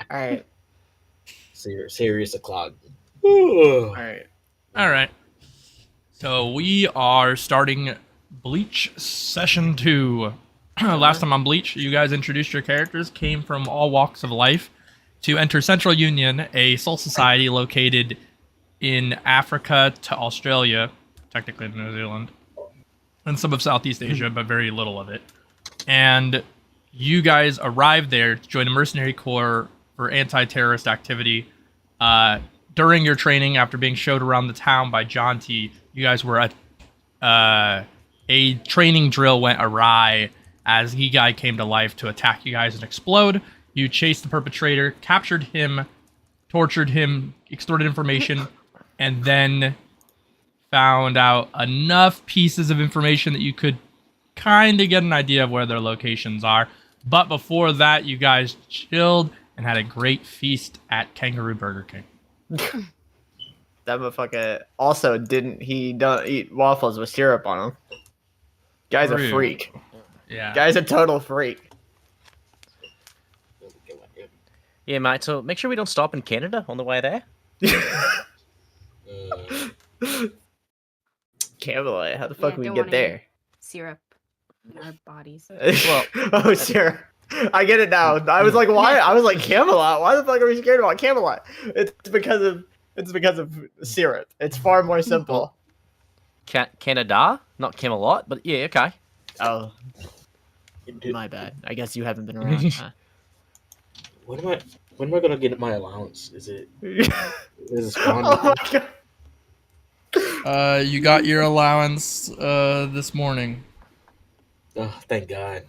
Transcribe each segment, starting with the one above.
right. Serious o'clock. All right. All right. So we are starting Bleach Session 2. Last time on Bleach, you guys introduced your characters, came from all walks of life to enter Central Union, a soul society located in Africa to Australia, technically New Zealand, and some of Southeast Asia, but very little of it. And you guys arrived there to join a Mercenary Corps for anti-terrorist activity. During your training, after being showed around the town by Jonty, you guys were at a training drill went awry as he guy came to life to attack you guys and explode. You chased the perpetrator, captured him, tortured him, extorted information, and then found out enough pieces of information that you could kind of get an idea of where their locations are. But before that, you guys chilled and had a great feast at Kangaroo Burger King. That motherfucker also don't eat waffles with syrup on them. Guy's a freak. Yeah. Guy's a total freak. Yeah, mate, so make sure we don't stop in Canada on the way there. Camelot, how the fuck we get there? Syrup in our bodies. Well, oh, syrup. I get it now. I was like, why? I was like, Camelot? Why the fuck are we scared about Camelot? It's because of syrup. It's far more simple. Canada? Not Camelot, but yeah, okay. Oh. My bad. I guess you haven't been around. Huh? When am I gonna get my allowance? Is it spawn? Oh my God. You got your allowance this morning. Oh, thank God.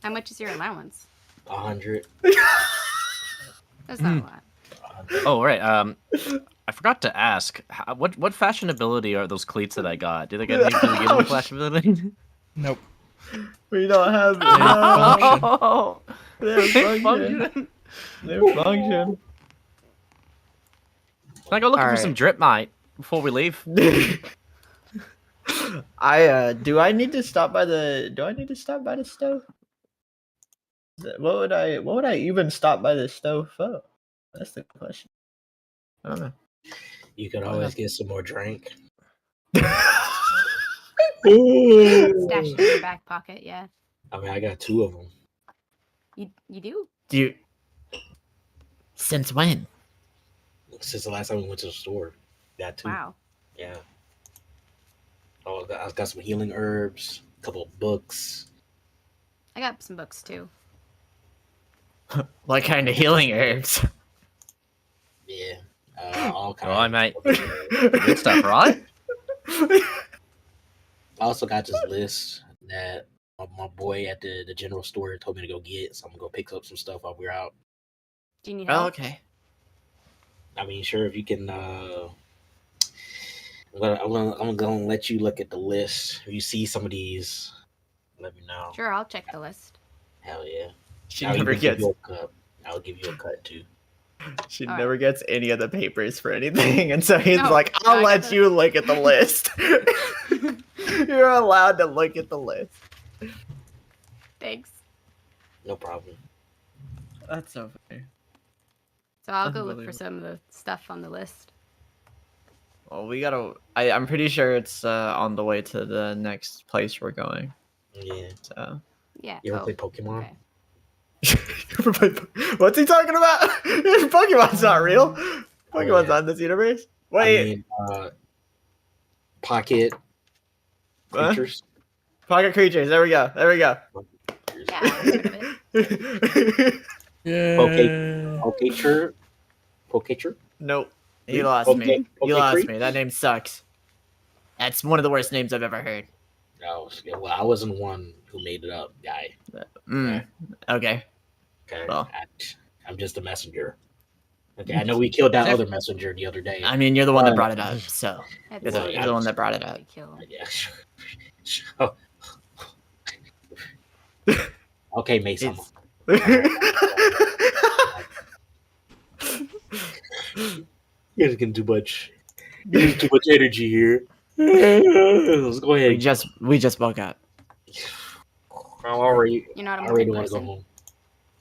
How much is your allowance? 100. That's not a lot. Oh, right. I forgot to ask, what fashionability are those cleats that I got? Do they get any fashionability? Nope. We don't have Oh, They function. Can I go looking for some drip, mate, before we leave? Do I need to stop by the stove? What would I even stop by the stove for? That's the question. I don't know. You could always get some more drink. Stash it in your back pocket, yeah. I mean, I got 2 of them. You do? Do you? Since when? Since the last time we went to the store. Got 2. Wow. Yeah. Oh, I got some healing herbs, a couple of books. I got some books too. What kind of healing herbs? Yeah. All kinds. Right, mate. Good stuff, right? I also got this list that my boy at the general store told me to go get, so I'm gonna go pick up some stuff while we're out. Do you need help? Oh, okay. I mean, sure, if you can. I'm gonna let you look at the list. If you see some of these, let me know. Sure, I'll check the list. Hell yeah! She I'll never even give gets. you a cup. I'll give you a cut too. She All never gets any of the papers for anything, and so he's No, like, no, "I'll I let got you look at the list. You're allowed to look at the list." Thanks. No problem. That's so funny. So I'll go look for Unbelievable. some of the stuff on the list. Well, we gotta. I'm pretty sure it's on the way to the next place we're going. Yeah. So. Yeah. You ever play Pokemon? Okay. What's he talking about? Pokemon's not real. Pokemon's not in this universe. Wait. I mean, pocket What? creatures. Pocket creatures. There we go. Yeah. I heard of it. Yeah. Pokecher. Nope. You lost me. You lost Creek? me. That name sucks. That's one of the worst names I've ever heard. Oh, well, I wasn't one who made it up, guy. Okay. Okay. Well. I'm just a messenger. Okay, I know we killed that other messenger the other day. I mean, you're the one that brought it up, so That's you're the one that brought it up. Kill. Yeah, sure. Okay, Mason. You're getting too much. Too much energy here. Let's go ahead. We just woke up. I'm already. You're not a I already morning want to go person. home.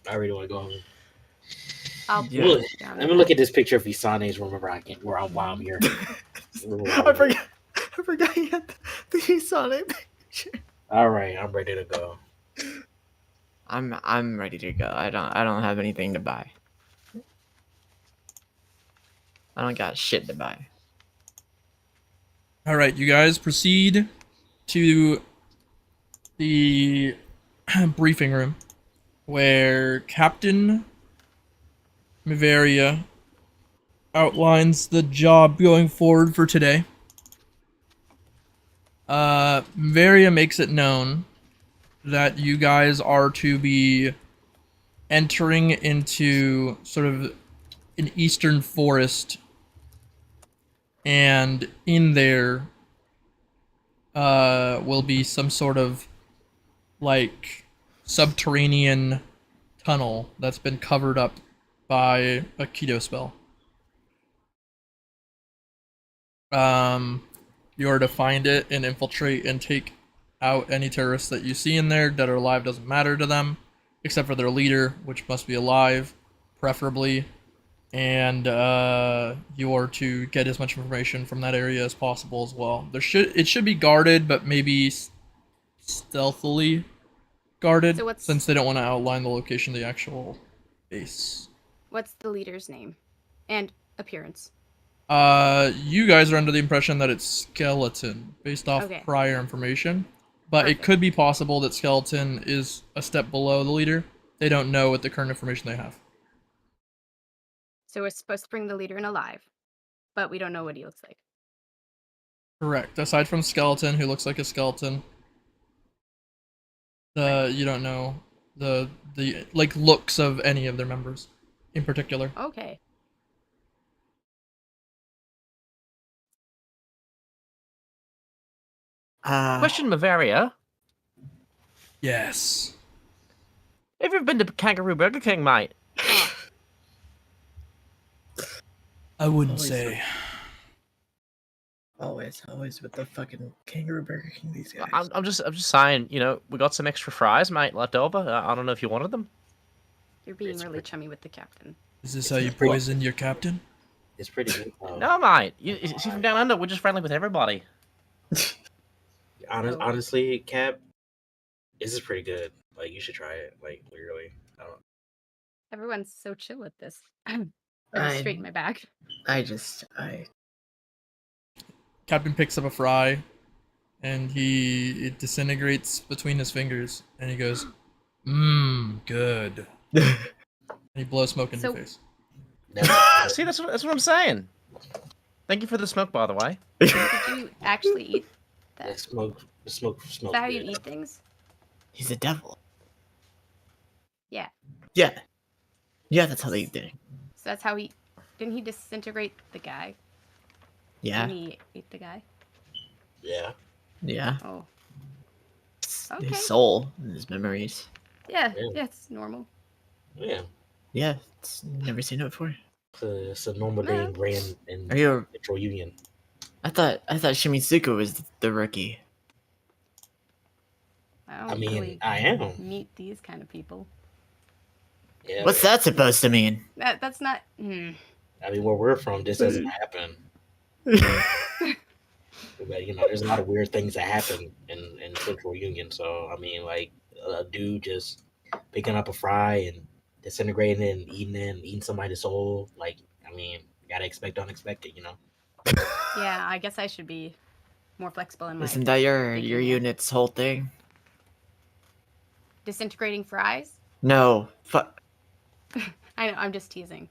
I really want to go home. I'll Yeah. Look, down let me look at this picture of Isane's room while I'm here. I forgot he had the Sonic picture. All right, I'm ready to go. I'm ready to go. I don't have anything to buy. I don't got shit to buy. All right, you guys proceed to the briefing room where Captain Miveria outlines the job going forward for today. Miveria makes it known that you guys are to be entering into sort of an eastern forest, and in there will be some sort of like subterranean tunnel that's been covered up by a keto spell. You are to find it and infiltrate and take out any terrorists that you see in there. Dead or alive doesn't matter to them, except for their leader, which must be alive, preferably. And you are to get as much information from that area as possible as well. It should be guarded, but maybe stealthily guarded, So since they don't want to outline the location of the actual base. What's the leader's name and appearance? You guys are under the impression that it's Skeleton, based off Okay. prior information. But Perfect. it could be possible that Skeleton is a step below the leader. They don't know what the current information they have. So we're supposed to bring the leader in alive, but we don't know what he looks like. Correct. Aside from Skeleton, who looks like a skeleton, you don't know the like looks of any of their members in particular. Okay. Question, Bavaria. Yes. Have you ever been to Kangaroo Burger King, mate? I wouldn't Always say. Always with the fucking Kangaroo Burger King. These guys. I'm just saying. You know, we got some extra fries, mate, left over. I don't know if you wanted them. You're being It's really pretty- chummy with the captain. Is this how you poisoned your captain? It's pretty good. No, mate. You see, from down under, we're just friendly with everybody. Honestly, Cap, this is pretty good. Like, you should try it. Like, literally. I don't. Everyone's so chill with this. I- Straighten my back. Captain picks up a fry, and it disintegrates between his fingers, and he goes, good. And he blows smoke in your So- face. See, that's what I'm saying. Thank you for the smoke, by the way. Did you actually eat The that? smoke. Is that how you eat things? He's a devil. Yeah. Yeah. Yeah, that's how they did it. So that's how he... Didn't he disintegrate the guy? Yeah. And he ate the guy? Yeah. Yeah. Oh. It's Okay. his soul and his memories. Yeah, Yeah. yeah, it's normal. Yeah. Yeah. It's never seen it before. It's a normal day in Grand and Are you? Central Union. I thought Shimisuku was the rookie. I don't I mean, really I am. meet these kind of people. Yeah. What's that supposed to mean? That's not... I mean, where we're from, this doesn't happen. But, you know, there's a lot of weird things that happen in Central Union. So, I mean, like, a dude just picking up a fry and disintegrating it and eating somebody's soul. Like, I mean, you gotta expect unexpected, you know? Yeah, I guess I should be more flexible in my... Isn't that your thinking. unit's whole thing? Disintegrating fries? No. Fuck. I know, I'm just teasing.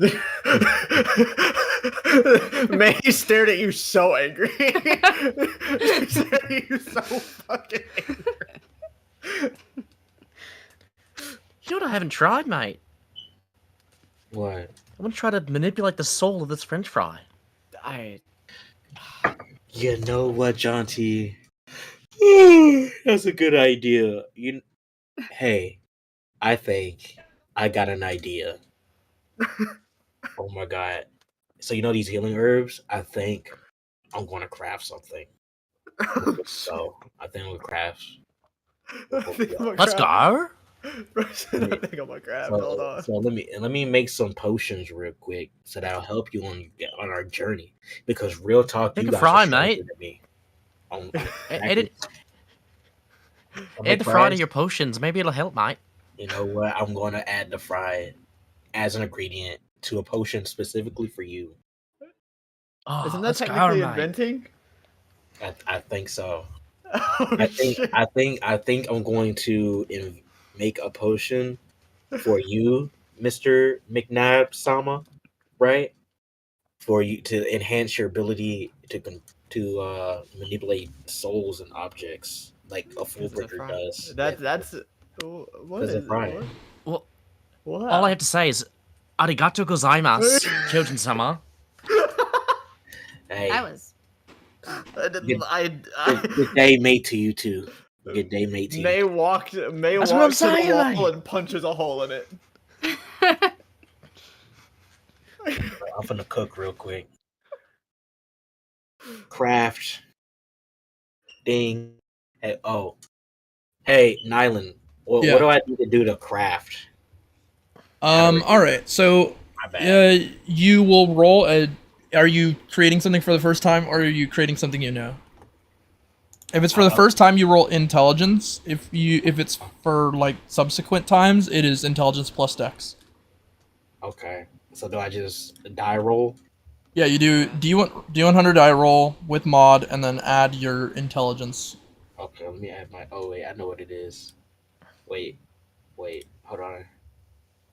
Man, he stared at you so angry. He stared at you so fucking angry. You know what I haven't tried, mate? What? I want to try to manipulate the soul of this French fry. You know what, Jonty? That's a good idea. Hey, I think I got an idea. Oh my god. So you know these healing herbs? I think I'm gonna craft something. So I think we'll craft. Let's go. Bro said, I think I'm a crab. Hold on. So let me make some potions real quick so that'll help you on our journey. Because real talk, Take you a guys fry, are stronger mate. than me. Add the fry to your potions. Maybe it'll help, mate. You know what? I'm going to add the fry as an ingredient to a potion specifically for you. Oh, Isn't that let's go, technically mate. inventing? I think so. Oh, shit. I think I'm going to make a potion for you, Mr. McNabb Sama, right? For you to enhance your ability to manipulate souls and objects like a full It's a bringer fry. does. That's what Because is of fry. what? Well, Wow. all I have to say is, arigato gozaimasu, Kyojin-sama. Hey, That was. good day, mate, to you too. Good day, mate, to May you. walks That's what I'm to the saying, wall mate. and punches a hole in it. I'm finna cook real quick. Craft. Ding. Hey, hey, Nylan. What Yeah. do I need to do to craft? All right. So, My bad. you will roll a. Are you creating something for the first time, or are you creating something you know? If it's for the first time, you roll intelligence. If it's for like subsequent times, it is intelligence plus dex. Okay. So do I just die roll? Yeah, you do D100 die roll with mod, and then add your intelligence. Okay, let me add my. Oh wait, I know what it is. Wait, hold on.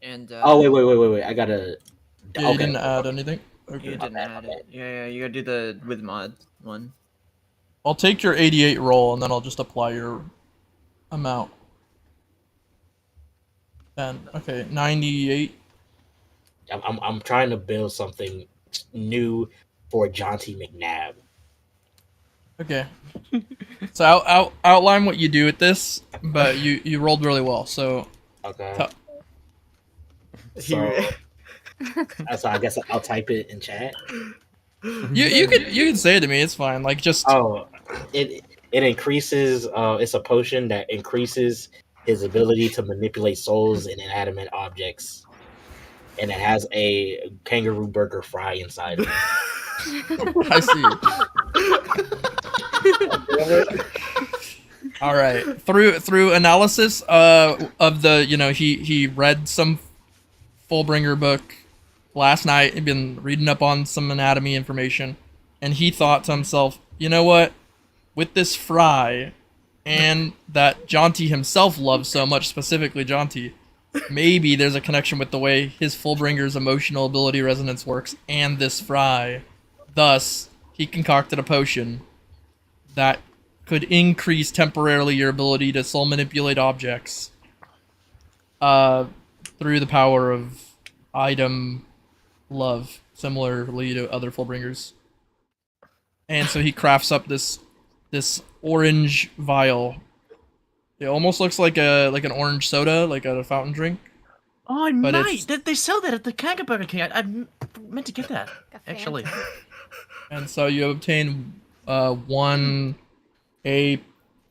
And Oh wait. I gotta. Yeah, you didn't add anything. you Okay. didn't add it. Yeah, you gotta do the with mod one. I'll take your 88 roll, and then I'll just apply your amount. 10. Okay, 98. I'm trying to build something new for Jonty McNabb. Okay. So I'll outline what you do with this, but you rolled really well. So Okay. So, so I guess I'll type it in chat. you can say it to me. It's fine. Like just Oh, it increases. It's a potion that increases his ability to manipulate souls and inanimate objects, and it has a kangaroo burger fry inside of it. I see. All right. Through analysis of the he read some Fullbringer book last night. He'd been reading up on some anatomy information, and he thought to himself, you know what? With this fry, and that Jonty himself loves so much, specifically Jonty, maybe there's a connection with the way his Fullbringer's emotional ability resonance works and this fry. Thus, he concocted a potion that could increase temporarily your ability to soul manipulate objects through the power of item love, similarly to other Fullbringers. And so he crafts up this orange vial. It almost looks like an orange soda, like a fountain drink. Oh, But mate, they sell that at the Kangaroo Burger King. I meant to get that, Got actually. fancy. And so you obtain one A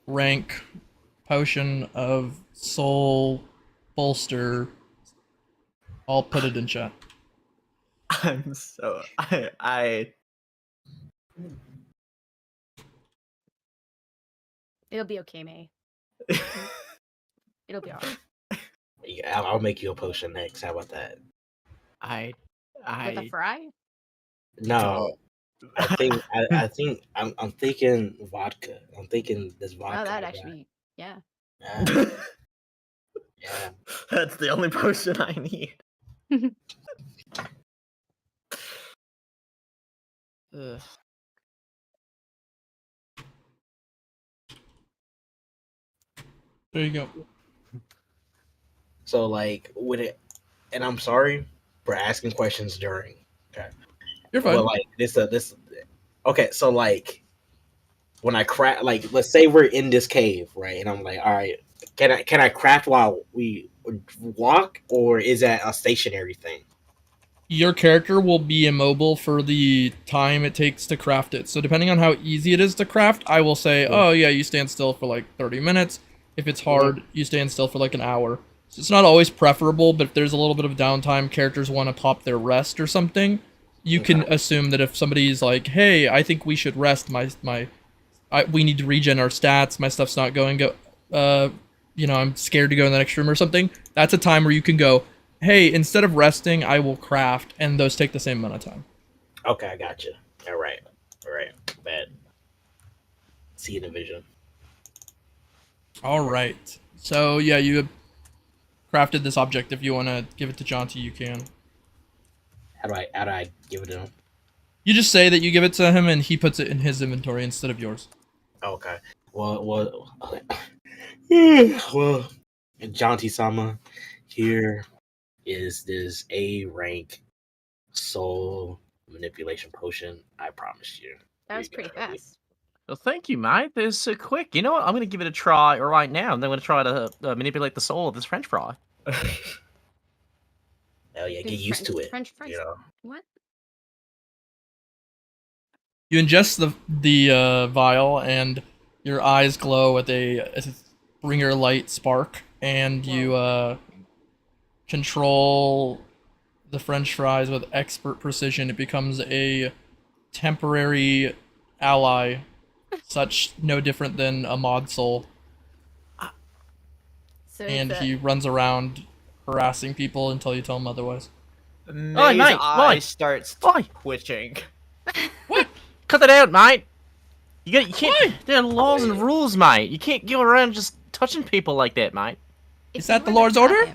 rank potion of soul bolster. I'll put it in chat. I'm so I It'll be okay, May. It'll be alright. Yeah, I'll make you a potion next. How about that? I With a fry? No, I think I'm thinking vodka. I'm thinking this vodka. Oh, that'd I actually be, yeah. got. Yeah. that's the only potion I need. ugh. There you go. So like with it, and I'm sorry for asking questions during. Okay. You're fine. Well, like this. Okay, so like when I craft, like let's say we're in this cave, right? And I'm like, all right, can I craft while we walk, or is that a stationary thing? Your character will be immobile for the time it takes to craft it. So depending on how easy it is to craft, I will say, oh yeah, you stand still for like 30 minutes. If it's hard, you stand still for like an hour. So it's not always preferable, but if there's a little bit of downtime, characters want to pop their rest or something, you can assume that if somebody's like, hey, I think we should rest, we need to regen our stats, my stuff's not going, I'm scared to go in the next room or something, that's a time where you can go, hey, instead of resting, I will craft, and those take the same amount of time. Okay, I got you. All right. Bad. See in the vision. All right. So, yeah, you have crafted this object. If you want to give it to Jonty, you can. How do I give it to him? You just say that you give it to him, and he puts it in his inventory instead of yours. Okay. Well, Jonty-sama, here is this A rank soul manipulation potion. I promise you. That was pretty fast. Well, thank you, mate. They're so quick. You know what? I'm going to give it a try right now, and then I'm going to try to manipulate the soul of this French fry. Hell yeah, get used to it. French fries. You know? What? You ingest the vial, and your eyes glow with a bringer light spark, and you control the French fries with expert precision. It becomes a temporary ally, such no different than a mod soul. So And he runs around harassing people until you tell him otherwise. May's mate, eye why? starts Why? twitching. Cut that out, mate. You can't. Why? There are laws and rules, mate. You can't go around just touching people like that, mate. Is that the Lord's order?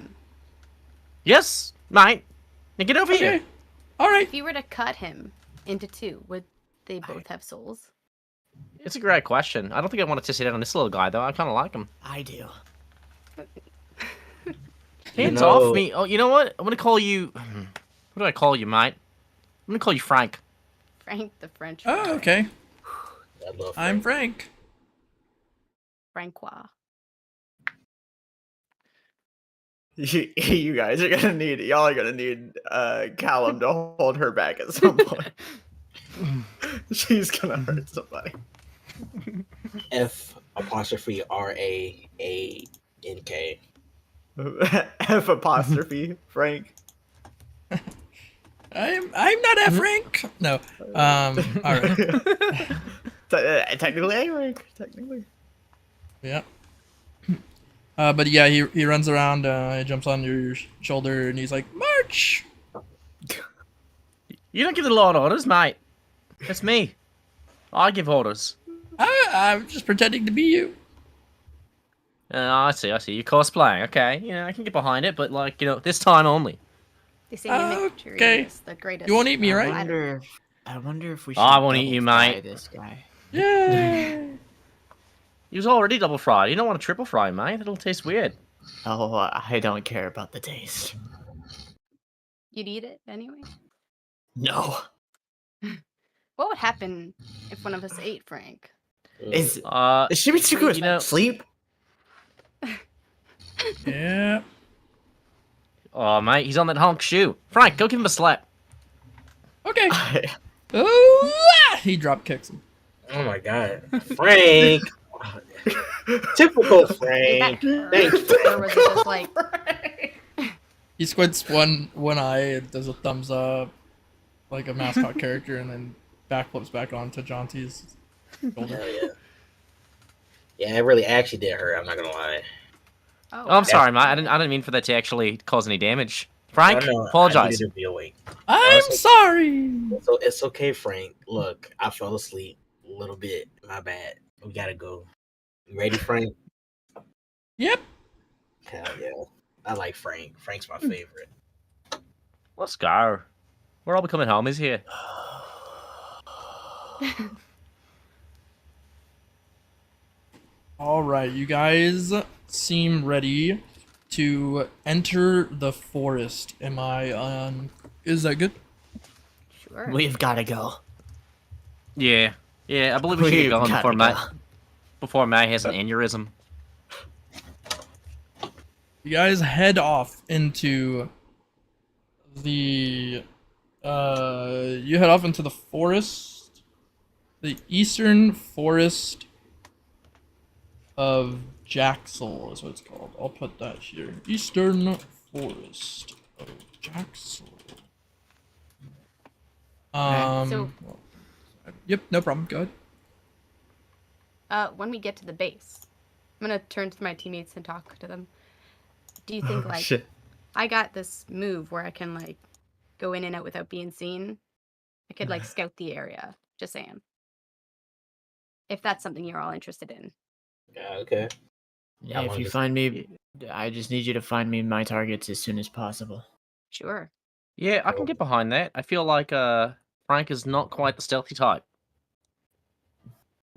Yes, mate. Now get over here. Okay. All right. If you were to cut him into two, would they both have souls? It's a great question. I don't think I want to test it out on this little guy, though. I kind of like him. I do. Hands off me. Oh, you know what? I'm going to call you... What do I call you, mate? I'm going to call you Frank. Frank the French. Oh, okay. I love I'm Frank. Francois. You guys are gonna need. Y'all are gonna need Kallum to hold her back at some point. She's gonna hurt somebody. F'_RAANK. F apostrophe Frank. I'm not F rank. No. All right. Technically A rank. Technically. Yeah. But yeah, he runs around, he jumps on your shoulder, and he's like, "March!" You don't give the Lord orders, mate. It's me. I give orders. I'm just pretending to be you. I see. You're cosplaying. Okay. Yeah, I can get behind it, but, like, this time only. They say mimicry Okay. is the greatest. You won't eat me, right? I wonder if we should. I won't eat you, double fry mate. This guy. Yay! He was already double fried. You don't want a triple fry, mate. It'll taste weird. Oh, I don't care about the taste. You'd eat it anyway? No. What would happen if one of us ate Frank? Is Uh, Shimisuku asleep? Yeah. Oh, mate, he's on that honk shoe. Frank, go give him a slap. Okay. Oh, he drop kicks him. Oh my god. Frank! Typical Frank. Did that Thanks, hurt? Or was it just like... He squints one eye and does a thumbs up, like a mascot character, and then backflips back onto Jonty's shoulder. Hell yeah. Yeah, it really actually did hurt, I'm not gonna lie. Oh, I'm sorry, mate. I didn't mean for that to actually cause any damage. Frank, I know, apologize. I needed to be awake. I'm sorry. So it's okay, Frank. Look, I fell asleep a little bit. My bad. We gotta go. You ready, Frank? Yep. Hell yeah. I like Frank. Frank's my favorite. Let's go. We're all becoming homies here. All right, you guys seem ready to enter the forest. Am I is that good? Sure. We've gotta go. Yeah, I believe we should get We've going gotta before May has an aneurysm. You guys head off into the you head off into the forest, the eastern forest of Jaxel is what it's called. I'll put that here. Eastern Forest of Jaxel. So- Yep, no problem. Go ahead. When we get to the base, I'm gonna turn to my teammates and talk to them. Do you think like Shit. I got this move where I can like go in and out without being seen? I could like scout the area. Just saying. If that's something you're all interested in. Yeah, okay. Yeah, I if wanted you to- find me, I just need you to find me my targets as soon as possible. Sure. Yeah, I can get behind that. I feel like Frank is not quite the stealthy type.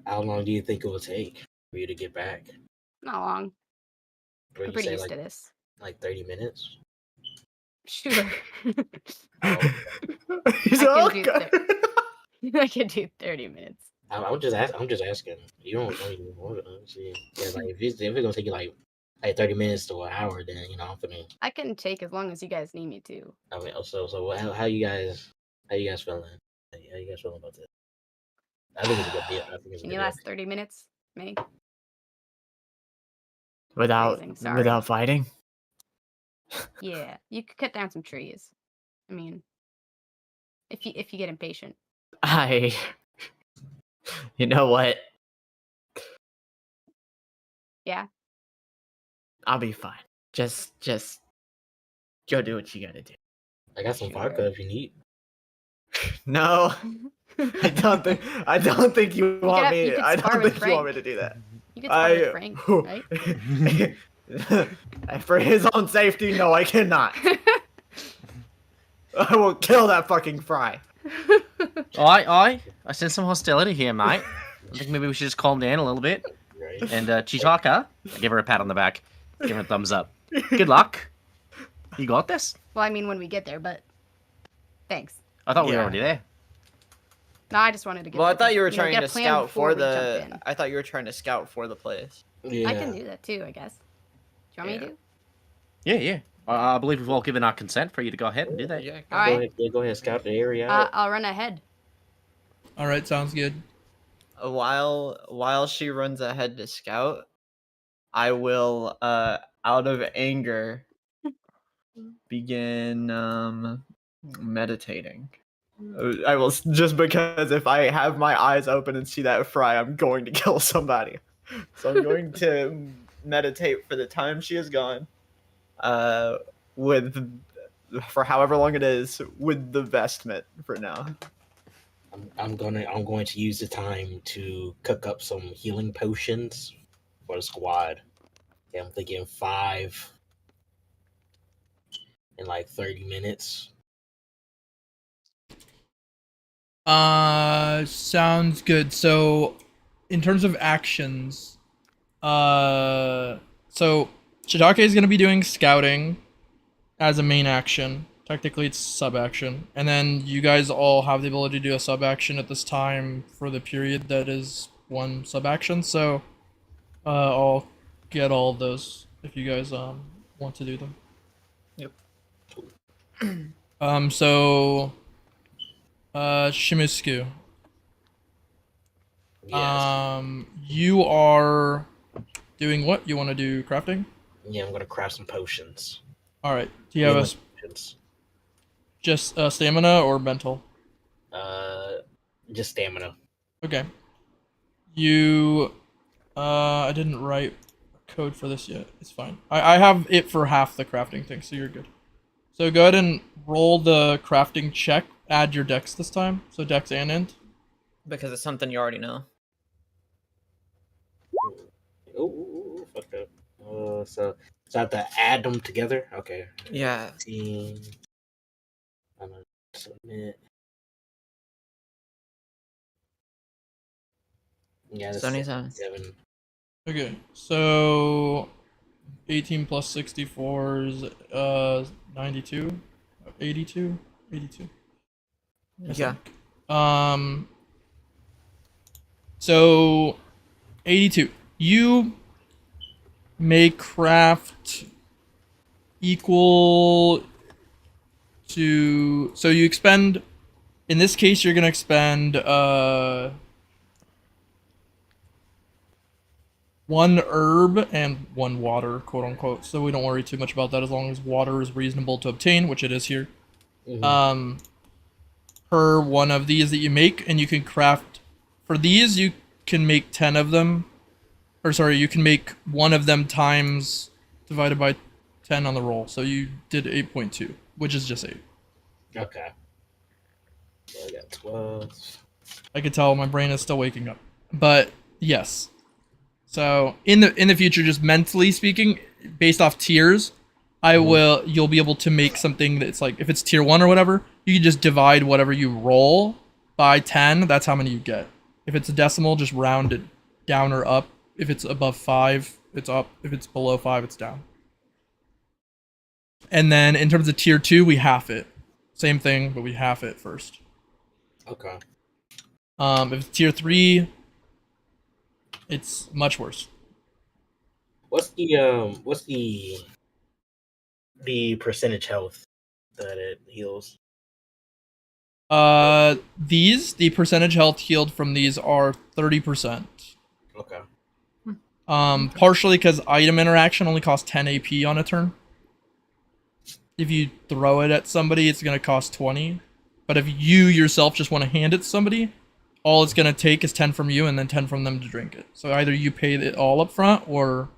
How long do you think it will take for you to get back? Not long. Would I'm you pretty say used like to this. 30 minutes? Sure. Oh, He's I all can do I can do 30 minutes. I'm just asking. You don't know you want to see. Yeah, like if it's gonna take you like 30 minutes to an hour, then I'm finna. I can take as long as you guys need me to. I mean, how you guys feeling? How you guys feeling about this? I think it's a good deal. I think it's a Can good you deal. last 30 minutes, May? Without Amazing, sorry. without fighting. Yeah, you could cut down some trees. I mean, if you get impatient. You know what? Yeah. I'll be fine. Just go do what you gotta do. I got some Sure. vodka if you need. No, I don't think you want could- me. you could I spar don't with think you want me to do that. You could spar with Frank, right? For his own safety, no, I cannot. I will kill that fucking fry. I sense some hostility here, mate. I think maybe we should just calm down a little bit. Right? And Chitaka, I give her a pat on the back, give her a thumbs up. Good luck. You got this? Well, I mean when we get there, but thanks. I thought we were Yeah. already there. No, I just wanted to get. Well, I like, thought you were know, trying get to a plan scout before for we jump the. in. I thought you were trying to scout for the place. Yeah. I can do that too, I guess. Do you want me to? Yeah. I believe we've all given our consent for you to go ahead and do that. Yeah. Go All right. ahead, go ahead, scout the area out. I'll run ahead. All right, sounds good. While she runs ahead to scout, I will out of anger begin meditating. I will just because if I have my eyes open and see that fry, I'm going to kill somebody. So I'm going to meditate for the time she is gone. With for however long it is, with the vestment for now. I'm going to use the time to cook up some healing potions for the squad. Yeah, I'm thinking 5 in like 30 minutes. Sounds good. So, in terms of actions, so Chitaka is gonna be doing scouting as a main action. Technically, it's sub action, and then you guys all have the ability to do a sub action at this time for the period that is one sub action. So, I'll get all of those if you guys want to do them. Yep. So, Shimisuku. Yes. You are doing what? You want to do crafting? Yeah, I'm gonna craft some potions. All right. Do you have Healing potions. just stamina or mental? Just stamina. Okay. You, I didn't write code for this yet. It's fine. I have it for half the crafting thing, so you're good. So go ahead and roll the crafting check. Add your dex this time. So dex and int. Because it's something you already know. Oh, fucked up. So I have to add them together. Okay. Yeah. 15. I'm gonna submit. Yeah, that's 77. 7. Okay. So 18 plus 64 is 92, 82, 82. I Yeah. think. So 82. You may craft equal to, so you expend, in this case you're gonna expend 1 herb and 1 water, quote unquote. So we don't worry too much about that as long as water is reasonable to obtain, which it is here. Mhm. Per one of these that you make, and you can craft. For these, you can make 10 of them. Or sorry, you can make 1 of them times divided by 10 on the roll. So you did 8.2, which is just 8. Okay. So I got 12. I can tell my brain is still waking up. But yes. So in the future, just mentally speaking, based off tiers, you'll be able to make something that's like, if it's tier 1 or whatever, you can just divide whatever you roll by 10. That's how many you get. If it's a decimal, just round it down or up. If it's above 5, it's up. If it's below 5, it's down. And then in terms of tier 2, we half it. Same thing, but we half it first. Okay. If it's tier 3, it's much worse. What's the percentage health that it heals? The percentage health healed from these are 30%. Okay. Partially because item interaction only costs 10 AP on a turn. If you throw it at somebody, it's going to cost 20. But if you yourself just want to hand it to somebody, all it's going to take is 10 from you and then 10 from them to drink it. So either you pay it all up front or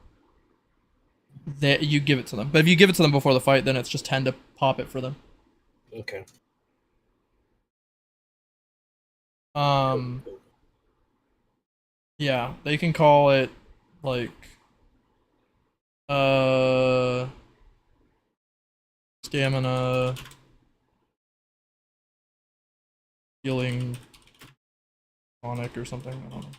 that you give it to them. But if you give it to them before the fight, then it's just 10 to pop it for them. Okay. Yeah, they can call it like stamina healing tonic or something. I don't know.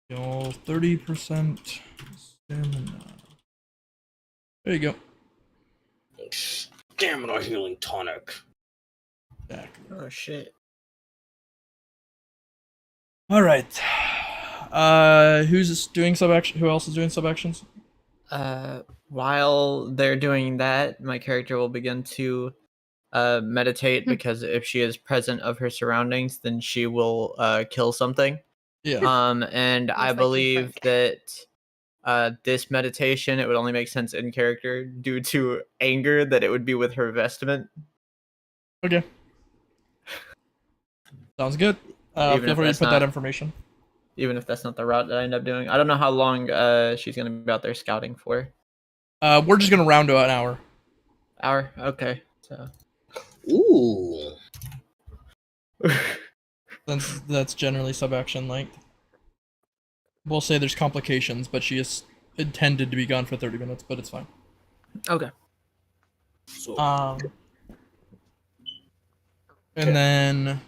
Heal 30% stamina. There you go. Stamina healing tonic. Exactly. Oh shit. All right. Who's doing sub action? Who else is doing sub actions? While they're doing that, my character will begin to meditate because if she is present of her surroundings, then she will kill something. Yeah. And I likely believe Frank. that this meditation, it would only make sense in character due to anger that it would be with her vestment. Okay. Sounds good. Even Feel if free to that's put that not- information. Even if that's not the route that I end up doing. I don't know how long she's gonna be out there scouting for. We're just gonna round to an hour. Hour? Okay. So Ooh. Since that's generally sub action length. We'll say there's complications, but she is intended to be gone for 30 minutes, but it's fine. okay. So, And then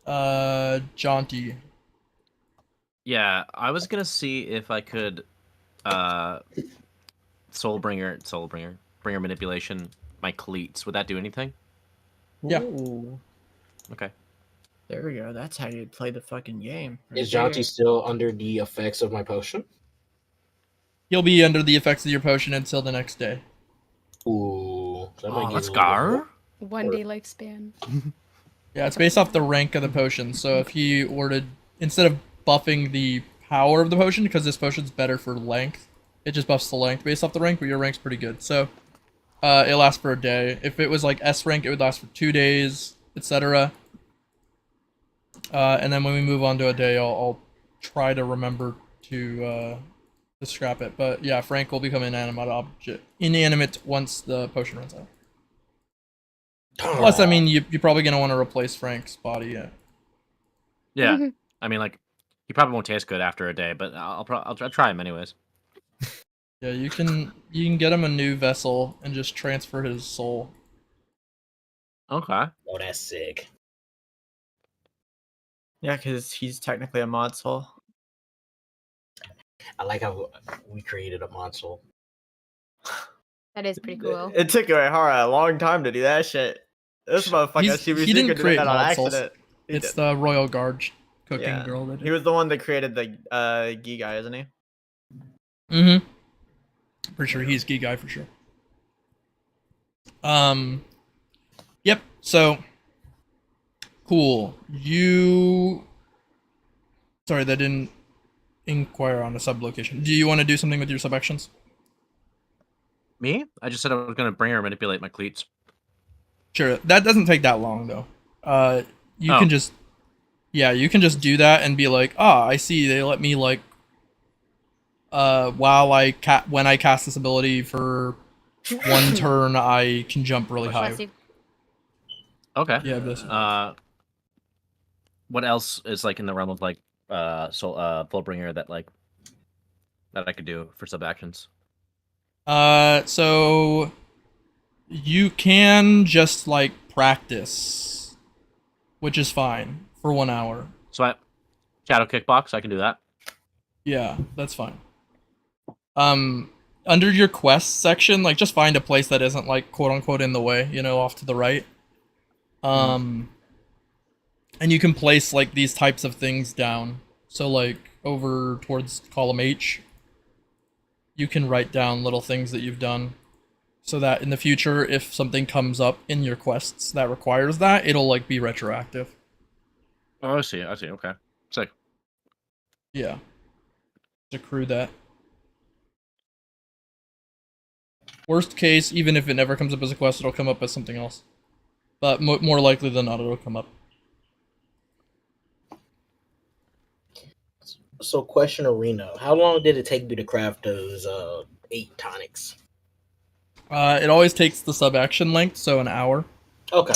Jonty. Yeah, I was gonna see if I could bringer manipulation my cleats. Would that do anything? Yeah. Ooh. Okay. There we go. That's how you play the fucking game. right is Jonty there. still under the effects of my potion? He'll be under the effects of your potion until the next day. Ooh. That might Oh, give let's a little bit go. more. 1 day lifespan. Yeah, it's based off the rank of the potion. So if he were to, instead of buffing the power of the potion, because this potion's better for length, it just buffs the length based off the rank, but your rank's pretty good. So it lasts for a day. If it was like S rank, it would last for 2 days, etc. And then when we move on to a day, I'll try to remember to scrap it. But yeah, Frank will become inanimate once the potion runs out. Plus, I mean, you're probably gonna want to replace Frank's body. Yeah. Yeah. I mean, like, he probably won't taste good after a day, but I'll try him anyways. Yeah, you can get him a new vessel and just transfer his soul. Okay. Oh, that's sick. Yeah, because he's technically a mod soul. I like how we created a console. That is pretty cool. It took a long time to do that shit. This motherfucker Shimisuku He didn't did create that on mod souls. accident. He It's did. the Royal Guard cooking Yeah. girl that did. He was the one that created the Gi guy, isn't he? Mm-hmm. Pretty sure he's Key guy for sure. Yep. So cool. Sorry, that didn't inquire on a sublocation. Do you want to do something with your subactions? Me? I just said I was gonna bring her manipulate my cleats. Sure. That doesn't take that long though. You Oh. can just you can just do that and be like, ah, I see they let me like while when I cast this ability for one turn, I can jump really high. Bless you. Okay. Yeah, this. What else is like in the realm of like Fullbringer that like that I could do for sub actions? So you can just like practice, which is fine for 1 hour. So I shadow kickbox, I can do that. Yeah, that's fine. Under your quest section, like just find a place that isn't like quote unquote in the way, you know, off to the right. And you can place like these types of things down. So like over towards column H, you can write down little things that you've done so that in the future, if something comes up in your quests that requires that, it'll like be retroactive. Oh, I see. Okay. Sick. Yeah. Accrue that. Worst case, even if it never comes up as a quest, it'll come up as something else. But more likely than not, it'll come up. So, question Arena, how long did it take you to craft those 8 tonics? It always takes the sub-action length, so an hour. Okay.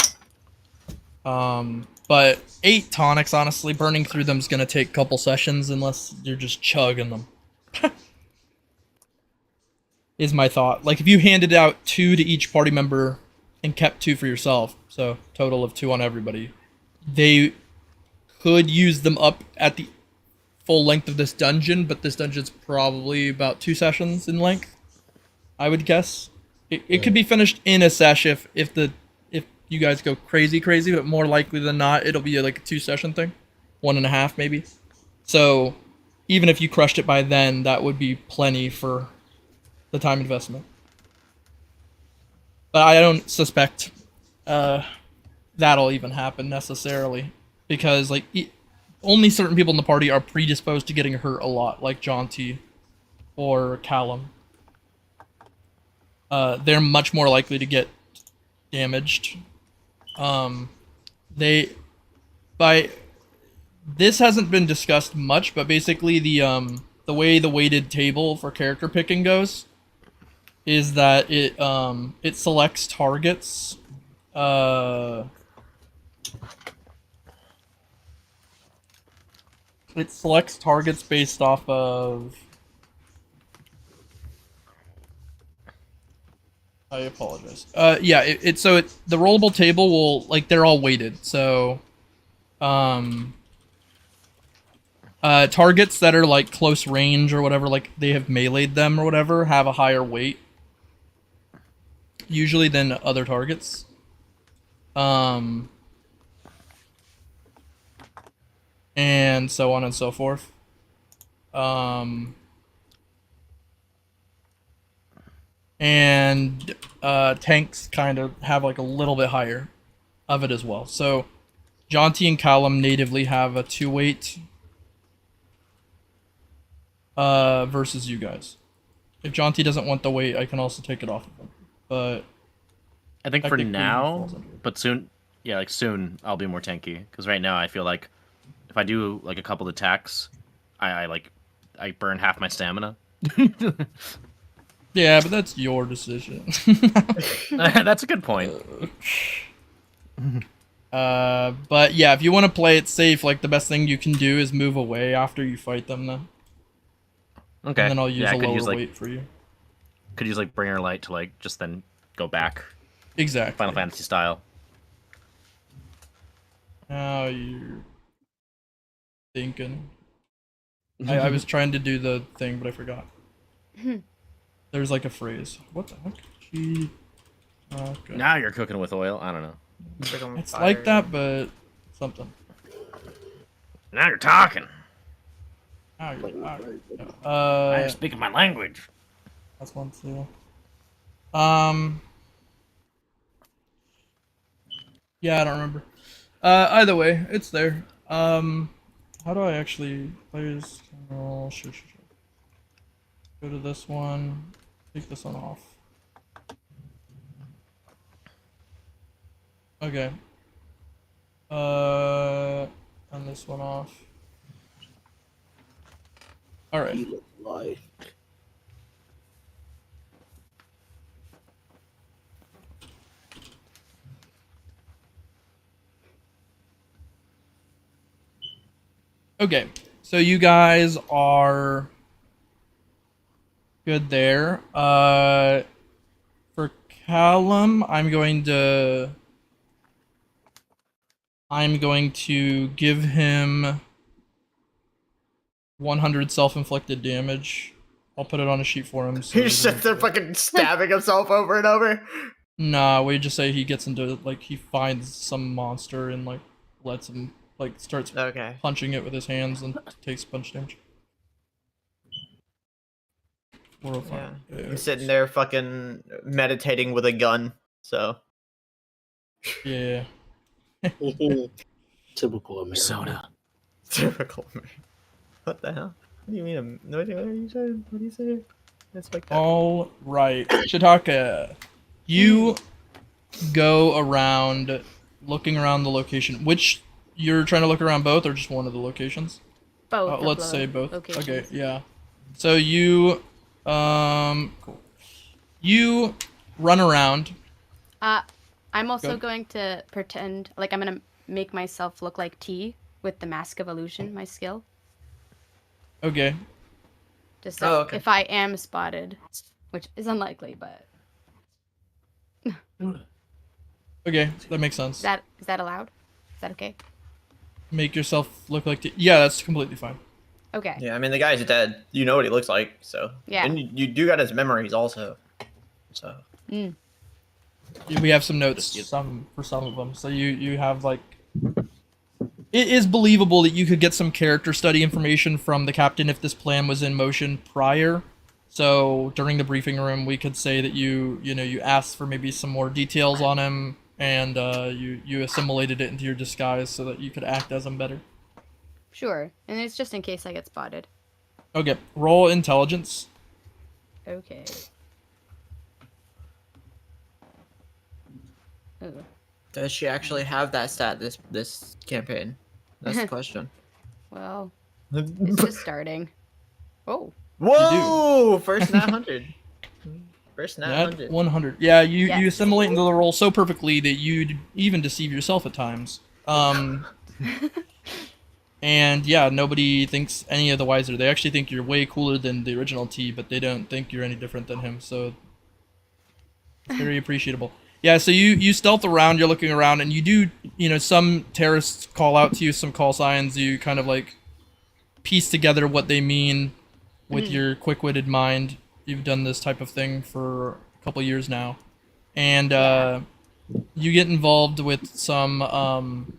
But 8 tonics, honestly, burning through them is going to take a couple sessions unless you're just chugging them. Is my thought. Like, if you handed out 2 to each party member and kept 2 for yourself, so total of 2 on everybody, they could use them up at the full length of this dungeon, but this dungeon's probably about 2 sessions in length, I would guess. It could be finished in a sesh if you guys go crazy, but more likely than not, it'll be like a 2-session thing. 1.5 maybe. So even if you crushed it by then, that would be plenty for the time investment. But I don't suspect that'll even happen necessarily, because like only certain people in the party are predisposed to getting hurt a lot, like Jonty or Kallum. They're much more likely to get damaged. This hasn't been discussed much, but basically the way the weighted table for character picking goes is that it selects targets. It selects targets based off of. I apologize. The rollable table will, like, they're all weighted. So, targets that are like close range or whatever, like they have meleeed them or whatever, have a higher weight usually than other targets. And so on and so forth. And tanks kind of have like a little bit higher of it as well. So Jonty and Kallum natively have a 2 weight versus you guys. If Jonty doesn't want the weight, I can also take it off of him. But I think for technically he now, falls under it. but soon, soon I'll be more tanky. Because right now I feel like if I do like a couple attacks, I burn half my stamina. Yeah, but that's your decision. That's a good point. But yeah, if you want to play it safe, like the best thing you can do is move away after you fight them then. Okay. And then I'll use I a could lower use, like, weight for you. Could use like Bringer Light to like just then go back. Exactly. Final Fantasy style. Now you're thinking. I was trying to do the thing, but I forgot. There's like a phrase. What the heck? Okay. Now you're cooking with oil. I don't know. It's like that, but something. Now you're talking. Now you're talking. Now you're speaking my language. That's one too. Yeah, I don't remember. Either way, it's there. How do I actually players can roll? Sure. Go to this one. Take this one off. Okay. And this one off. All right. You look like. Okay. So you guys are good there. For Kallum, I'm going to give him 100 self-inflicted damage. I'll put it on a sheet for him. So He sits there fucking stabbing himself over and over. Nah, we just say he gets into, like, he finds some monster and, like, lets him, like, starts Okay. punching it with his hands and takes punch damage. Yeah. I'm sitting there fucking meditating with a gun, so. Yeah. Typical American. Soda. Typical me. What the hell? What do you mean? What are you saying? What do you say? It's like that. All right, Chitaka, you go around, looking around the location. Which you're trying to look around both, or just one of the locations? Both. of Let's the say both. locations. Okay, yeah. So you, cool. You run around. I'm also Go. going to pretend like I'm gonna make myself look like T with the Mask of Illusion, my skill. Okay. Just so okay. if I am spotted, which is unlikely, but Okay, that makes sense. is that allowed? Is that okay? Make yourself look like yeah, that's completely fine. Okay. Yeah, I mean the guy's dead. You know what he looks like, so. Yeah. And you do got his memories also. So. Mm. We have some notes for some of them. So you have like it is believable that you could get some character study information from the captain if this plan was in motion prior. So during the briefing room, we could say that you asked for maybe some more details on him, and you assimilated it into your disguise so that you could act as him better. Sure. And it's just in case I get spotted. Okay, roll intelligence. Okay. Ooh. Does she actually have that stat this campaign? That's the question. Well, it's just starting. Oh. Whoa! First 900. First Nat 900. 100. Yeah, you Yes. assimilate into the role so perfectly that you'd even deceive yourself at times. And yeah, nobody thinks any of the wiser. They actually think you're way cooler than the original T, but they don't think you're any different than him. So it's very appreciable. Yeah, so you stealth around, you're looking around, and you do, some terrorists call out to you some call signs. You kind of like piece together what they mean with your quick-witted mind. You've done this type of thing for a couple years now. And you get involved with somebody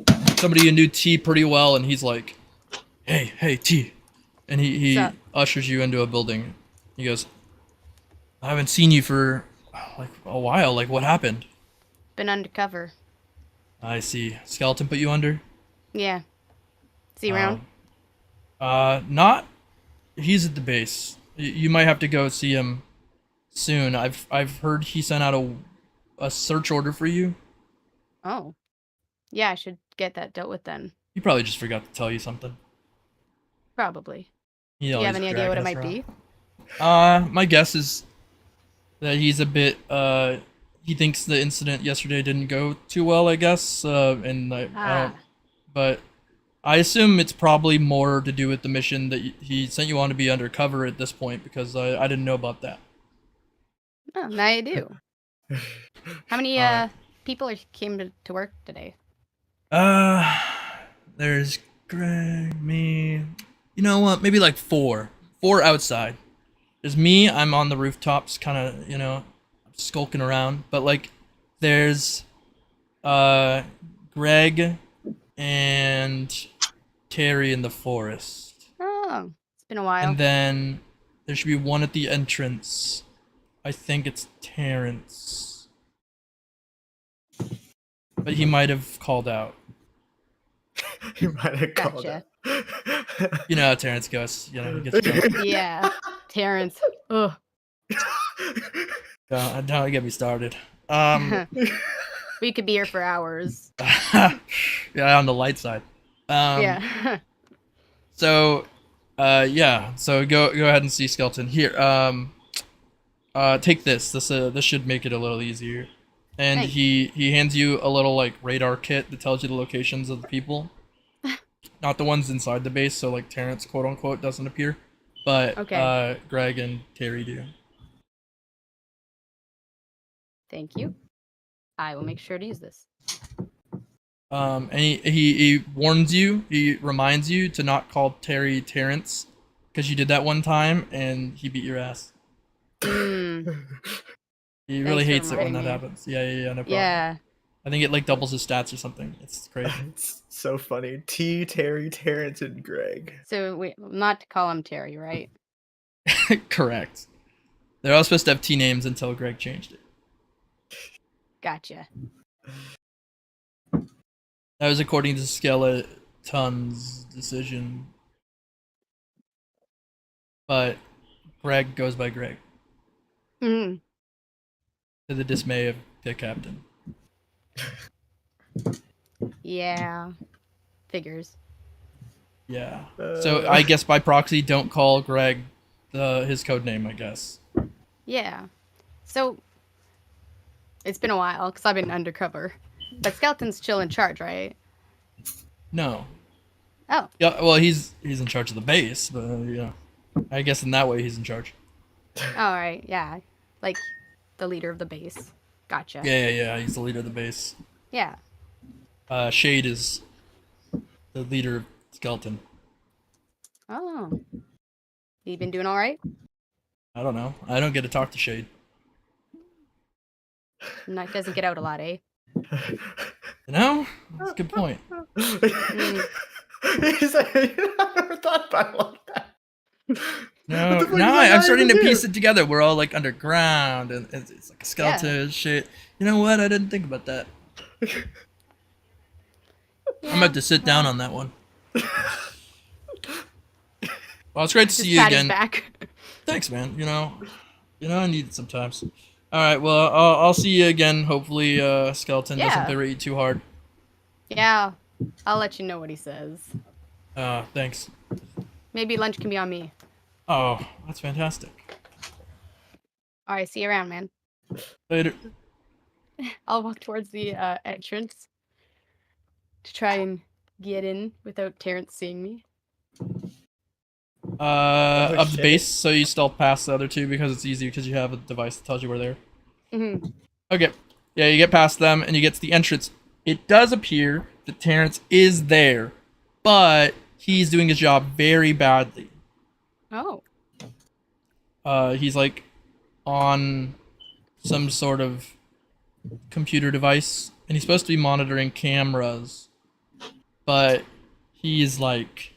who knew T pretty well, and he's like, hey, T. And he What's up? ushers you into a building. He goes, I haven't seen you for like a while. Like, what happened? Been undercover. I see. Skeleton put you under? Yeah. Is he around? Not. He's at the base. You might have to go see him soon. I've heard he sent out a search order for you. Oh. Yeah, I should get that dealt with then. He probably just forgot to tell you something. Probably. Do Do you have any idea what it might be? My guess is that he's a bit, he thinks the incident yesterday didn't go too well, I guess, and I don't, but I assume it's probably more to do with the mission that he sent you on to be undercover at this point, because I didn't know about that. Oh, now you do. How many people came to work today? There's Greg, me, you know what, maybe like four outside. There's me, I'm on the rooftops, kind of, skulking around. But, like, there's, Greg and Terry in the forest. Oh, it's been a while. And then there should be one at the entrance. I think it's Terrence. But he might have called out. You might have called Gotcha. it. You know how Terrence goes. You know, he gets drunk. Yeah. Terrence. Ugh. Don't get me started. We could be here for hours. Yeah, on the light side. Yeah. So, yeah. So go ahead and see Skeleton here. Take this. This should make it a little easier. And Thanks. he hands you a little like radar kit that tells you the locations of the people. Not the ones inside the base, so like Terrence quote unquote doesn't appear, but Okay. Greg and Terry do. Thank you. I will make sure to use this. And he warns you. He reminds you to not call Terry Terrence because you did that one time and he beat your ass. Mm, He really Thanks hates for it when that reminding me. happens. Yeah, no problem. yeah. I think it like doubles his stats or something. It's crazy. It's so funny. T, Terry, Terrence, and Greg. So wait, not to call him Terry, right? Correct. They're all supposed to have T names until Greg changed it. Gotcha. That was according to Skeleton's decision. But Greg goes by Greg, Mhm. to the dismay of the captain. Yeah. Figures. Yeah. So I guess by proxy, don't call Greg his code name, I guess. Yeah. So it's been a while because I've been undercover. But Skeleton's still in charge, right? No. Oh. Yeah. Well, he's in charge of the base, but yeah. I guess in that way he's in charge. All right. Yeah. Like the leader of the base. Gotcha. Yeah. He's the leader of the base. Yeah. Shade is the leader of Skeleton. Oh. You been doing all right? I don't know. I don't get to talk to Shade. Night doesn't get out a lot, eh? You know? That's a good point. Mm. He's like, I never thought about it like that. No, What the fuck no, is that I'm guy starting to even piece do? it together. We're all like underground, and it's like a skeleton shit. You know what? I didn't think about that. I'm about to sit down on that one. Well, it's great to see you Pat his again. back. Thanks, man. You know, I need it sometimes. All right, well, I'll see you again. Hopefully, Skeleton doesn't Yeah. berate you too hard. Yeah. I'll let you know what he says. Thanks. Maybe lunch can be on me. Oh, that's fantastic. All right. See you around, man. Later. I'll walk towards the entrance to try and get in without Terrence seeing me. Of the shit. base, so you still pass the other two because it's easy because you have a device that tells you where they're. Mm-hmm. Okay. Yeah, you get past them and you get to the entrance. It does appear that Terrence is there, but he's doing his job very badly. Oh. He's like on some sort of computer device, and he's supposed to be monitoring cameras, but he's like,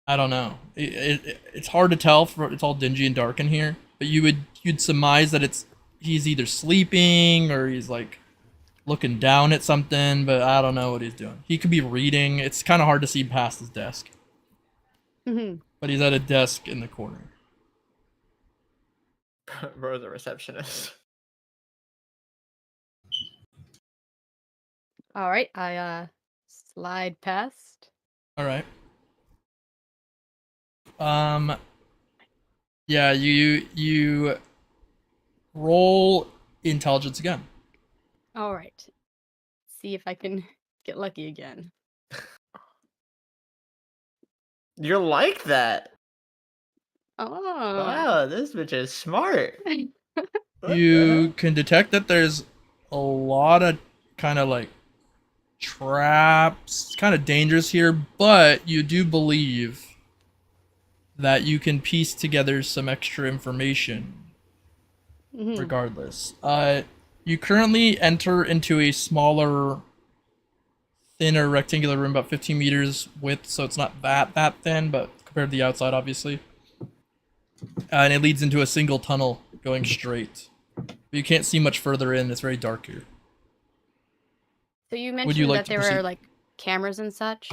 I don't know. It's hard to tell. It's all dingy and dark in here, but you'd surmise that he's either sleeping or he's like looking down at something, but I don't know what he's doing. He could be reading. It's kind of hard to see past his desk, Mm-hmm. but he's at a desk in the corner. Bro, the receptionist. All right. I slide past. All right. Yeah, you roll intelligence again. All right. See if I can get lucky again. You're like that. Oh. Wow, this bitch is smart. What You can detect that there's a lot of kind of like traps. It's kind of dangerous here, but you do believe that you can piece together some extra information Mhm. regardless. You currently enter into a smaller, thinner rectangular room, about 15 meters width, so it's not that thin, but compared to the outside, obviously. And it leads into a single tunnel going straight. But you can't see much further in. It's very dark here. So you Would mentioned you like that to there proceed? were like cameras and such?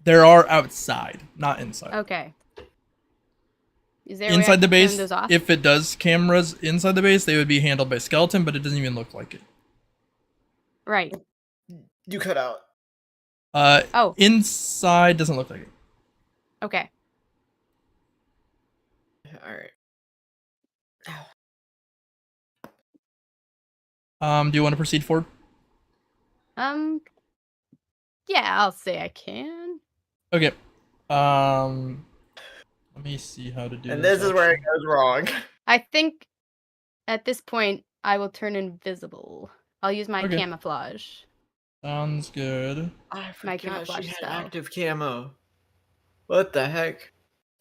There are outside, not inside. Okay. Is there a way I Inside the can turn base, those off? if it does cameras inside the base, they would be handled by skeleton, but it doesn't even look like it. Right. You cut out. Oh. Inside doesn't look like it. Okay. All right. Do you want to proceed forward? Yeah, I'll say I can. Okay. Let me see how to do And this. this is where it actually. goes wrong. I think at this point I will turn invisible. I'll use my Okay. camouflage. Sounds good. I My forgot camouflage she had spell. active camo. What the heck?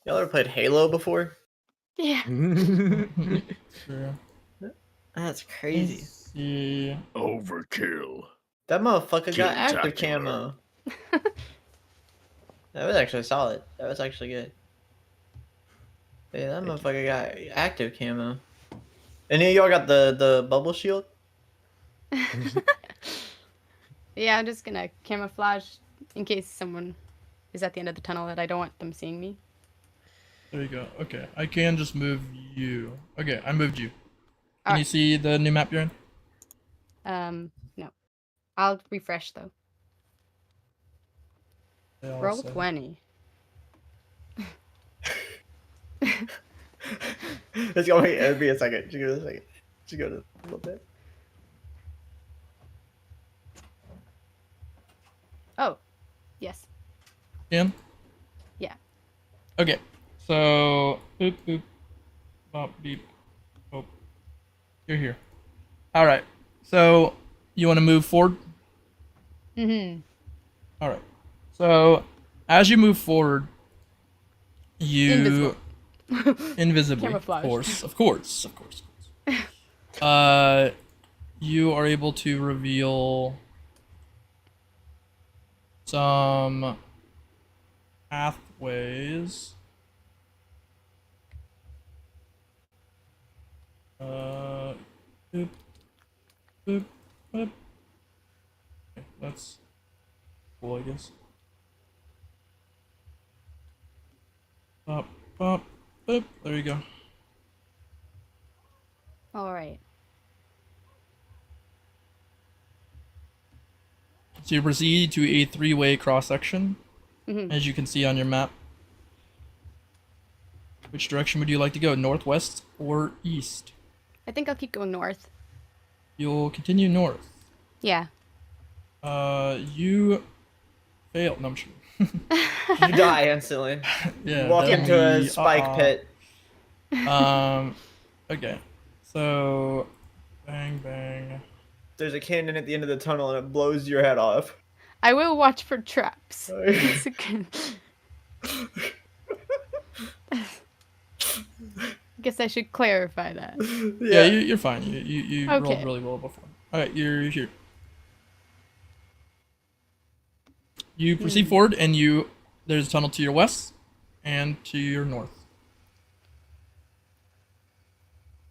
Y'all ever played Halo before? Yeah. Sure. That's crazy. Let's see. Overkill. That motherfucker got active Spectacular. camo. That was actually solid. That was actually good. Yeah, that motherfucker got active camo. Any of y'all got the bubble shield? Yeah, I'm just gonna camouflage in case someone is at the end of the tunnel that I don't want them seeing me. There you go. Okay, I can just move you. Okay, I moved you. Can you Alright. see the new map you're in? No. I'll refresh though. Yeah, I'll Roll say. 20. It's gonna be a second. Just give it a second. Just go to a little bit. Oh. Yes. Can? Yeah. Okay, so boop boop, bop beep. Oh, you're here. All right. So you want to move forward? Mm-hmm. All right. So as you move forward, you Invisible. invisibly, Camouflage. of course. You are able to reveal some pathways. Boop, boop, boop. Okay, that's cool, I guess. Bop, bop, boop. There you go. All right. So you proceed to a three-way cross-section, Mm-hmm. as you can see on your map. Which direction would you like to go, northwest or east? I think I'll keep going north. You'll continue north. Yeah. You fail. No, I'm sure. You die instantly. Yeah. You walk that'd into a be, spike pit. Okay. So, bang, bang. There's a cannon at the end of the tunnel and it blows your head off. I will watch for traps. Guess I should clarify that. Yeah, you're fine. You Okay. rolled really well before. All right, you're here. You proceed forward, and there's a tunnel to your west and to your north.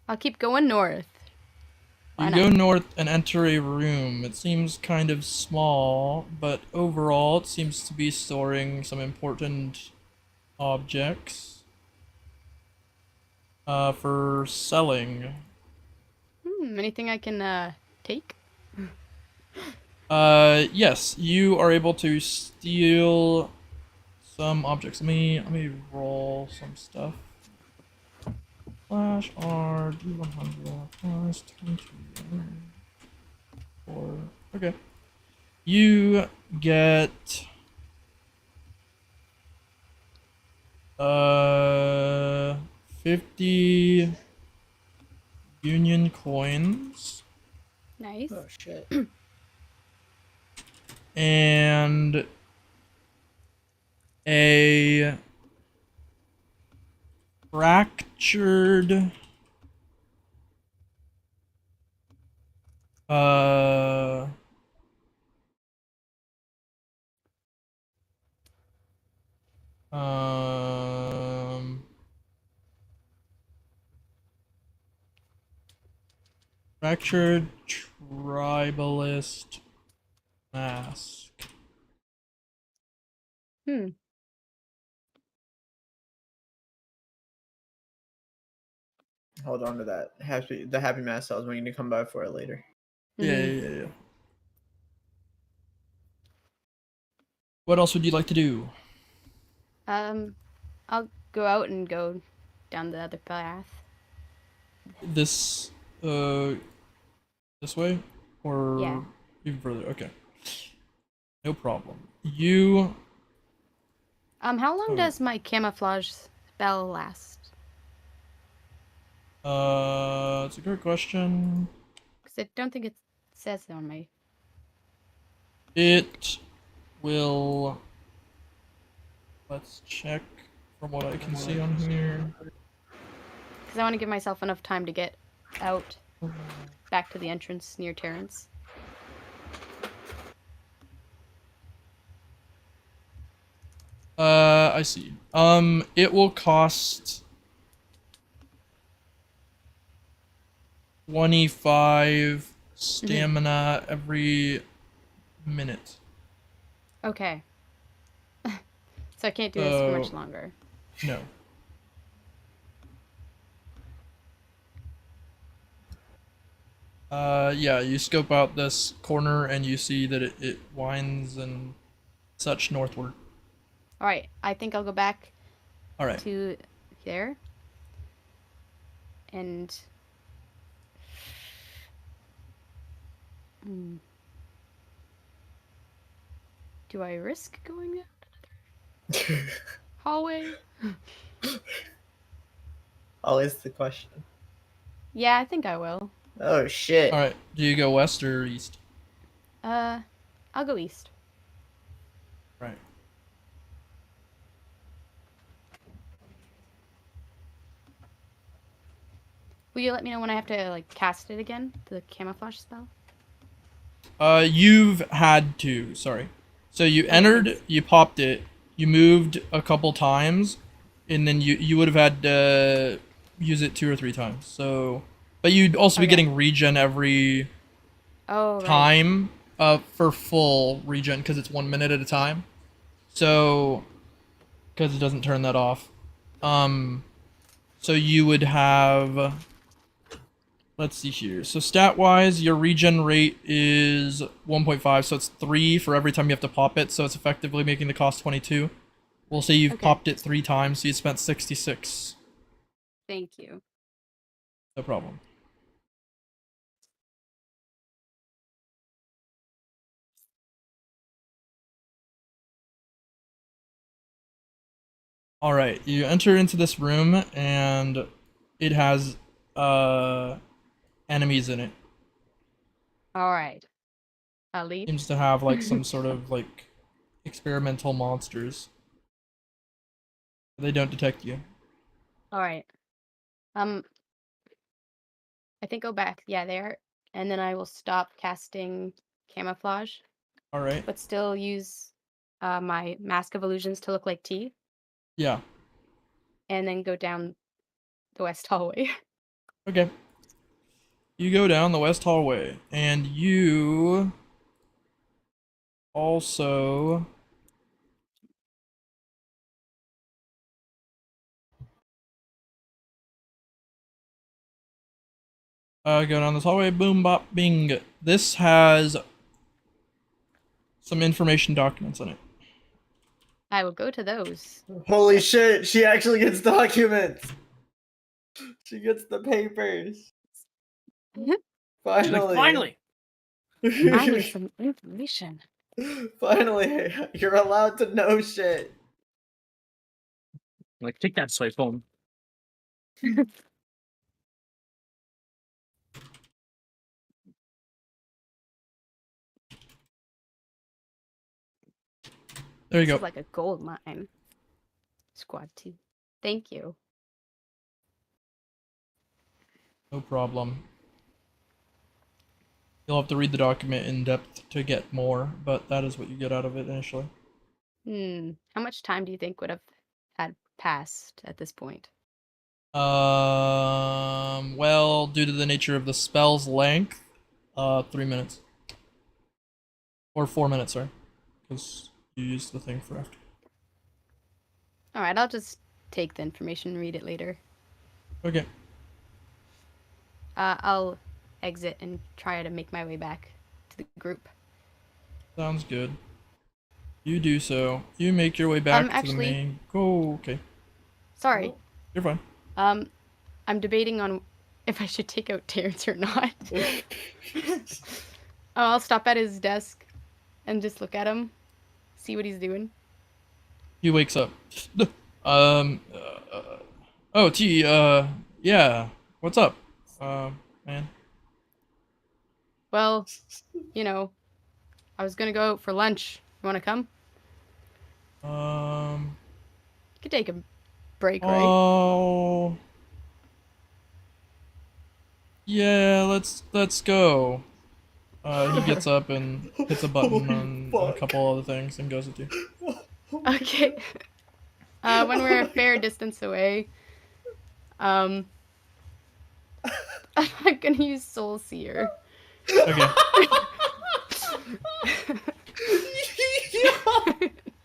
I'll keep going north. Why You not? go north and enter a room. It seems kind of small, but overall it seems to be storing some important objects for selling. Anything I can take? Yes, you are able to steal some objects. Let me roll some stuff. Slash R D100 plus 22. 4. Okay. You get 50 union coins Nice. Oh shit. and a fractured fractured tribalist mask. Hold on to that. The happy mass cells. We need to come by for it later. Yeah. What else would you like to do? I'll go out and go down the other path. This way? Or Yeah. even further? Okay. No problem. You How long Oh. does my camouflage spell last? it's a great question. Because I don't think it says it on my. It will, let's check from what I can see on here. Because I want to give myself enough time to get out back to the entrance near Terrence. I see. It will cost 25 stamina every minute. Okay. So I can't do this for much So- longer. No. Yeah, you scope out this corner and you see that it winds and such northward. Alright, I think I'll go back Alright. to there. And... Do I risk going down another hallway? Always the question. Yeah, I think I will. Oh shit. Alright, do you go west or east? I'll go east. Right. Will you let me know when I have to, like, cast it again? The camouflage spell? You've had to, sorry. So you entered, you popped it, you moved a couple times, and then you would have had to use it 2 or 3 times. So, but you'd also be Okay. getting regen every Oh, right. time for full regen because it's 1 minute at a time. So, because it doesn't turn that off. So you would have. Let's see here. So stat-wise, your regen rate is 1.5, so it's 3 for every time you have to pop it, so it's effectively making the cost 22. We'll say you've Okay. popped it 3 times, so you spent 66. Thank you. No problem. Alright, you enter into this room, and it has enemies in it. Alright. I'll leave. Seems to have like some sort of like experimental monsters. They don't detect you. Alright. I think go back. Yeah, there. And then I will stop casting camouflage, Alright. but still use my Mask of Illusions to look like T, Yeah. and then go down the west hallway. Okay. You go down the west hallway, and you also go down this hallway. Boom, bop, bing. This has some information documents in it. I will go to those. Holy shit, she actually gets documents. She gets the papers. Finally. Finally. Finally, some information. Finally, you're allowed to know shit. Like, take that, swipe phone. There you This go. is like a gold mine. Squad 2. Thank you. No problem. You'll have to read the document in depth to get more, but that is what you get out of it initially. How much time do you think would have had passed at this point? Well, due to the nature of the spell's length, 3 minutes. Or 4 minutes, sorry. Because you used the thing for after. All right, I'll just take the information and read it later. Okay. I'll exit and try to make my way back to the group. Sounds good. You do so. You make your way back to the Actually- main. Go. Okay. Sorry. You're fine. I'm debating on if I should take out Terrence or not. I'll stop at his desk and just look at him, see what he's doing. He wakes up. Oh, T, yeah. What's up? Man. Well, you know, I was gonna go out for lunch. You wanna come? You could take a break, right? Oh. Yeah, let's go. He gets up and hits a button on a couple other things and goes with you. Okay. When we're a fair distance away, I'm gonna use Soul Seer. Okay.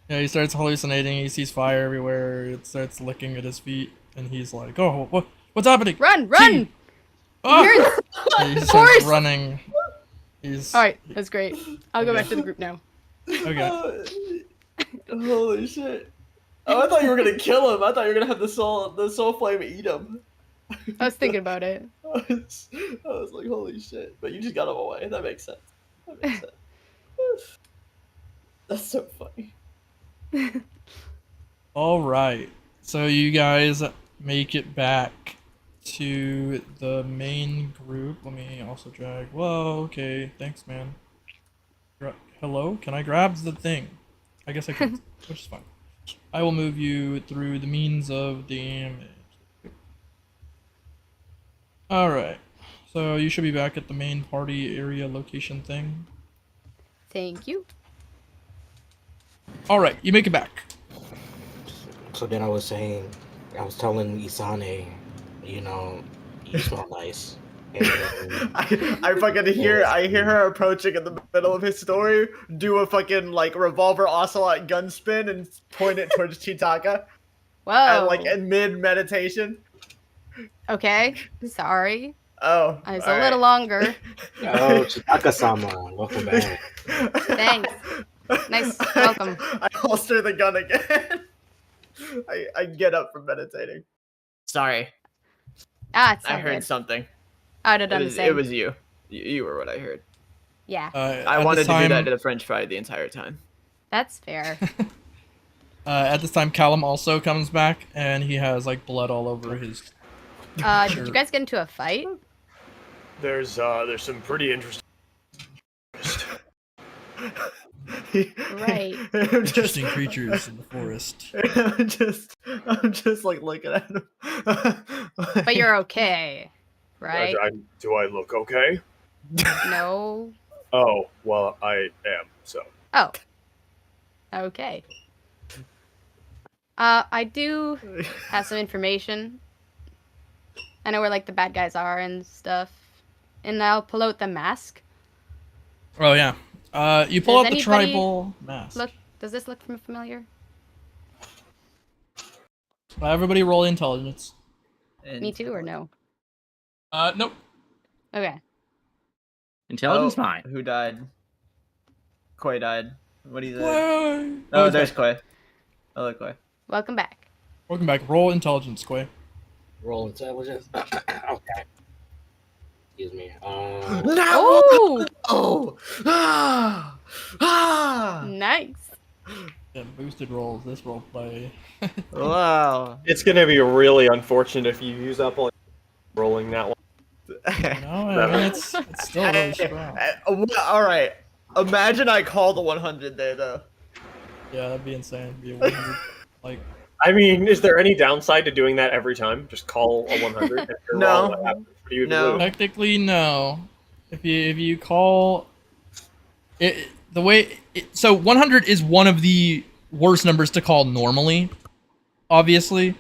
Yeah, he starts hallucinating. He sees fire everywhere. It starts licking at his feet, and he's like, "Oh, what's happening?" Run! Oh! He starts Horse! running. He's Alright, that's great. I'll go back to the group now. okay. Holy shit! Oh, I thought you were gonna kill him. I thought you were gonna have the soul flame eat him. I was thinking about it. I was like, holy shit! But you just got him away. That makes sense. That makes sense. That's so funny. All right. So you guys make it back to the main group. Let me also drag. Whoa. Okay. Thanks, man. Hello. Can I grab the thing? I guess I can, which is fine. I will move you through the means of damage. All right. So you should be back at the main party area location thing. Thank you. All right. You make it back. So then I was telling Isane, you smell nice. And I fucking I hear her approaching in the middle of his story, do a fucking like revolver ocelot gun spin and point it towards Chitaka. Whoa. And like in mid meditation. Okay. Sorry. Oh. It's a little longer. oh, Chitaka-sama, welcome back. Thanks. Nice. Welcome. I holster the gun again. I get up from meditating. Sorry. It's I not heard good. something. I would have done the same. It was you. You were what I heard. Yeah. I wanted to do that to the French fry the entire time. That's fair. At this time, Kallum also comes back, and he has like blood all over his. Did you guys get into a fight? There's some pretty interesting. Right. Interesting creatures in the forest. I'm just like looking at him. But you're okay, right? Do I look okay? No. Oh, well, I am, so. Oh. Okay. I do have some information. I know where like the bad guys are and stuff. And I'll pull out the mask. Oh yeah. You pull Does out the anybody tribal mask. Look, does this look familiar? Everybody roll intelligence. Me too, or no? Nope. Okay. Intelligence 9. Who died? Quay died. What do you think? Quay. Oh, he's there's back. Quay. Hello, Quay. Welcome back. Welcome back. Roll intelligence, Quay. Roll intelligence. Okay. Excuse me. No! Oh, Oh! Ah! Ah! nice. Yeah, boosted rolls. This role play. Wow. It's gonna be really unfortunate if you use up all rolling that one. No, I mean it's still really strong. All right. Imagine I call the 100 there, though. Yeah, that'd be insane. It'd be a 100, like. I mean, is there any downside to doing that every time? Just call a 100 and you're No. wrong, what happens for you to No. lose? Technically, no. If you call it the way so 100 is one of the worst numbers to call normally, obviously,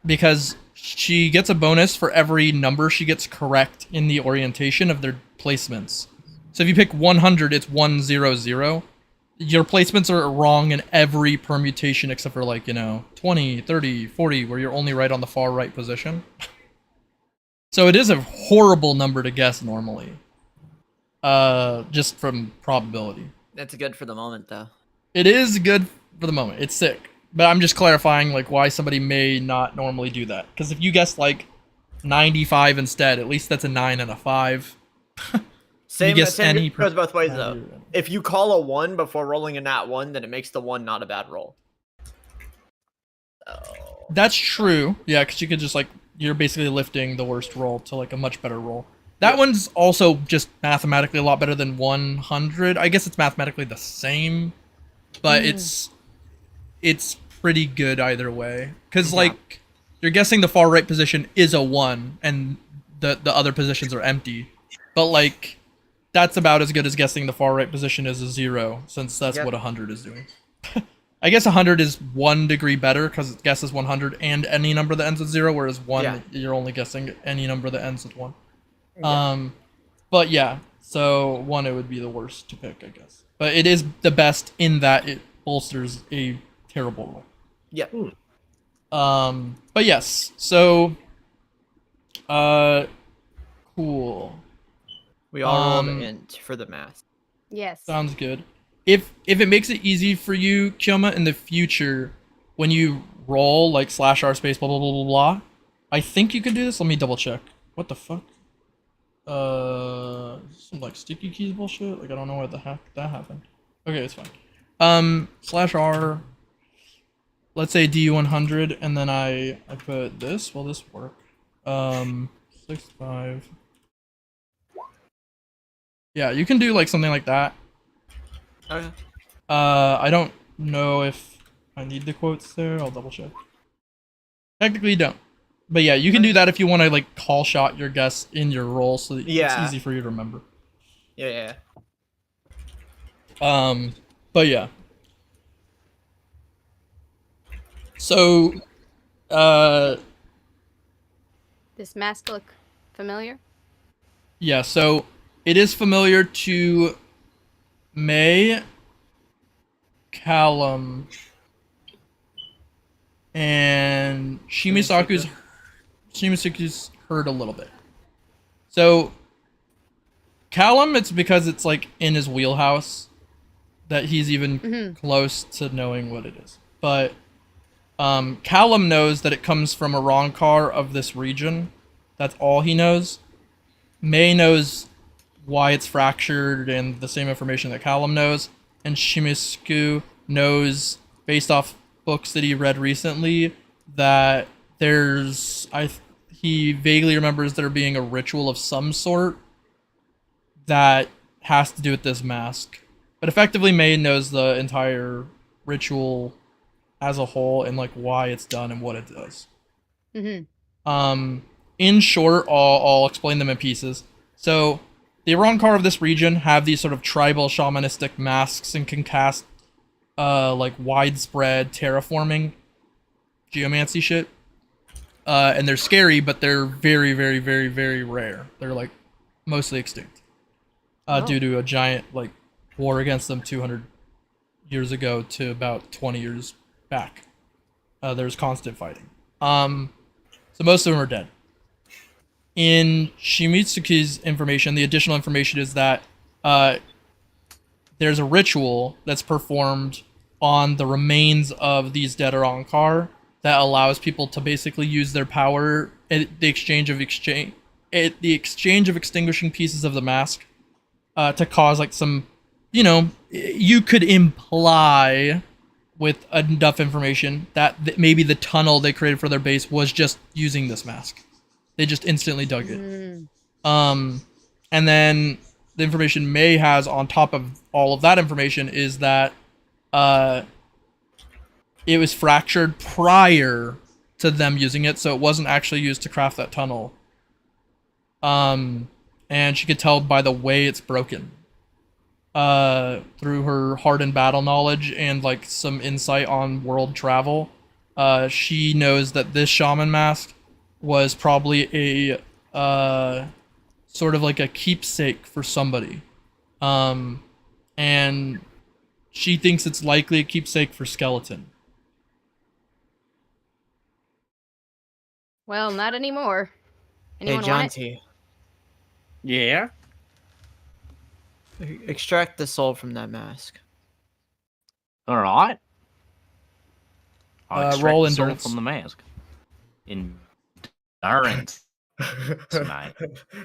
because she gets a bonus for every number she gets correct in the orientation of their placements. So if you pick 100, it's 100. your placements are wrong in every permutation except for like, 20, 30, 40, where you're only right on the far right position. So it is a horrible number to guess normally. Just from probability. That's good for the moment, though. It is good for the moment. It's sick. But I'm just clarifying like why somebody may not normally do that. Because if you guess like 95 instead, at least that's a 9 and a 5. Same guess any goes both ways, though. value. If you call a 1 before rolling a nat 1, then it makes the 1 not a bad roll. Oh. That's true. Yeah, because you could just like, you're basically lifting the worst roll to like a much better roll. That one's also just mathematically a lot better than 100. I guess it's mathematically the same, but it's pretty good either way. Because like, you're guessing the far right position is a 1, and the other positions are empty. But like, that's about as good as guessing the far right position is a 0, since that's what 100 is doing. I guess 100 is 1 degree better because it guesses 100 and any number that ends with 0, whereas 1 you're only guessing any number that ends with 1. But yeah, so 1 it would be the worst to pick, I guess. But it is the best in that it bolsters a terrible roll. Yeah. But yes, so cool. We all rolled int for the math. Yes. Sounds good. If it makes it easy for you, Kyouma, in the future, when you roll like /r space blah blah blah blah blah, I think you can do this. Let me double check. What the fuck? Some like sticky keys bullshit. Like I don't know why the heck that happened. Okay, it's fine. /r. Let's say D100, and then I put this. Will this work? 65. Yeah, you can do like something like that. Okay. I don't know if I need the quotes there. I'll double check. Technically, you don't. But yeah, you can do that if you want to like call shot your guess in your roll, so that it's easy for you to remember. Yeah. But yeah. So, This mask look familiar? yeah, so it is familiar to May, Kallum, and Shimisuku's heard a little bit. So, Kallum, it's because it's like in his wheelhouse that he's even close to knowing what it is. But Kallum knows that it comes from a wrong car of this region. That's all he knows. May knows why it's fractured and the same information that Kallum knows. And Shimisuku knows, based off books that he read recently, that he vaguely remembers there being a ritual of some sort that has to do with this mask. But effectively, May knows the entire ritual as a whole and like why it's done and what it does. In short, I'll explain them in pieces. So the Arankar of this region have these sort of tribal shamanistic masks and can cast like widespread terraforming geomancy shit. And they're scary, but they're very, very, very, very rare. They're like mostly extinct due to a giant like war against them 200 years ago to about 20 years back. There's constant fighting. So most of them are dead. In Shimisuku's information, the additional information is that there's a ritual that's performed on the remains of these dead Arankar that allows people to basically use their power at the exchange of extinguishing pieces of the mask to cause like some, you could imply with enough information that maybe the tunnel they created for their base was just using this mask. They just instantly dug it. And then the information May has on top of all of that information is that it was fractured prior to them using it, so it wasn't actually used to craft that tunnel. And she could tell by the way it's broken. Through her hardened battle knowledge and like some insight on world travel, she knows that this shaman mask was probably a sort of like a keepsake for somebody. And she thinks it's likely a keepsake for skeleton. Well, not anymore. Hey, Anyone want it? Jonty, Yeah. extract the soul from that mask. All right. I'll extract roll the soul endurance. from the mask. Endurance, mate.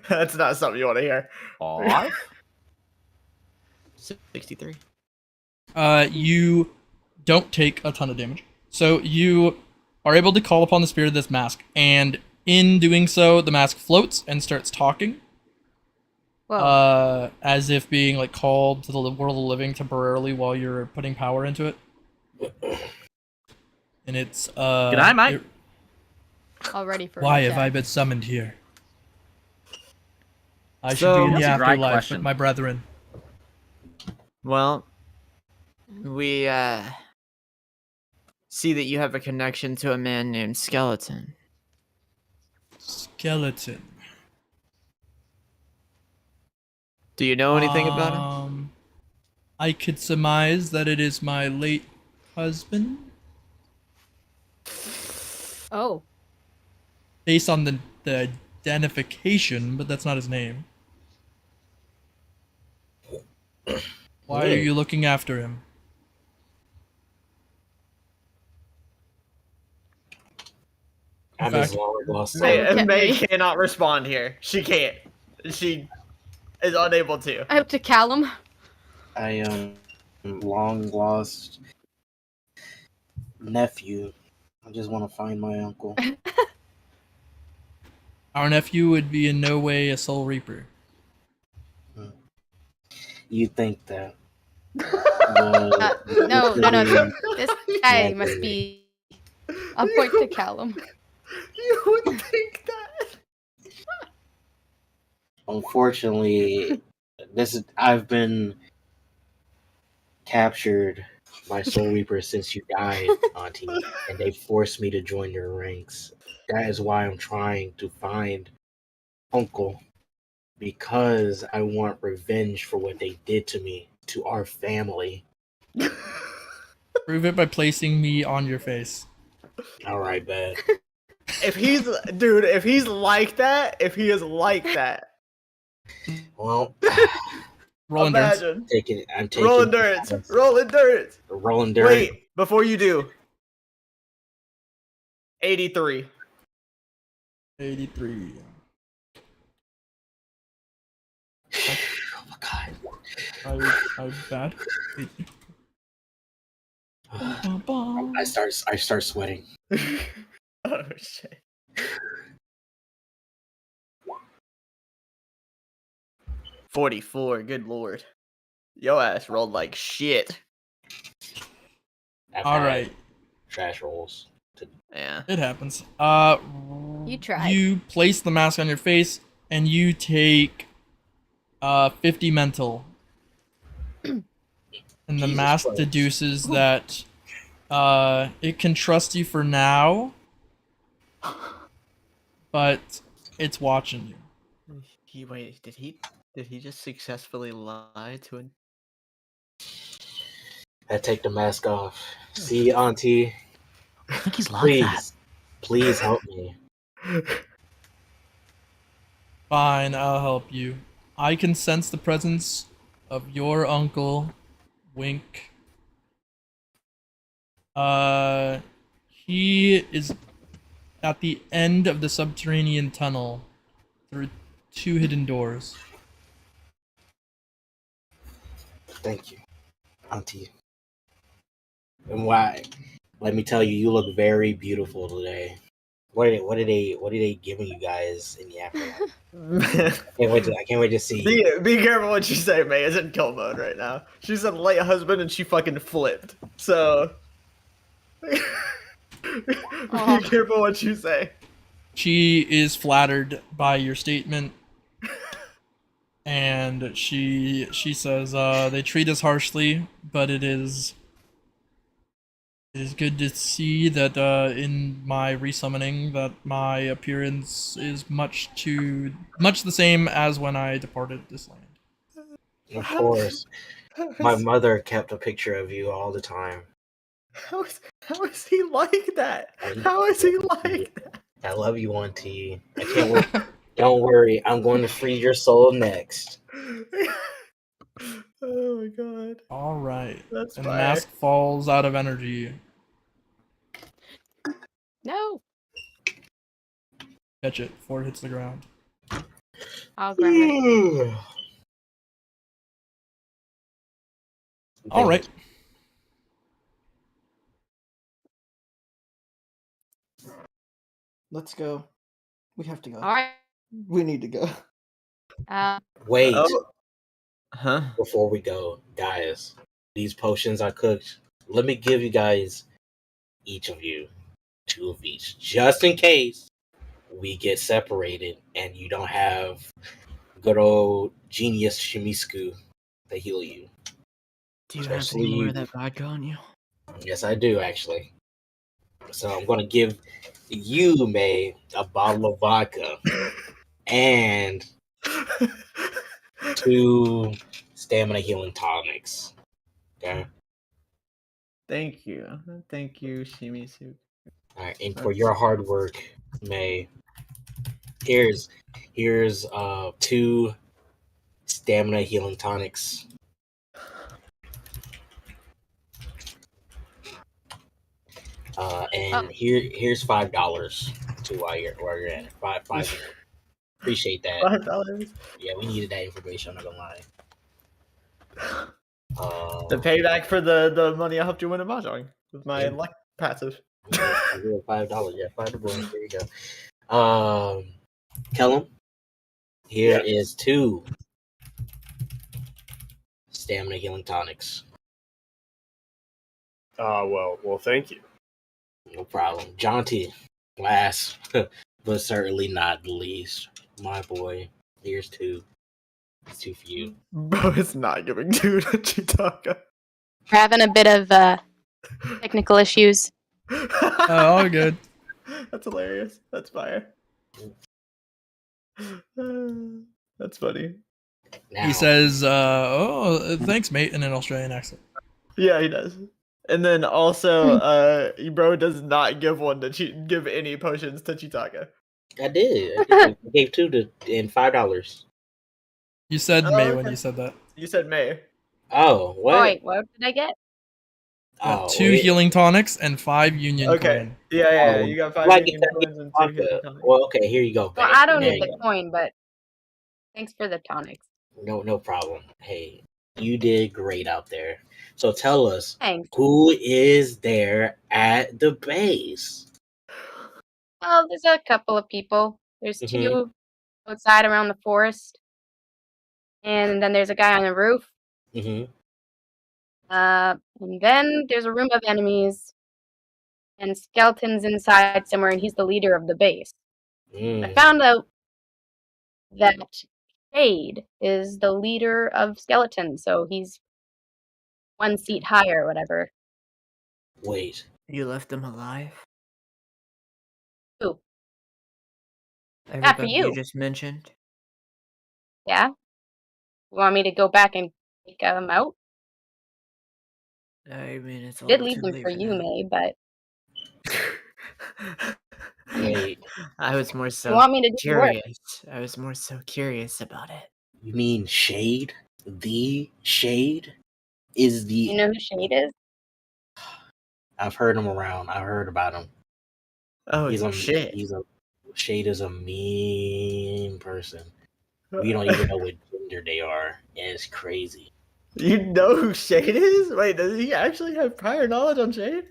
That's not something you want to hear. 5. 63. You don't take a ton of damage. So you are able to call upon the spirit of this mask, and in doing so, the mask floats and starts talking. Whoa. As if being like called to the world of the living temporarily while you're putting power into it. And it's Good night, mate. All ready for Why an have I attack. been summoned here? I should So- be in the That's a great afterlife question. with my brethren. Well, we see that you have a connection to a man named Skeleton. Skeleton. Do you know anything about him? I could surmise that it is my late husband, Oh. based on the identification, but that's not his name. Why are you looking after him? I'm In his fact- long lost son. Look at May me. cannot respond here. She can't. She is unable to. Up to Kallum. I long lost nephew. I just want to find my uncle. Our nephew would be in no way a Soul Reaper. You think that? No. This guy must be. I'll point to Kallum. You would think that. Unfortunately, I've been captured by Soul Reaper since you died, Auntie, and they forced me to join your ranks. That is why I'm trying to find Uncle, because I want revenge for what they did to me, to our family. Prove it by placing me on your face. All right, bad. If he's like that, if he is like that, Well, Roll endurance. imagine. I'm taking Roll endurance. Roll endurance. Roll endurance. Wait, before you do. 83. 83. Oh my god. I'm bad. I start sweating. Oh shit. 44, good lord. Yo ass rolled like shit. I've All had right, Trash rolls. Yeah. it happens. You tried. You place the mask on your face, and you take 50 mental. And the Jesus mask Christ. deduces that it can trust you for now, but it's watching you. Did he just successfully lie to an I take the mask off. See, Auntie, I think he's like that. please help me. Fine, I'll help you. I can sense the presence of your uncle. Wink. He is at the end of the subterranean tunnel through 2 hidden doors. Thank you, Auntie. And why? Let me tell you, you look very beautiful today. What are they giving you guys in the afterlife? I can't wait to see. Be careful what you say, May is in kill mode right now. She said late husband and she fucking flipped. So be careful what you say. She is flattered by your statement, and she says, "They treat us harshly, but it is good to see that in my resummoning that my appearance is much the same as when I departed this land." Of course. My mother kept a picture of you all the time. How is he like that? I How is he love you. like that? I love you, Auntie. I can't wait. Don't worry, I'm going to free your soul next. Oh my god. All right. That's And the fire. mask falls out of energy. No. Catch it before it hits the ground. I'll grab it. All right. Let's go. We have to go. All right. We need to go. Wait, Oh. Huh? before we go, guys, these potions I cooked, let me give you guys, each of you, 2 of each, just in case we get separated and you don't have good old genius Shimisuku to heal you. Do you Especially have any more you. of that vodka on you? Yes, I do, actually. So I'm going to give you, May, a bottle of vodka and 2 stamina healing tonics. Okay? Thank you, Shimizu. All right, and for your hard work, May, here's 2 stamina healing tonics. And here's $5 to while you're at it. Five. Appreciate that. $5. Yeah, we needed that information. I'm not gonna lie. The payback for the money I helped you win at mahjong with my luck passive. $5. Yeah, $5. There you go. Kallum, here is 2 stamina healing tonics. Well, thank you. No problem. Jonty, last but certainly not the least, my boy. Here's 2. It's 2 for you. Bro is not giving 2 to Chitaka. We're having a bit of technical issues. All good. That's hilarious. That's fire. That's funny. Now, He says, "Oh, thanks, mate," in an Australian accent. Yeah, he does. And then also, bro does not give give any potions to Chitaka. I did. I gave 2 and $5. You said Oh, May when okay. you said that. You said May. Oh, what? Oh, wait, what did I get? Oh, 2 wait. healing tonics and 5 union Okay. coin. Yeah. You got 5 like union it, coins and 2 vodka. healing tonics. Well, okay, here you go. Well, babe. I don't There need you the go. coin, but thanks for the tonics. No problem. Hey, you did great out there. So tell us, Thanks. who is there at the base? Well, there's a couple of people. There's 2 outside around the forest. And then there's a guy on the roof. Mm-hmm. And then there's a room of enemies. And skeletons inside somewhere, and he's the leader of the base. I found out that Shade is the leader of skeletons, so he's 1 seat higher or whatever. Wait. You left them alive? Who? Everybody you. you just mentioned? Yeah? You want me to go back and take them out? I mean, it's a Did little leave too them late for you, that. May, but Wait. I was more so you want me to do the work? curious. I was more so curious about it. You mean Shade? The Shade? Is the... You know who Shade is? I've heard him around. I've heard about him. Oh, shit. Shade is a mean person. We don't even know what gender they are. And it's crazy. You know who Shade is? Wait, does he actually have prior knowledge on Shade?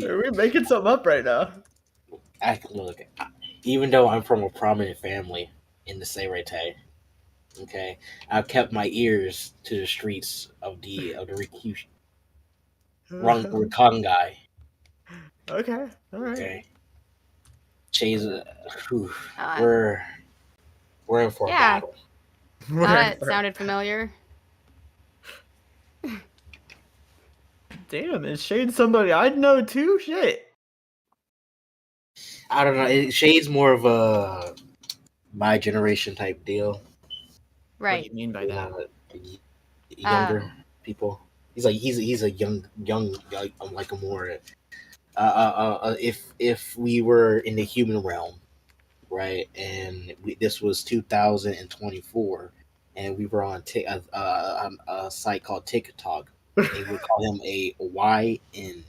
Are we making something up right now? Look, even though I'm from a prominent family in the Seirete, okay, I've kept my ears to the streets of the Rakangai. Okay, all right. Okay, Shade's we're in for a battle. Thought it sounded familiar. Damn, is Shade somebody I'd know too? Shit. I don't know. Shade's more of a my generation type deal. What Right. do you mean by that? Younger people. He's a young like a more if we were in the human realm, right, and this was 2024, and we were on a site called TikTok, they would call him a YN.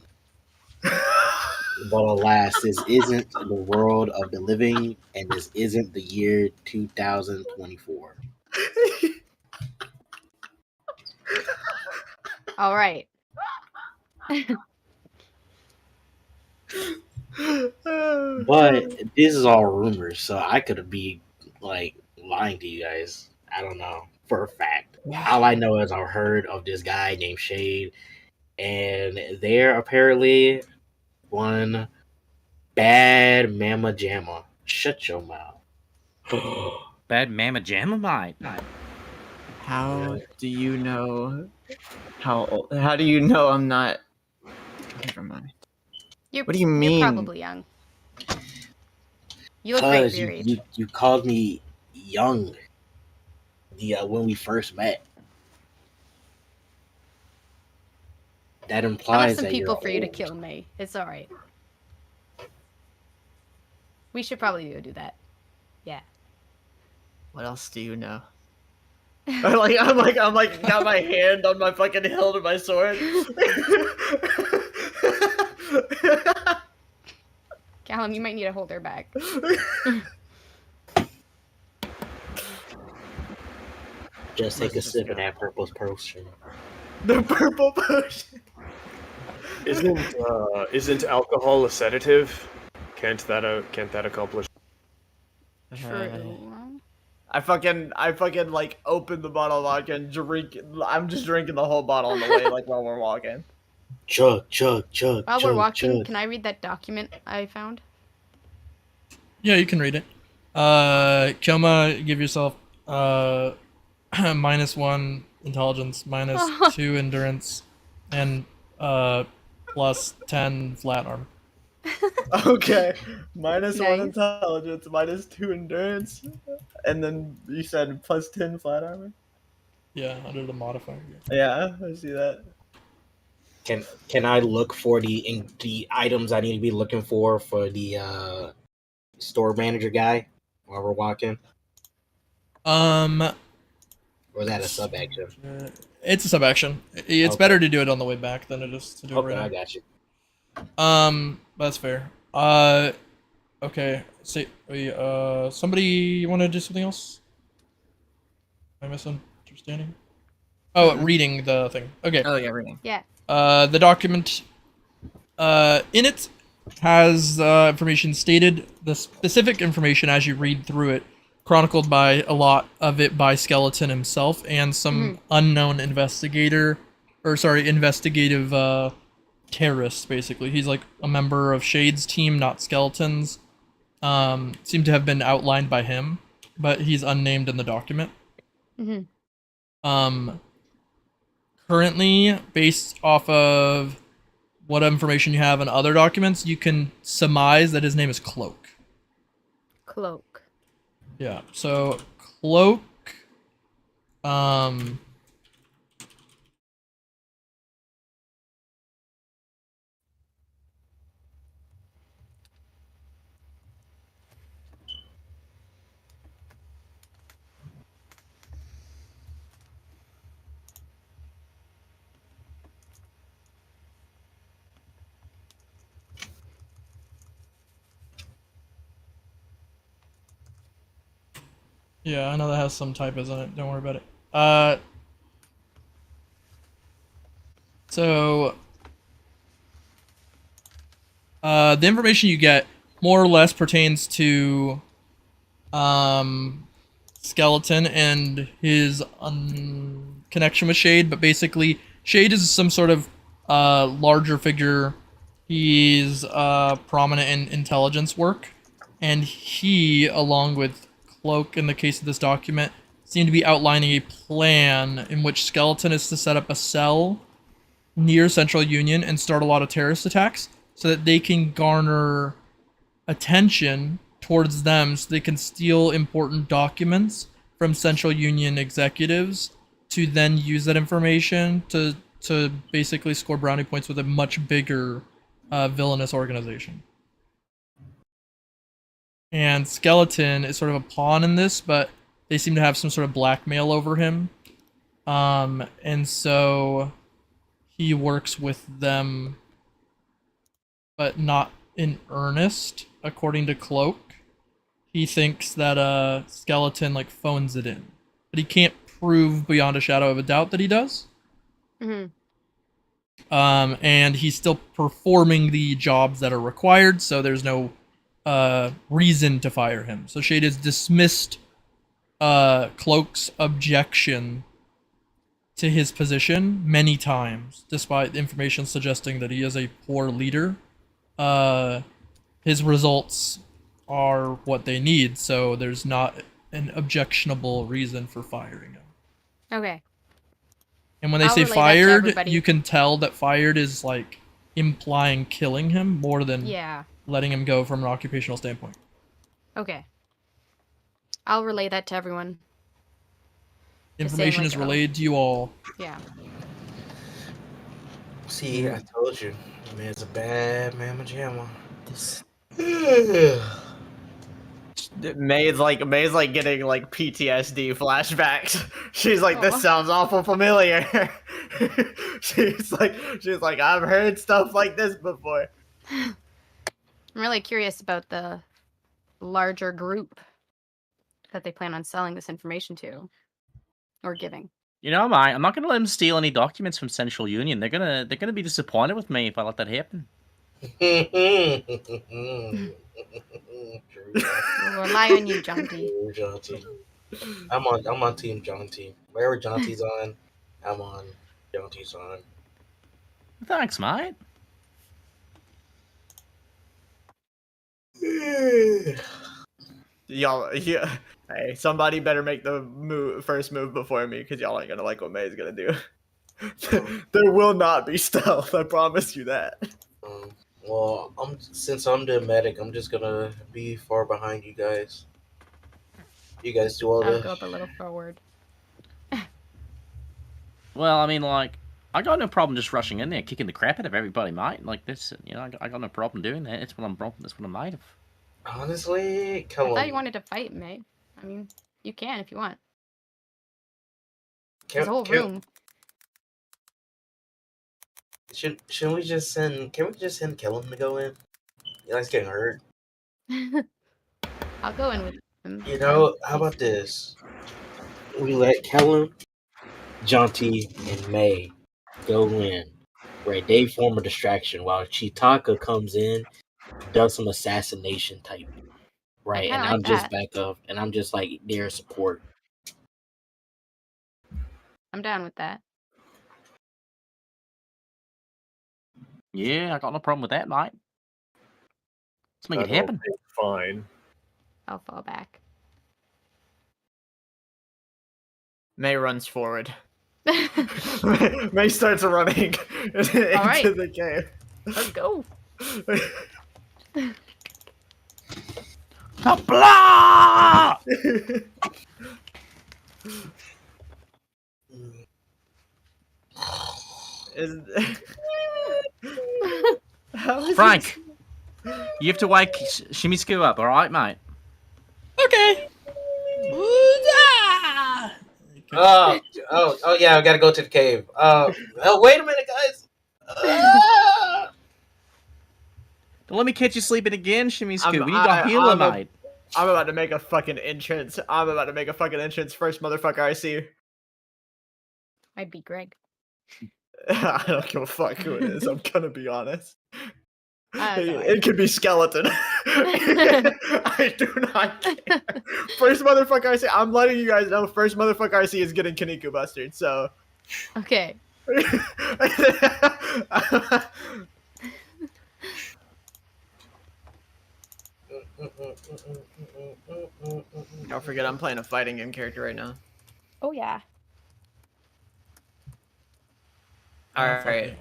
But alas, this isn't the world of the living, and this isn't the year 2024. All right. But this is all rumors, so I could be like lying to you guys. I don't know for a fact. All I know is I heard of this guy named Shade, and they're apparently one bad mama jamma. Shut your mouth. Bad mama jamamite. How do you know? How do you know I'm not? Never mind. What do you mean? You're probably young. You look great for your age. You called me young when we first met. That I have implies some that people you're for you to old. kill, May. It's all right. We should probably go do that. Yeah. What else do you know? I'm like got my hand on my fucking hilt of my sword. Kallum, you might need to hold her back. Just take a sip of that purple potion. The purple potion. Isn't alcohol a sedative? Can't that accomplish? True. I fucking like open the bottle of vodka and drink. I'm just drinking the whole bottle on the way, like while we're walking. Chug. While we're walking, chug. can I read that document I found? Yeah, you can read it. Kyouma, give yourself -1 intelligence, -2 endurance, and +10 flat armor. Okay, -1 Nice. intelligence, -2 endurance, and then you said +10 flat armor. Yeah, under the modifier. Yeah, I see that. Can I look for the items I need to be looking for the store manager guy while we're walking? Or is that a sub action? It's a sub action. It's Okay. better to do it on the way back than it is to do it Okay, right I now. got you. That's fair. Okay. See, somebody want to do something else? Am I misunderstanding? Oh, reading the thing. Okay. Oh yeah, reading. Yeah. The document, in it has information stated, the specific information as you read through it, chronicled by a lot of it by Skeleton himself and some unknown investigative terrorist, basically. He's like a member of Shade's team, not Skeleton's. Seem to have been outlined by him, but he's unnamed in the document. Currently, based off of what information you have in other documents, you can surmise that his name is Cloak. Cloak. Yeah, so Cloak, yeah, I know that has some typos in it. Don't worry about it. So the information you get more or less pertains to Skeleton and his connection with Shade, but basically Shade is some sort of larger figure. He's prominent in intelligence work, and he, along with Cloak in the case of this document, seem to be outlining a plan in which Skeleton is to set up a cell near Central Union and start a lot of terrorist attacks so that they can garner attention towards them so they can steal important documents from Central Union executives to then use that information to basically score brownie points with a much bigger villainous organization. And Skeleton is sort of a pawn in this, but they seem to have some sort of blackmail over him. And so he works with them, but not in earnest, according to Cloak. He thinks that Skeleton like phones it in, but he can't prove beyond a shadow of a doubt that he does. Mm-hmm. And he's still performing the jobs that are required, so there's no reason to fire him. So Shade has dismissed Cloak's objection to his position many times, despite information suggesting that he is a poor leader. His results are what they need, so there's not an objectionable reason for firing him. Okay. And when they I'll say relay that to fired, everybody. you can tell that fired is like implying killing him more than Yeah. letting him go from an occupational standpoint. Okay. I'll relay that to everyone. Just saying, Information like, is relayed to you all. Yeah. See, I told you. Man's a bad mamma jamma. May's like getting like PTSD flashbacks. She's like, this sounds awful familiar. she's like, I've heard stuff like this before. I'm really curious about the larger group that they plan on selling this information to or giving. You know, I'm not gonna let them steal any documents from Central Union. They're gonna be disappointed with me if I let that happen. We'll rely on you, Jonty. Jonty. I'm on Team Jonty. Wherever Jonty's on, I'm on Jonty's on. Thanks, mate. Y'all, yeah. Hey, somebody better make the first move before me, because y'all ain't gonna like what May's gonna do. There will not be stealth. I promise you that. Well, since I'm the medic, I'm just gonna be far behind you guys. You guys do all I'll this. go up a little forward. Well, I mean, like, I got no problem just rushing in there, kicking the crap out of everybody, mate. Like this, you know, I got no problem doing that. That's what I'm made of. Honestly, I come on. thought you wanted to fight, May. I mean, you can if you want. There's a whole room. Can we just send Kallum to go in? You know, he's getting hurt. I'll go in with him. You know, how about this? We let Kallum, Jonty, and May go in. Right, they form a distraction while Chitaka comes in, does some assassination type. Right, and I'm just back up, and I'm just like their support. I'm down with that. Yeah, I got no problem with that, mate. Let's make it happen. Fine. I'll fall back. May runs forward. May starts running into the cave. Let's go. Blah! Frank, you have to wake Shimisuku up, all right, mate? Okay. Oh yeah, I gotta go to the cave. Oh, wait a minute, guys. Don't let me catch you sleeping again, Shimisuku. We need a healer, mate. I'm about to make a fucking entrance. First motherfucker I see. I'd be Greg. I don't give a fuck who it is. I'm gonna be honest. It could be Skeleton. I do not care. First motherfucker I see. I'm letting you guys know. First motherfucker I see is getting Kaniku busted. So. Okay. Don't forget, I'm playing a fighting game character right now. Oh yeah. All right.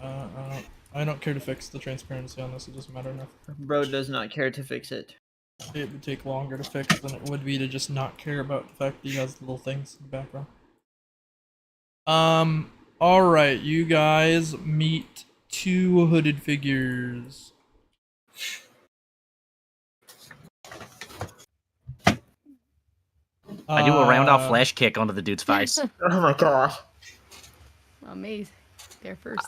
I don't care to fix the transparency on this. It doesn't matter enough. Bro does not care to fix it. it would take longer to fix than it would be to just not care about the fact that he has little things in the background. Alright, you guys meet two hooded figures. I do a round off flash kick onto the dude's face. Oh my gosh. Amazing. They're first.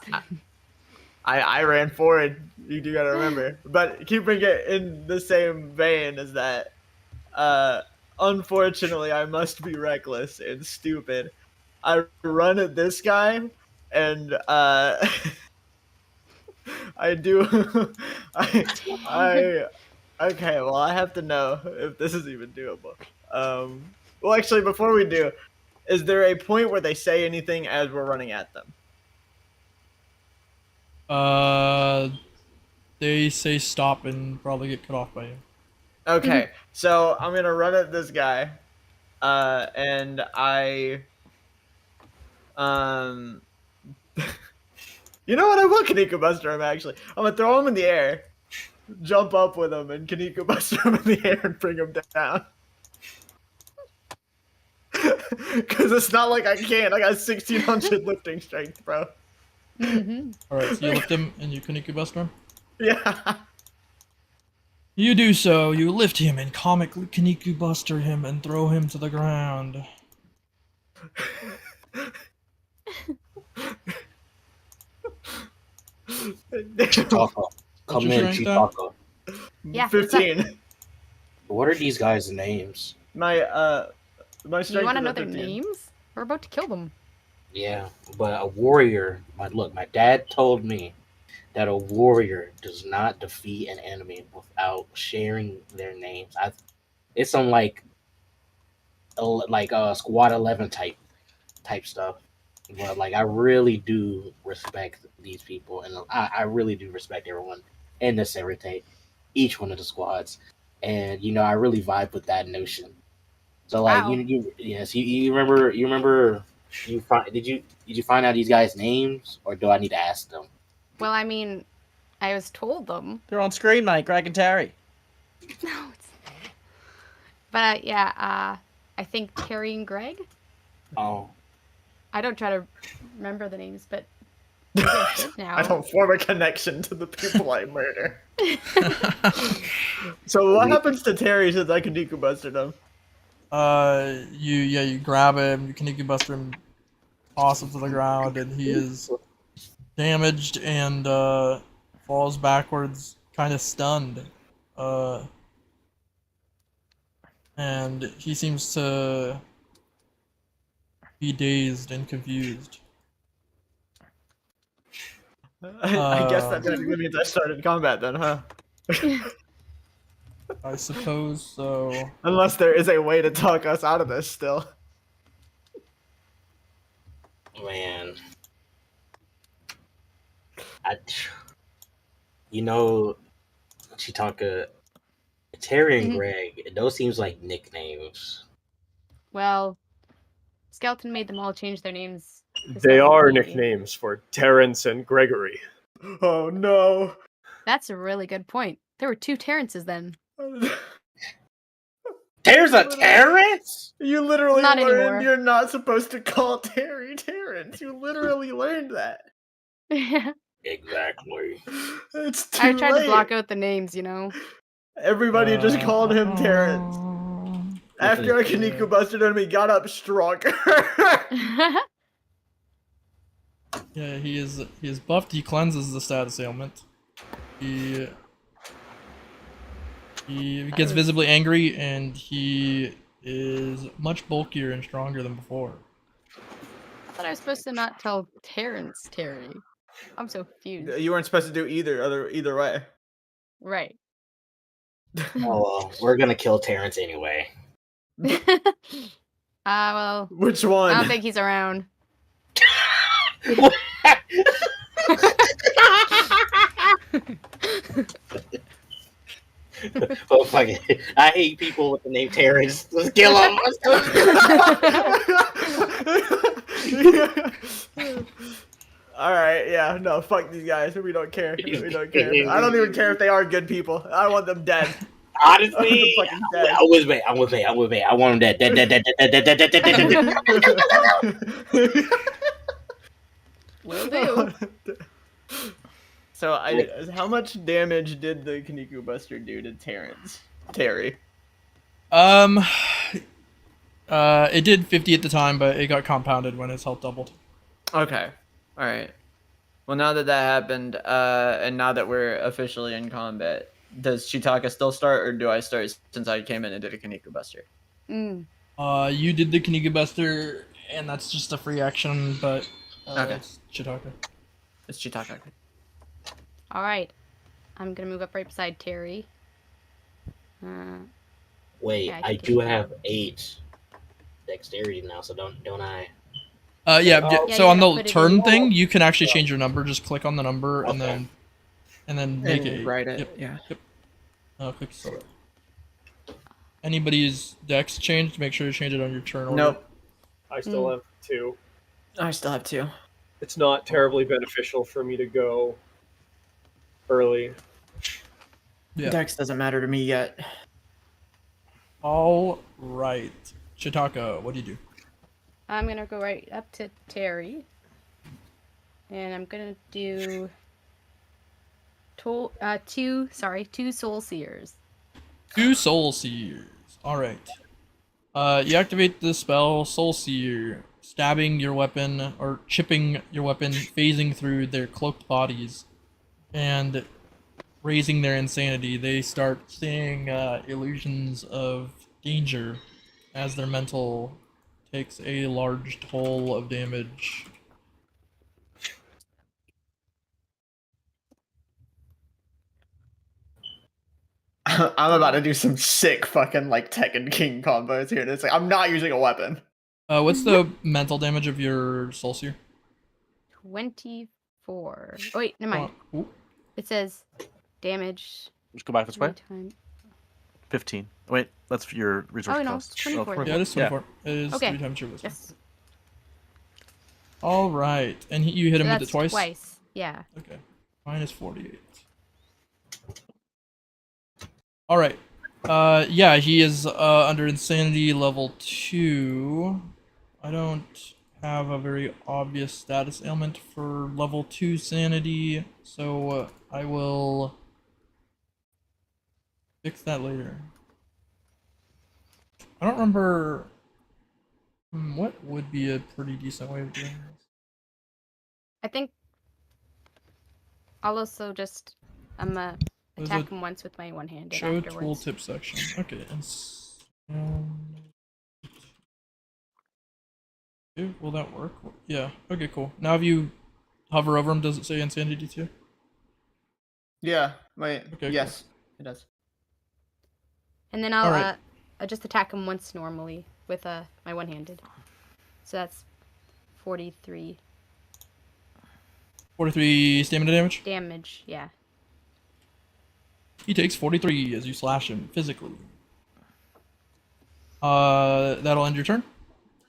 I ran forward. You do gotta remember, but keeping it in the same vein as that. Unfortunately, I must be reckless and stupid. I run at this guy, and I do. I okay. Well, I have to know if this is even doable. Well, actually, before we do, is there a point where they say anything as we're running at them? They say stop and probably get cut off by you. Okay, so I'm gonna run at this guy, and you know what? I will Kaneko Buster him. Actually, I'm gonna throw him in the air, jump up with him, and Kaneko Buster him in the air and bring him down. Because it's not like I can't. I got 1,600 lifting strength, bro. Alright, so you lift him and you Kaneko Buster him? Yeah. You do so. You lift him and comically Kaneko Buster him and throw him to the ground. Chitaka. Come your in, strength at? Chitaka. Yeah, 15. What are these guys' names? My strength. You want to is know at their 15. names? We're about to kill them. Yeah, but a warrior. My dad told me that a warrior does not defeat an enemy without sharing their names. It's some like squad 11 type stuff. But like I really do respect these people, and I really do respect everyone in this everything, each one of the squads, and I really vibe with that notion. So like Wow. you remember did you find out these guys' names, or do I need to ask them? Well, I mean, I was told them. They're on screen, Mike. Greg and Terry. No, it's. But yeah, I think Terry and Greg. Oh, I don't try to remember the names, but maybe I should now. I don't form a connection to the people I murder. So what happens to Terry since I Kaneko Busted him? You grab him, you Kaneko Buster him, toss him to the ground, and he is damaged and falls backwards, kind of stunned. And he seems to be dazed and confused. I guess that technically means I started combat then, huh? I suppose so. Unless there is a way to talk us out of this still. man. Chitaka, Terry and Mhm. Greg, those seems like nicknames. Well, Skeleton made them all change their names. to They something are easy. nicknames for Terrence and Gregory. Oh no. That's a really good point. There were two Terrences then. There's a Terrence? You literally Not learned anymore. you're not supposed to call Terry Terrence. You literally learned that. I Exactly. It's too tried late. to block out the names, Everybody just called him Terrence. After I Kaneko busted him, he got up stronger. Yeah, he is buffed. He cleanses the status ailment. He gets visibly angry, and he is much bulkier and stronger than before. I thought I was supposed to not tell Terrence Terry. I'm so confused. You weren't supposed to do either way. Right. Oh well, we're gonna kill Terrence anyway. Well, Which I one? don't think he's around. Oh fuck it! I hate people with the name Terrence. Let's kill him. Alright, yeah, no, fuck these guys. We don't care. We don't care. I don't even care if they are good people. I want them dead. Honestly, Fucking dead. I'm with me. I'm with me. I'm with me. I want him dead. Dead. Will do. So how much damage did the Kaniku Buster do to Terry? It did 50 at the time, but it got compounded when his health doubled. Okay. All right. Well, now that happened, and now that we're officially in combat, does Chitaka still start, or do I start since I came in and did a Kaniku Buster? Mm. You did the Kaniga Buster, and that's just a free action, but Okay. it's Chitaka. It's Chitaka. All right. I'm gonna move up right beside Terry. Wait, Yeah, I I think do it's- have 8 dexterity now, so don't I? Yeah, Yeah, so you on gotta the put it turn in. thing, you can actually change your number. Just click on the number and Okay. then make And it. write it. Yep. Yeah. Click select. Anybody's dex changed? Make sure you change it on your turn order. Nope. I still have 2. I still have 2. It's not terribly beneficial for me to go early. Yeah. Dex doesn't matter to me yet. All right, Chitaka, what do you do? I'm gonna go right up to Terry, and I'm gonna do two soul seers. 2 Soul Seers. All right. You activate the spell Soul Seer, stabbing your weapon or chipping your weapon, phasing through their cloaked bodies, and raising their insanity. They start seeing illusions of danger as their mental takes a large toll of damage. I'm about to do some sick fucking like Tekken King combos here. It's like I'm not using a weapon. What's the mental damage of your Soul Seer? 24. Oh, wait, never mind. Ooh. It says damage. Just go back this way. Time. 15. Wait, that's your resource Oh, no, cost. 24. Yeah, it is 24. It is Okay. 3 times your wisdom. Yes. All right, and you hit him So with that's it twice. Twice. Yeah. Okay, minus 48. All right. Yeah, he is under insanity level 2. I don't have a very obvious status ailment for level 2 sanity, so I will fix that later. I don't remember what would be a pretty decent way of doing this. I think I'll also just There's attack a him once with my one hand Show afterwards. tooltip section. Okay, will that work? Yeah. Okay, cool. Now if you hover over him, does it say insanity too? Yeah. Wait. Okay, yes, it does. And then I'll Alright. just attack him once normally with my one-handed. So that's 43 43 stamina damage. damage. Yeah. He takes 43 as you slash him physically. That'll end your turn.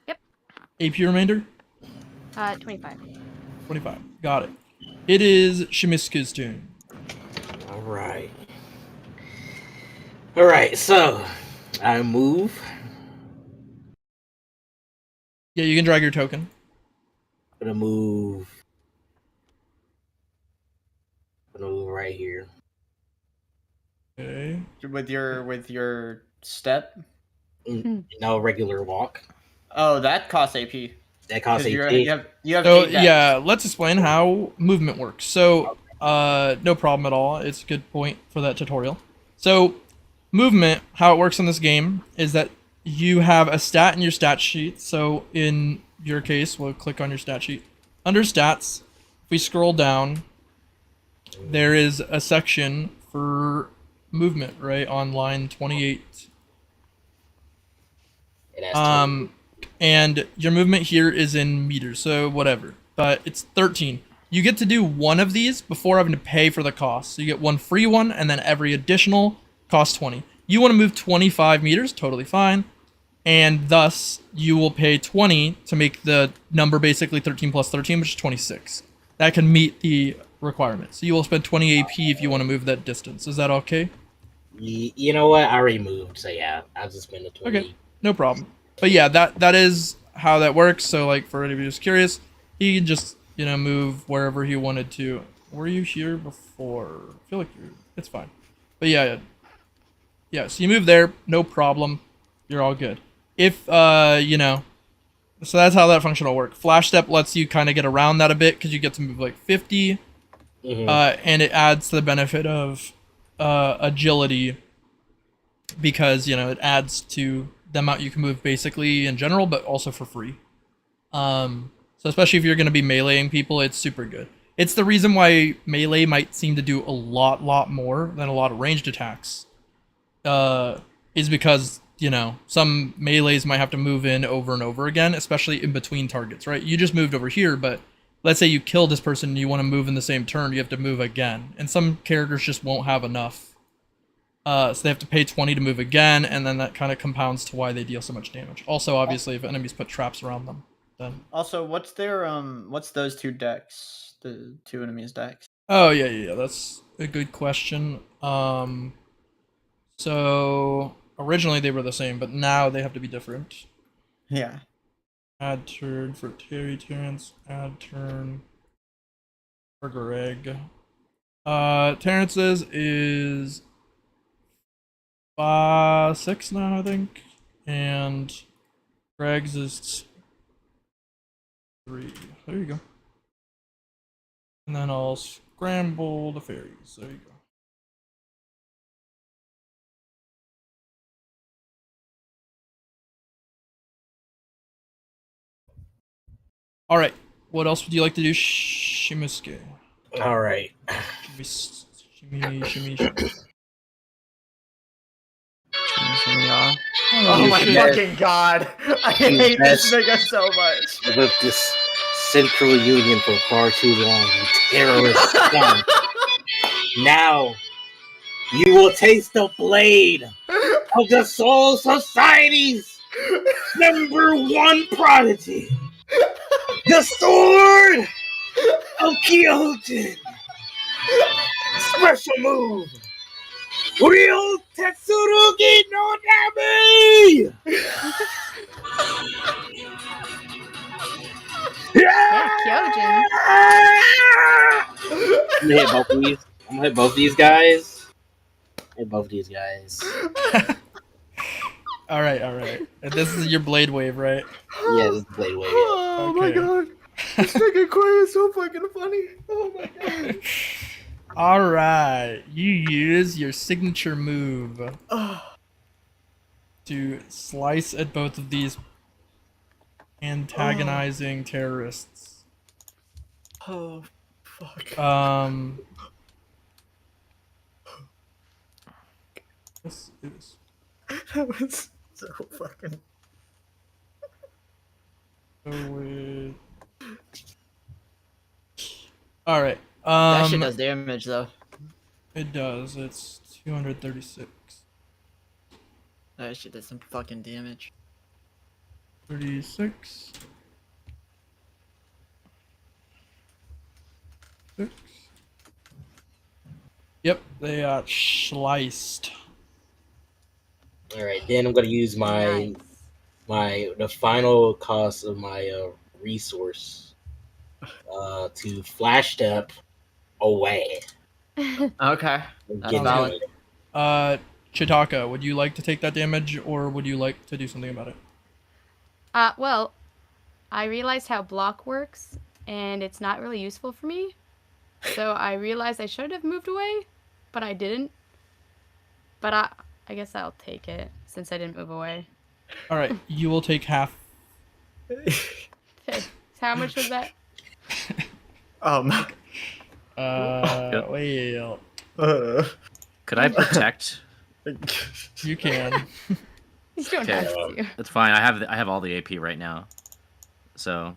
Yep. AP remainder. 25. 25. Got it. It is Shimisuku's turn. All right. All right. So I move. Yeah, you can drag your token. I'm gonna move right here. Okay. With your step. No regular walk. Oh, that costs AP. That costs 'Cause 18. you have So 8 dex. yeah, let's explain how movement works. So no problem at all. It's a good point for that tutorial. So movement, how it works in this game is that you have a stat in your stat sheet. So in your case, we'll click on your stat sheet. Under stats, if we scroll down, there is a section for movement, right, on line 28. It has And your movement here is in meters, so whatever. But it's 13. You get to do one of these before having to pay for the cost. So you get one free one, and then every additional costs 20. You want to move 25 meters, totally fine. And thus, you will pay 20 to make the number basically 13 plus 13, which is 26. That can meet the requirement. So you will spend 20 AP if you want to move that distance. Is that okay? You know what? I already moved, so yeah, I'll just spend the 20. Okay, no problem. But yeah, that is how that works. So like for anybody who's curious, he can just move wherever he wanted to. Were you here before? I feel like it's fine. But yeah. So you move there, no problem. You're all good. If so that's how that function will work. Flash step lets you kind of get around that a bit because you get to move like 50, and it adds to the benefit of agility because it adds to the amount you can move basically in general, but also for free. So especially if you're going to be meleeing people, it's super good. It's the reason why melee might seem to do a lot more than a lot of ranged attacks. Is because some melees might have to move in over and over again, especially in between targets, right? You just moved over here, but let's say you kill this person and you want to move in the same turn, you have to move again. And some characters just won't have enough. So they have to pay 20 to move again, and then that kind of compounds to why they deal so much damage. Also, obviously, if enemies put traps around them, then... Also, what's those two decks? The two enemies decks? Oh, yeah, that's a good question. So... Originally they were the same, but now they have to be different. Yeah. Add turn for Terrence. Add turn for Greg. Terrence's is 6 now, I think. And Greg's is 3. There you go. And then I'll scramble the fairies. There you go. All right. What else would you like to do, Shimisuke? All right. Shimmy. Oh my fucking god! I hate this nigga so much. With this Central Union for far too long, you terrorist scum. Now, you will taste the blade of the Soul Society's #1 prodigy. The sword of Kyojin. Special move. Real Tetsurugi no Nami. Yeah, Kyojin. I'm gonna hit both of these. I'm gonna hit both these guys. All right. And this is your blade wave, right? Yeah, this is blade wave. Oh my god. This nigga Quay is so fucking funny. Oh my god. All right. You use your signature move to slice at both of these antagonizing terrorists. Oh fuck. This is... That was so fucking. All right. That shit does damage though. It does. It's 236. That shit does some fucking damage. 36. 6. Yep, they got sliced. All right, then I'm gonna use the final cost of my resource to flash step away. Okay. That's valid. Chitaka, would you like to take that damage, or would you like to do something about it? Well, I realized how block works, and it's not really useful for me. So I realized I should have moved away, but I didn't. But I guess I'll take it, since I didn't move away. Alright, you will take half. How much was that? Wait. Could I protect? You can. You don't have to. That's fine. I have all the AP right now. So,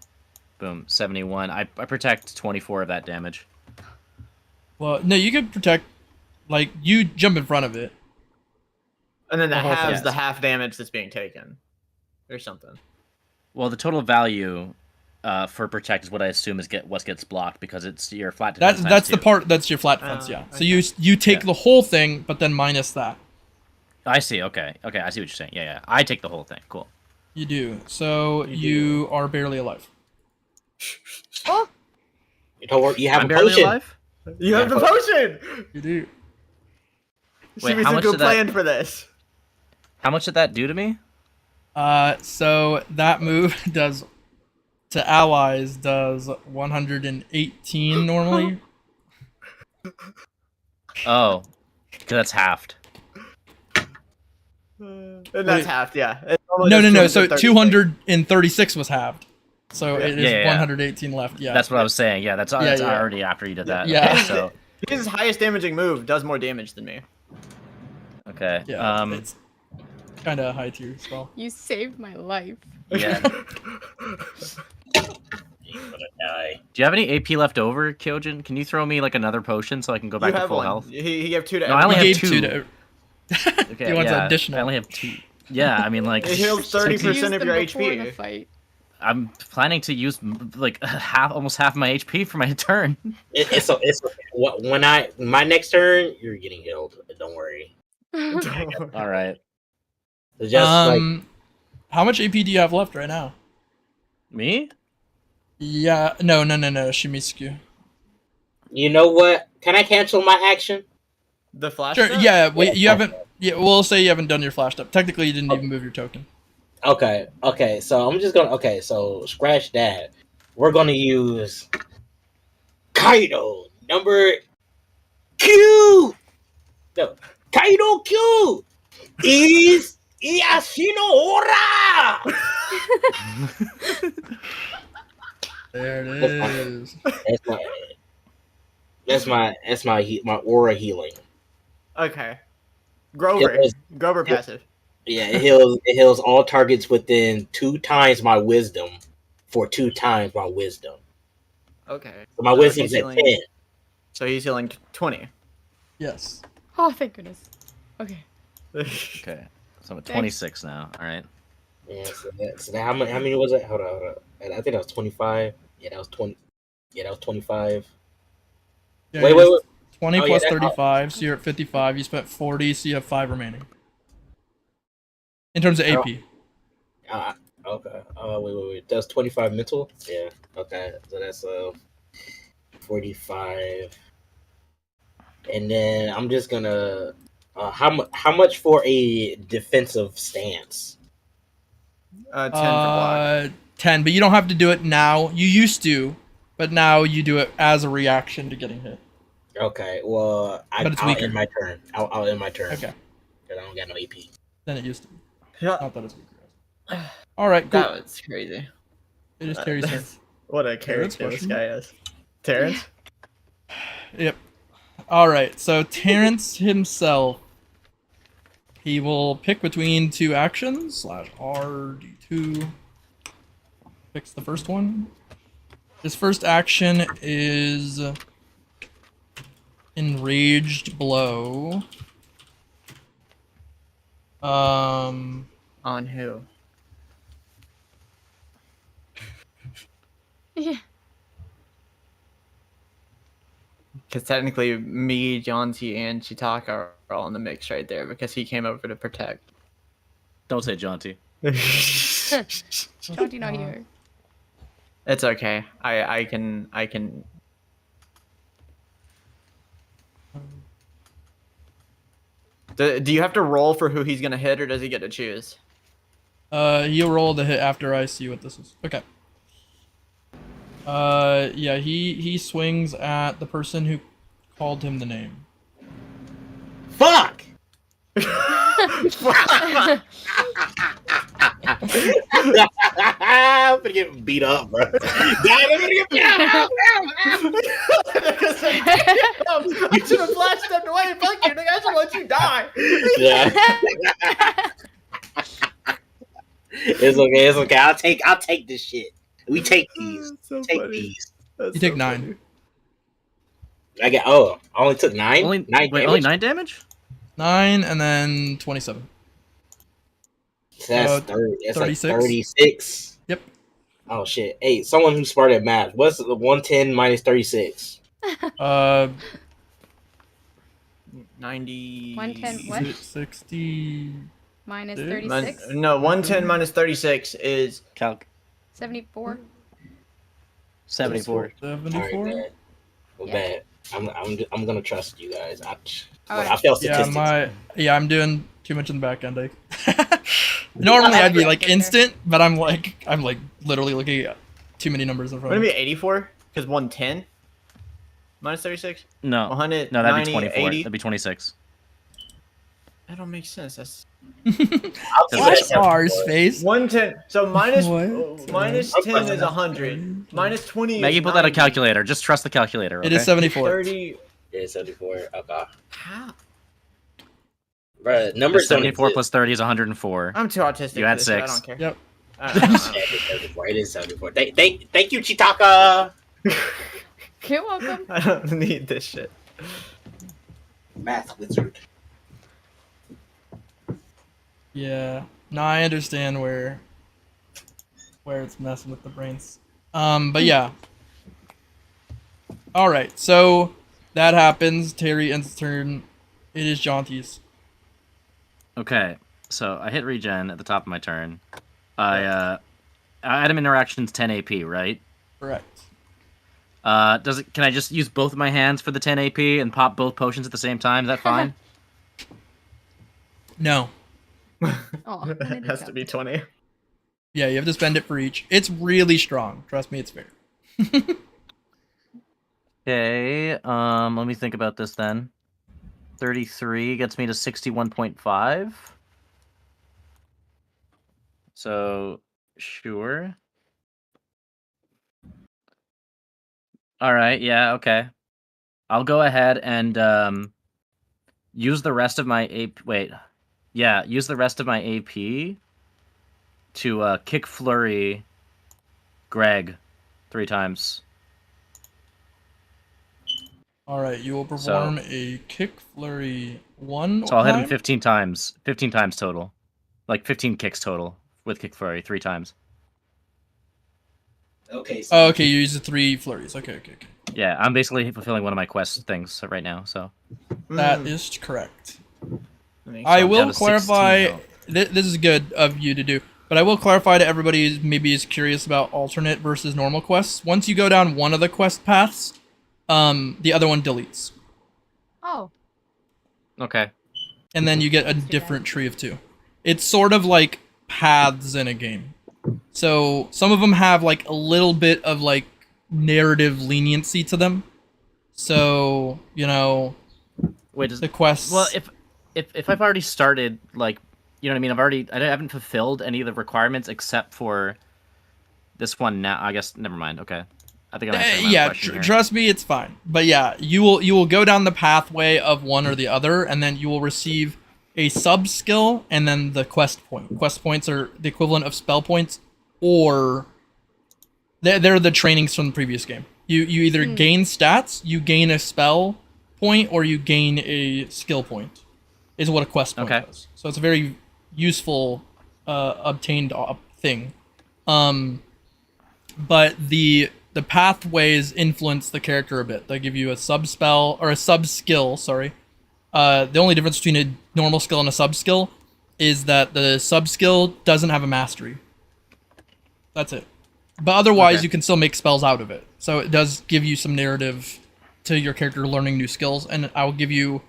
boom, 71. I protect 24 of that damage. Well, no, you can protect, like, you jump in front of it. And then that The whole halves thing. the half damage that's being taken. Or something. Well, the total value for protect is what I assume is what gets blocked because it's your flat defense. That's the part that's your flat defense, yeah. So okay. you take the whole thing, but then minus that. I see. Okay. Okay. I see what you're saying. Yeah. Yeah. I take the whole thing. Cool. You do. So you are barely alive. Oh, You don't worry, you have I'm a barely potion. alive. You have the potion. You do. Wait, how much Shimisuku did that- planned for this. How much did that do to me? So that move does to allies does 118 normally. Oh, because that's halved. And Wait. that's half, yeah. It normally No, does no, no. So 236. 236 was halved. So Yeah. it is Yeah, yeah, yeah. 118 left. Yeah. That's what I was saying. Yeah, that's Yeah, yeah. already after you did that. Yeah. Okay, so His highest damaging move does more damage than me. okay. Yeah. It's kind of a high tier spell. you saved my life. Yeah. You're gonna die. Do you have any AP left over, Kyojin? Can you throw me like another potion so I can go back You to have full one. health? He gave 2 to No, I only He have gave 2. to. Okay, He wants yeah, additional. I only have 2. Yeah, I mean like It heals You 30% used of them your before the HP. fight. I'm planning to use like almost half my HP for my turn. It's when my next turn, you're getting healed. Don't worry. All right. It's just like How much AP do you have left right now? Me? Yeah. No. Shimisuku. you know what? Can I cancel my action? The flash. Sure. step? Yeah. You haven't. Yeah. We'll say you haven't done your flash step. Technically, you didn't even move your token. Okay. So I'm just gonna. Okay, so scratch that. We're gonna use Kaido number Q. No, Kaido Q is Iyashino Ora. There it is. That's my aura healing. Okay. Grover. Grover Yeah. passive. Yeah, it heals all targets within 2 times my wisdom for 2 times my wisdom. Okay. So my So wisdom's he's at healing- 10. So he's healing 20. Yes. Oh, thank goodness. Okay. Okay. So I'm at 26 now. All right. Yeah, so how many was it? Hold on. I think that was 25. Yeah, that was 20. Yeah, that was 25. Yeah, Wait. 20 Oh, yeah, plus that's- 35, so you're at 55. You spent 40, so you have 5 remaining. In terms of AP. Okay. Wait. That's 25 mental? Yeah. Okay. So that's 45. And then I'm just gonna how much for a defensive stance? 10 for block. 10, but you don't have to do it now. You used to, but now you do it as a reaction to getting hit. Okay. Well, But it's I'll weaker. end my turn. I'll end my turn. Okay. Because I don't got no AP. Then it used to be. Yeah. Not that it's weaker. Alright, cool. That was crazy. It is Terry's turn. What a Terrence, character this question? guy is. Terrence? Yep. Alright, so Terrence himself, he will pick between 2 actions, /RD2. Picks the first one. His first action is Enraged Blow. On who? Yeah. Because technically, me, Jonty, and Chitaka are all in the mix right there because he came over to protect. Don't say Jonty. Jonty not here. It's okay. I can. Do you have to roll for who he's gonna hit, or does he get to choose? He'll roll the hit after I see what this is. Okay. Yeah, he swings at the person who called him the name. Fuck! I'm gonna get beat up, bro. Guys, I'm gonna get beat up. I should have flash stepped away. Fuck you, nigga. I should let you die. Yeah. It's okay. I'll take this shit. We take these. So Take funny. these. That's You take so 9. funny. I only took 9? Only 9 wait, damage? only 9 damage? 9 and then 27. That's 30. That's 36? like 36. Yep. Oh shit. Hey, someone who's smart at math. What's the 110 minus 36? 90. 110 what? 60. Minus Dude. 36? No, 110 minus 36 is Calc 74? 74. 74? bet. Well, Yeah. bet. I'm gonna trust you guys. I Alright. failed Yeah, statistics. I'm doing too much in the back end. Normally I'd be like instant, but I'm like literally looking at too many numbers in front Would of it me. be 84? Because 110 minus 36? No, 100, no, that'd 90, be 24. 80? That'd be 26. That don't make sense. That's What? R space. 110. So minus What? minus 10 is 100. Minus 20 Maggie, is put that on 90. calculator. Just trust the calculator. Okay? It is 74. 30. It is 74. Okay. How? Bro, numbers 74 plus 30 is 104. I'm too autistic. You had for this shit, I 6. don't care. Yep. I don't know. It is 74. Thank you, Chitaka. You're welcome. I don't need this shit. Math wizard. Yeah. No, I understand where it's messing with the brains. But yeah. All right. So that happens. Terry ends turn. It is Jonty's. Okay, so I hit regen at the top of my turn. Item interactions 10 AP, right? Correct. Can I just use both of my hands for the 10 AP and pop both potions at the same time? Is that fine? No. Oh, It has to be 20. Yeah, you have to spend it for each. It's really strong. Trust me, it's fair. Okay, let me think about this then. 33 gets me to 61.5. So, sure. Alright, yeah, okay. I'll go ahead and use the rest of my AP. Wait. Yeah, use the rest of my AP to kick flurry Greg 3 times. All right, you will perform a kick flurry one So I'll hit him time? 15 times. 15 times total. Like 15 kicks total with kick flurry 3 times. Okay. So Oh, okay, you use the 3 flurries. Okay. yeah, I'm basically fulfilling one of my quest things right now. So That is correct. Makes I sense. will Down to 16 clarify. now. This is good of you to do, but I will clarify to everybody who maybe is curious about alternate versus normal quests. Once you go down one of the quest paths, the other one deletes, Oh, okay. and then you get a That's too different tree of 2. It's sort of like paths in a game. So some of them have like a little bit of like narrative leniency to them. So Wait, does the quests. well if I've already started, like, you know what I mean? I haven't fulfilled any of the requirements except for this one now. I guess never mind. Okay, I think I'm answering my own yeah, question here. trust me, it's fine. But yeah, you will go down the pathway of one or the other, and then you will receive a sub skill and then the quest point. Quest points are the equivalent of spell points, or they're the trainings from the previous game. You either gain stats, you gain a spell point, or you gain a skill point. Is what a quest point does. So it's a very useful obtained thing. But the pathways influence the character a bit. They give you a sub spell or a sub skill. Sorry. The only difference between a normal skill and a sub skill is that the sub skill doesn't have a mastery. That's it. But otherwise, you can still make spells out of it. So it does give you some narrative to your character learning new skills, and I will give you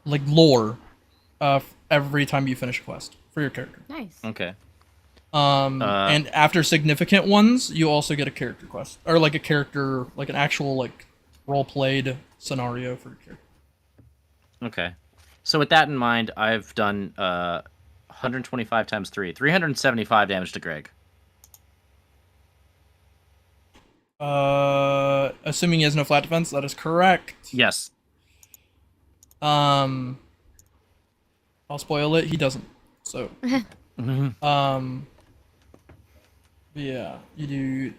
like lore every time you finish a quest for your character. nice. Okay. And after significant ones, you also get a character quest, or like a character, like an actual like role-played scenario for your character. Okay. So with that in mind, I've done 125 times 3, 375 damage to Greg. Assuming he has no flat defense, that is correct. Yes. I'll spoil it. He doesn't. So, yeah, you do.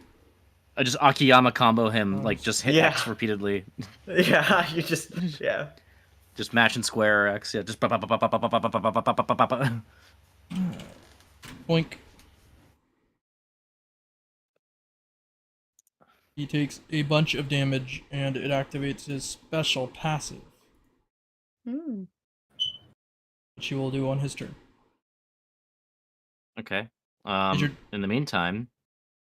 I just Akiyama combo him, like just hit X repeatedly. Yeah, you just Just match and square or X. Yeah, just Boink. He takes a bunch of damage, and it activates his special passive. Hmm. which he will do on his turn. Okay. your- In the meantime,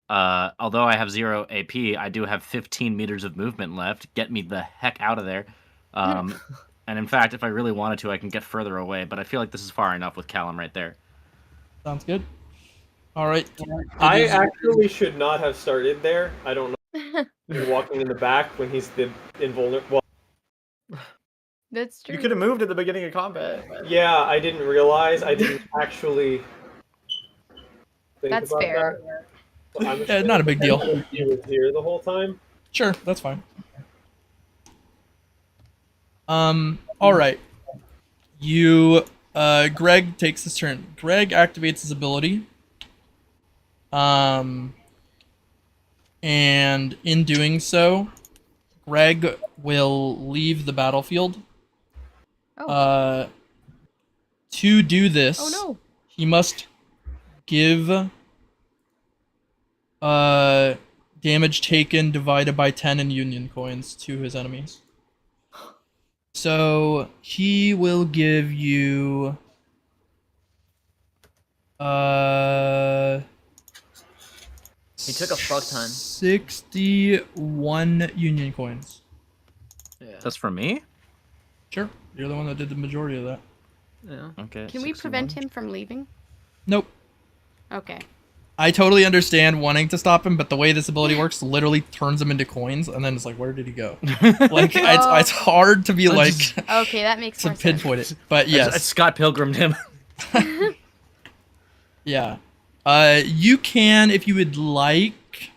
although I have 0 AP, I do have 15 meters of movement left. Get me the heck out of there. And in fact, if I really wanted to, I can get further away. But I feel like this is far enough with Kallum right there. Sounds good. All right. I actually should not have started there. I don't know. You're walking in the back when he's the invulnerable. Well, That's true. You could have moved at the beginning of combat. yeah, I didn't realize. I didn't actually think That's about fair. that. So I'm Yeah, not a big deal. He was here the whole time. Sure, that's fine. All right. Greg takes his turn. Greg activates his ability. And in doing so, Greg will leave the battlefield. Oh. To do this, Oh no. he must give damage taken divided by 10 in union coins to his enemies. So he will give you He took a fuck ton. 61 union coins. Yeah. That's for me? Sure. You're the one that did the majority of that. Yeah. Okay. Can we prevent him from leaving? Nope. Okay. I totally understand wanting to stop him, but the way this ability works literally turns him into coins, and then it's like, where did he go? Like, it's hard to be like Okay, that makes to more sense. pinpoint it. But yes, Scott Pilgrimed him. yeah. You can, if you would like,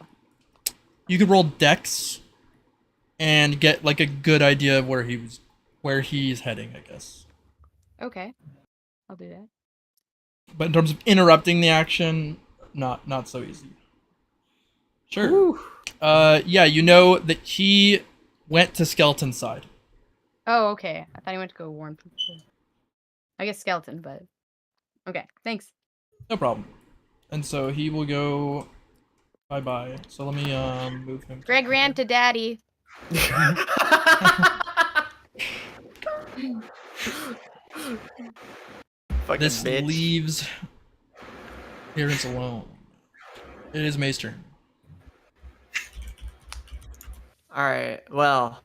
you could roll Dex and get like a good idea of where he's heading, I guess. Okay. I'll do that. But in terms of interrupting the action, not so easy. Sure. Woo. Yeah, you know that he went to Skeleton's side. Oh, okay. I thought he went to go warn people. I guess skeleton, but okay. Thanks. No problem. And so he will go bye-bye. So let me move him. Greg ran to daddy. Fucking This bitch. leaves Terrence alone. It is May's turn. Alright, well.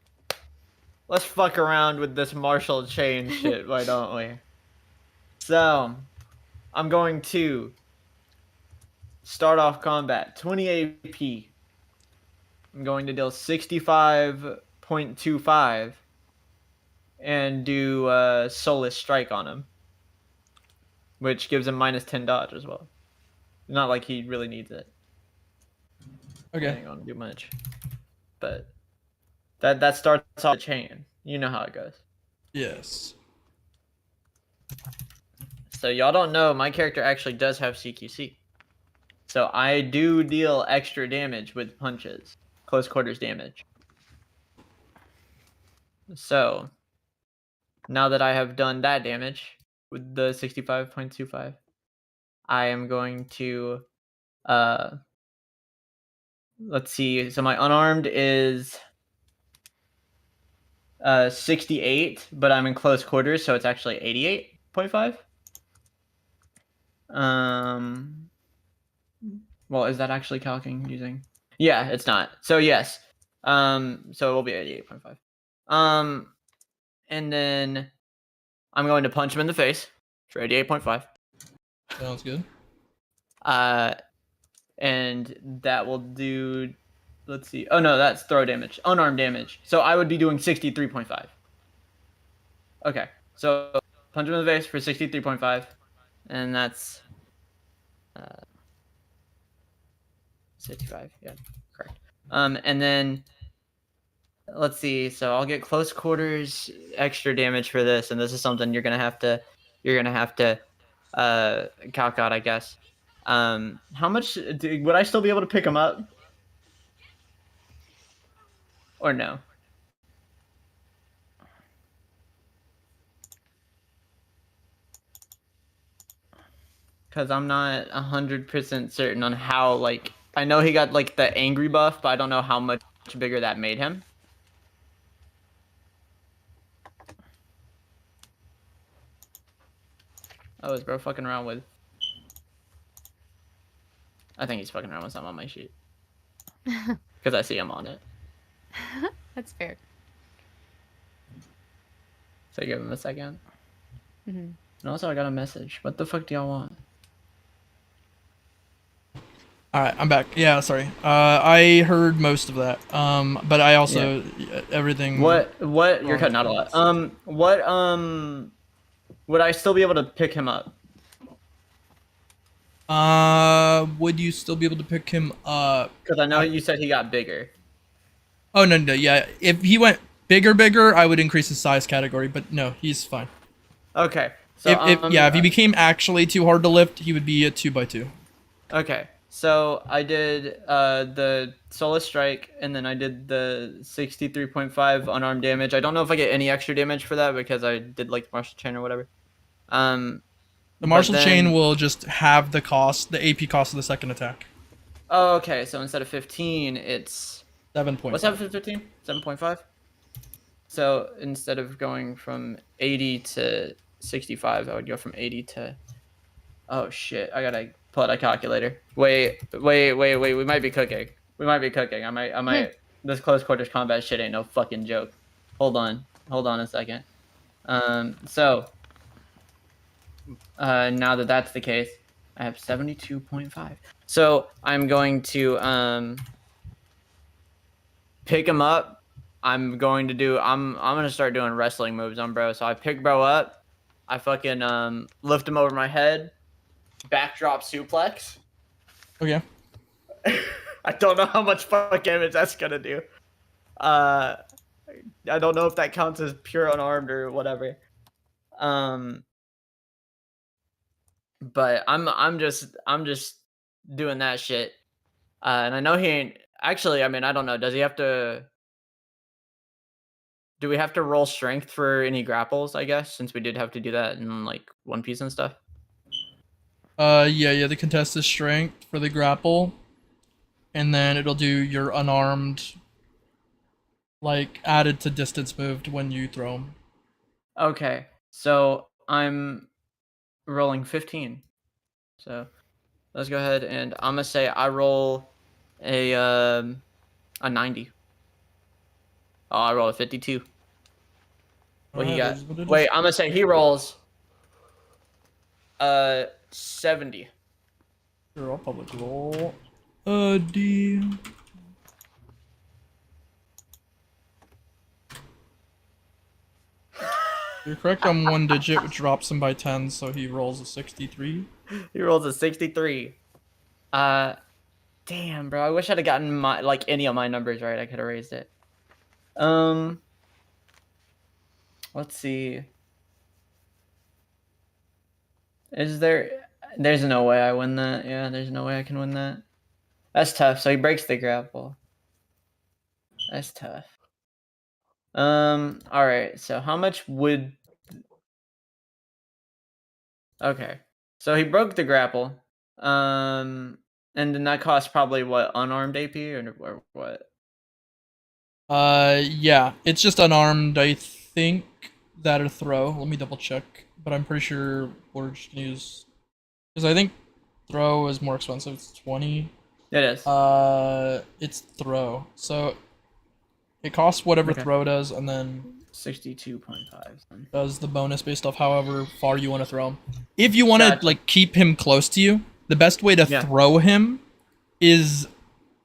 Let's fuck around with this martial chain shit, why don't we? So, I'm going to start off combat. 20 AP. I'm going to deal 65.25 and do Soulless Strike on him, which gives him minus 10 dodge as well. Not like he really needs it. Okay. Ain't gonna do much, but that starts off the chain. You know how it goes. Yes. So y'all don't know, my character actually does have CQC. So I do deal extra damage with punches, close quarters damage. So now that I have done that damage with the 65.25, I am going to let's see. So my unarmed is 68, but I'm in close quarters, so it's actually 88.5. Well, is that actually calcing using? Yeah, it's not. So yes. So it will be 88.5. And then I'm going to punch him in the face for 88.5. Sounds good. And that will do. Let's see. Oh no, that's throw damage, unarmed damage. So I would be doing 63.5. Okay, so punch him in the face for 63.5, and that's 65. Yeah, correct. And then let's see. So I'll get close quarters extra damage for this, and this is something you're gonna have to calc out, I guess. How much would I still be able to pick him up, or no? Because I'm not 100% certain on how, like, I know he got, like, the angry buff, but I don't know how much bigger that made him. Oh, is bro fucking around with? I think he's fucking around with something on my sheet. Because I see him on it. That's fair. So give him a second. Mhm. And also, I got a message. What the fuck do y'all want? All right, I'm back. Yeah, sorry. I heard most of that. But I also everything. What? You're wrong cutting out a lot. experience. What? Would I still be able to pick him up? Would you still be able to pick him up? Because I know you said he got bigger. Oh no, yeah. If he went bigger, I would increase his size category. But no, he's fine. Okay. So If he became actually too hard to lift, he would be a 2x2. Okay. So I did the Solar Strike, and then I did the 63.5 unarmed damage. I don't know if I get any extra damage for that because I did like the Martial Chain or whatever. The but Martial Chain then- will just have the cost, the AP cost of the second attack. Oh, okay. So instead of 15, it's 7.5. what's that for 15? 7.5. So instead of going from 80 to 65, I would go from 80 to. Oh shit! I gotta pull out a calculator. Wait. We might be cooking. I might. This close quarters combat shit ain't no fucking joke. Hold on a second. So. Now that that's the case, I have 72.5. So I'm going to pick him up. I'm gonna start doing wrestling moves on bro. So I pick bro up. I fucking lift him over my head. Backdrop suplex. Okay. I don't know how much fuck damage that's gonna do. I don't know if that counts as pure unarmed or whatever. But I'm just doing that shit. And I know he ain't actually. I mean, I don't know. Does he have to? Do we have to roll strength for any grapples? I guess since we did have to do that in like One Piece and stuff. Yeah, the contested strength for the grapple, and then it'll do your unarmed, like added to distance moved when you throw him. Okay, so I'm rolling 15. So let's go ahead and I'm gonna say I roll a 90. Oh, I roll a 52. What he got? Wait, I'm gonna say he rolls 70. Sure, I'll public roll. D. You're correct on one digit, which drops him by 10, so he rolls a 63. He rolls a 63. Damn, bro. I wish I'd have gotten my any of my numbers right. I could have raised it. Let's see. There's no way I win that. Yeah, there's no way I can win that. That's tough. So he breaks the grapple. That's tough. All right. So how much would? Okay. So he broke the grapple. And then that costs probably what, unarmed AP or what? Yeah, it's just unarmed, I think, that or throw. Let me double check, but I'm pretty sure we're just gonna use, because I think throw is more expensive. It's 20. It is. It's throw, so it costs whatever Okay. throw does, and then 62.5. does the bonus based off however far you want to throw him. If you want to Gotcha. like keep him close to you, the best way to Yeah. throw him is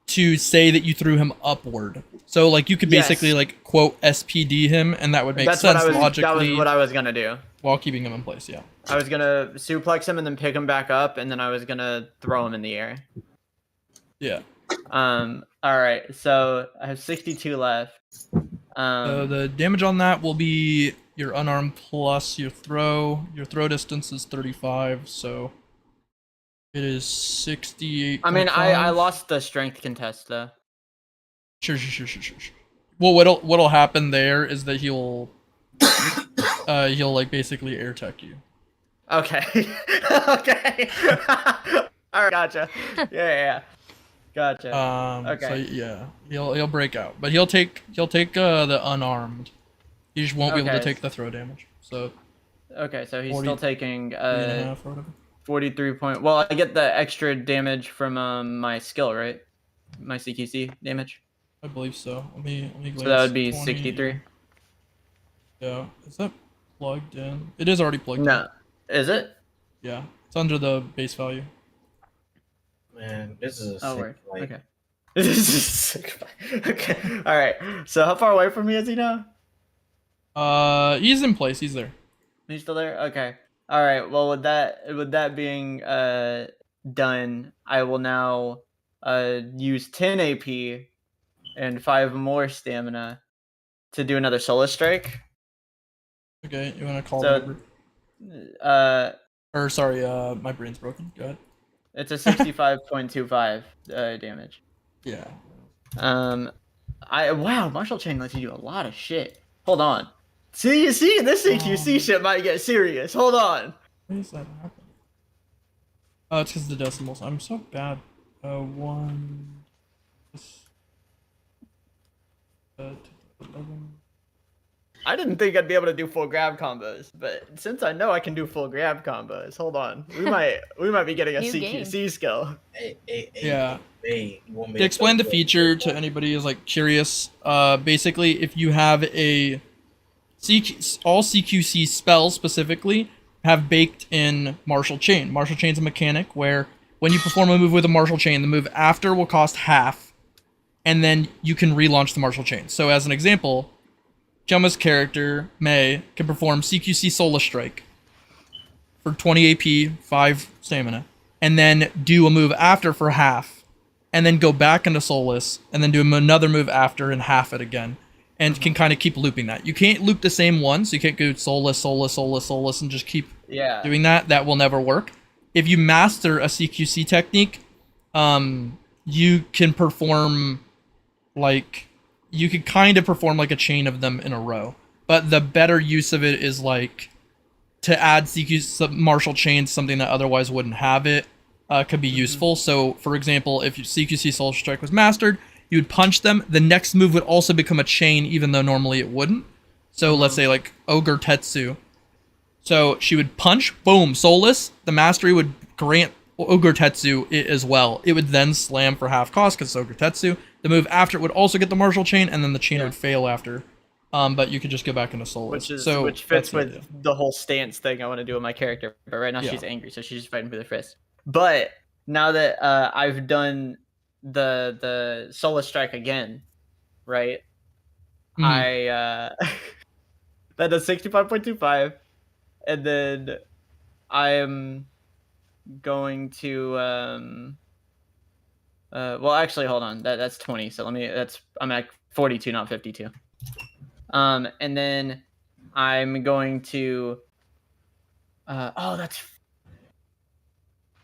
to say that you threw him upward. So like you could basically Yes. like quote SPD him, and that would make That's sense what I was. logically That was what I was gonna do. while keeping him in place. Yeah. I was gonna suplex him and then pick him back up, and then I was gonna throw him in the air. Yeah. All right. So I have 62 left. So the damage on that will be your unarmed plus your throw. Your throw distance is 35, so it is 68. I mean, I lost the strength contest though. Sure. Well, what'll happen there is that he'll like basically air tech you. Okay. Okay. All right. Gotcha. Yeah. Gotcha. Okay. So yeah, he'll break out, but he'll take the unarmed. He just won't be able to Okay. take the throw damage. So Okay, so he's 40 still taking 3.5 or whatever. 43 point. Well, I get the extra damage from my skill, right? My CQC damage. I believe so. Let me glance. So that would be 20, 63. Yeah. Is that plugged in? It is already plugged in. No, is it? Yeah. It's under the base value. Man, this is a Oh, sick word. fight. Okay. This is sick fight. Okay. All right. So how far away from me is he now? He's in place. He's there. He's still there. Okay. All right. Well, with that being done, I will now use 10 AP and 5 more stamina to do another solo strike. Okay. You want to call So, it over? Or sorry. My brain's broken. Go ahead. it's a 65.25 damage. Yeah. Wow, Martial Chain lets you do a lot of shit. Hold on. See, this CQC shit might get serious. Hold on. Why does that happen? Oh, it's because of the decimals. I'm so bad. 1. 11. I didn't think I'd be able to do full grab combos, but since I know I can do full grab combos, hold on. We might be getting a New CQC game. skill. Yeah. Hey, you want me To explain the feature to anybody who's like curious, basically, if you have a all CQC spells specifically have baked in Martial Chain. Martial Chain's a mechanic where when you perform a move with a Martial Chain, the move after will cost half, and then you can relaunch the Martial Chain. So as an example, Kyoma's character, May, can perform CQC Solar Strike for 20 AP, 5 stamina, and then do a move after for half, and then go back into Soulless, and then do another move after and half it again, and can kind of keep looping that. You can't loop the same one, so you can't go Soulless, Soulless, Soulless, Soulless, and just keep doing that. That will never work. If you master a CQC technique, you can perform like... You could kind of perform like a chain of them in a row. But the better use of it is like to add CQC Martial Chains, something that otherwise wouldn't have it, could be useful. So, for example, if CQC Soul Strike was mastered, you would punch them. The next move would also become a chain, even though normally it wouldn't. So let's say like Ogre Tetsu. So she would punch, boom, Soulless. The mastery would grant Ogre Tetsu it as well. It would then slam for half cost because it's Ogre Tetsu. The move after it would also get the Martial Chain, and then the chain would fail after. But you could just go back into Soulless. Which fits with the whole stance thing I want to do with my character. But right now she's angry, so she's just fighting for the fist. But now that I've done the Solar Strike again, right? That does 65.25, and then I'm going to well, actually, hold on. That's 20. So I'm at 42, not 52. And then I'm going to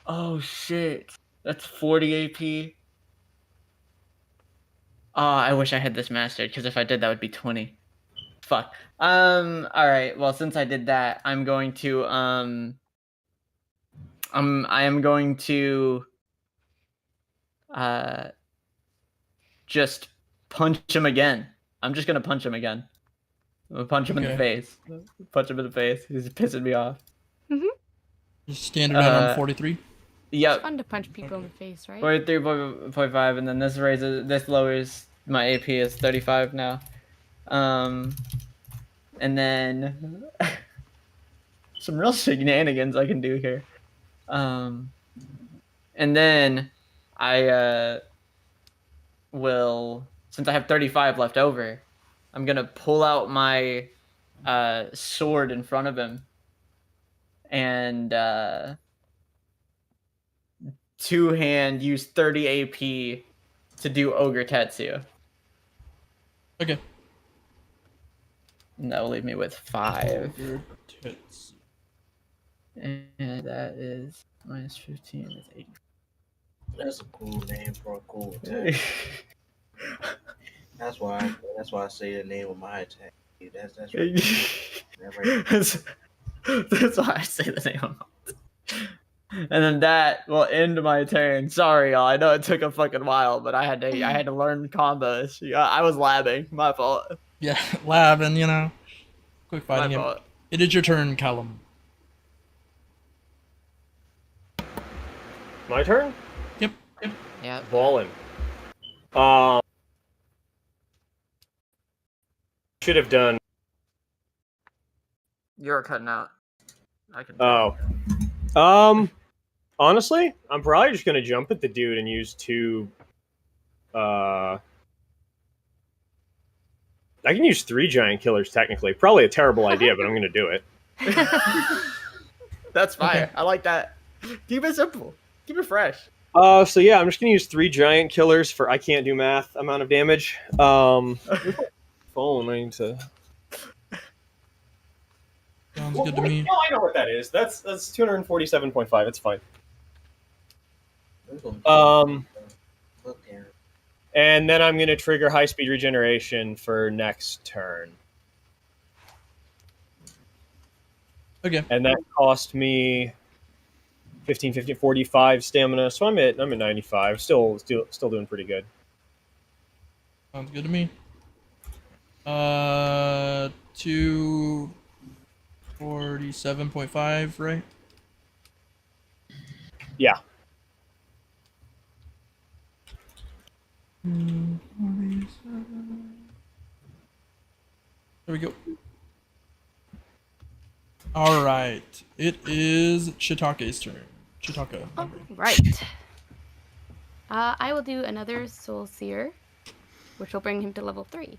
oh shit. That's 40 AP. Oh, I wish I had this mastered, because if I did, that would be 20. Fuck. All right. Well, since I did that, I'm going to I am going to just punch him again. I'm just gonna punch him again. I'm gonna punch him in the face. Punch him in the face. He's pissing me off. Just standard on 43. It's fun to punch people in the face, right? 43.5, and then this lowers my AP is 35 now. And then some real shenanigans I can do here. And then I will, since I have 35 left over, I'm gonna pull out my sword in front of him and two-hand use 30 AP to do Ogre Tetsu. Okay. And that will leave me with 5. Ogre Tetsu. And that is minus 15 is 80. That's a cool name for a cool attack. That's why I say the name of my attack. That's right. That's why I say the name of my attack. And then that will end my turn. Sorry, y'all. I know it took a fucking while, but I had to learn combos. Yeah, I was labbing. My fault. Yeah, labbing, Quick My fighting him. fault. It is your turn, Kallum. My turn? Yep. Yeah. Ballin'. Should have done. You're cutting out. I can. Oh. Honestly, I'm probably just gonna jump at the dude and use 2. I can use 3 giant killers technically. Probably a terrible idea, but I'm gonna do it. That's fire. I like that. Keep it simple. Keep it fresh. So yeah, I'm just gonna use 3 giant killers for I can't do math amount of damage. Phone. I need to. Sounds good to me. Oh, I know what that is. That's 247.5. It's fine. And then I'm gonna trigger high speed regeneration for next turn. Okay. And that cost me 15, 45 stamina. So I'm at 95. Still doing pretty good. Sounds good to me. 247.5, right? Yeah. 247. There we go. All right. It is Chitaka's turn. Chitaka. All right. I will do another Soul Seer, which will bring him to level 3.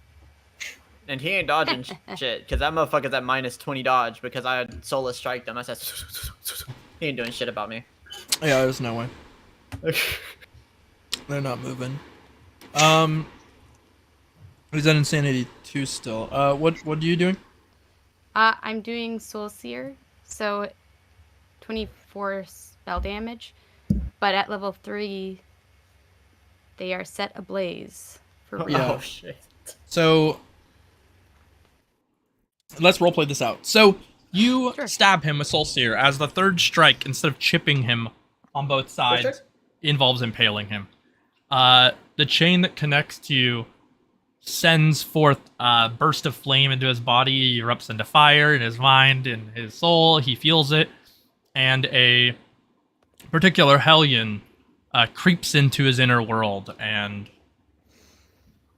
And he ain't dodging shit, because that motherfucker's at minus 20 dodge because I had Soulless Strike them. I said, he ain't doing shit about me. Yeah, there's no way. They're not moving. He's at Insanity 2 still. What are you doing? I'm doing Soul Seer, so 24 spell damage, but at level 3, they are set ablaze for Yeah. Oh, shit. So, let's roleplay this out. So, you stab him with Soul Seer as the third strike, instead of chipping him on both sides, involves impaling him. The chain that connects to you sends forth a burst of flame into his body. He erupts into fire in his mind, in his soul. He feels it. And a particular Hellion creeps into his inner world and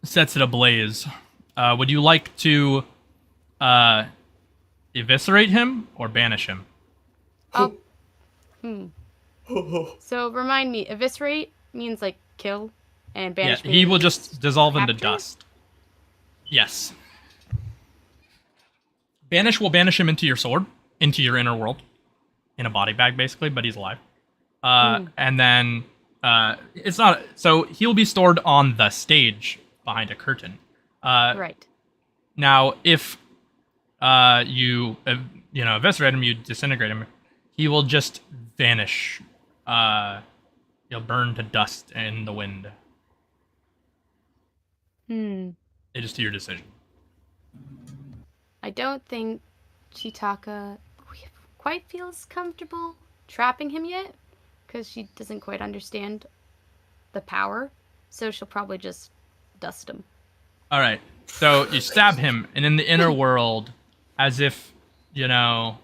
sets it ablaze. Would you like to eviscerate him or banish him? So remind me, eviscerate means like kill, and banish Yeah, he will means just dissolve into capture? dust. Yes. Banish will banish him into your sword, into your inner world, in a body bag basically, but he's alive. And then it's not so he'll be stored on the stage behind a curtain. Right. Now, if you eviscerate him, you disintegrate him, he will just vanish. He'll burn to dust in the wind. It is to your decision. I don't think Chitaka quite feels comfortable trapping him yet, because she doesn't quite understand the power, so she'll probably just dust him. All right. So you stab him, and in the inner world, as if, a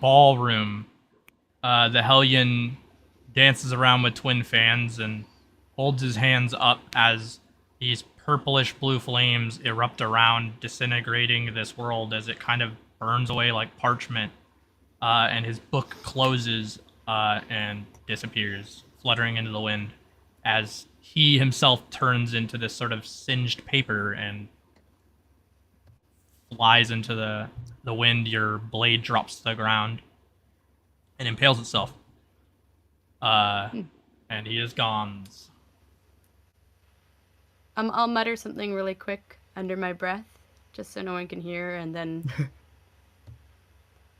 ballroom, the Hellion dances around with twin fans and holds his hands up as these purplish blue flames erupt around, disintegrating this world as it kind of burns away like parchment. And his book closes and disappears, fluttering into the wind, as he himself turns into this sort of singed paper and flies into the wind. Your blade drops to the ground and impales itself. And he is gone. I'll mutter something really quick under my breath, just so no one can hear, and then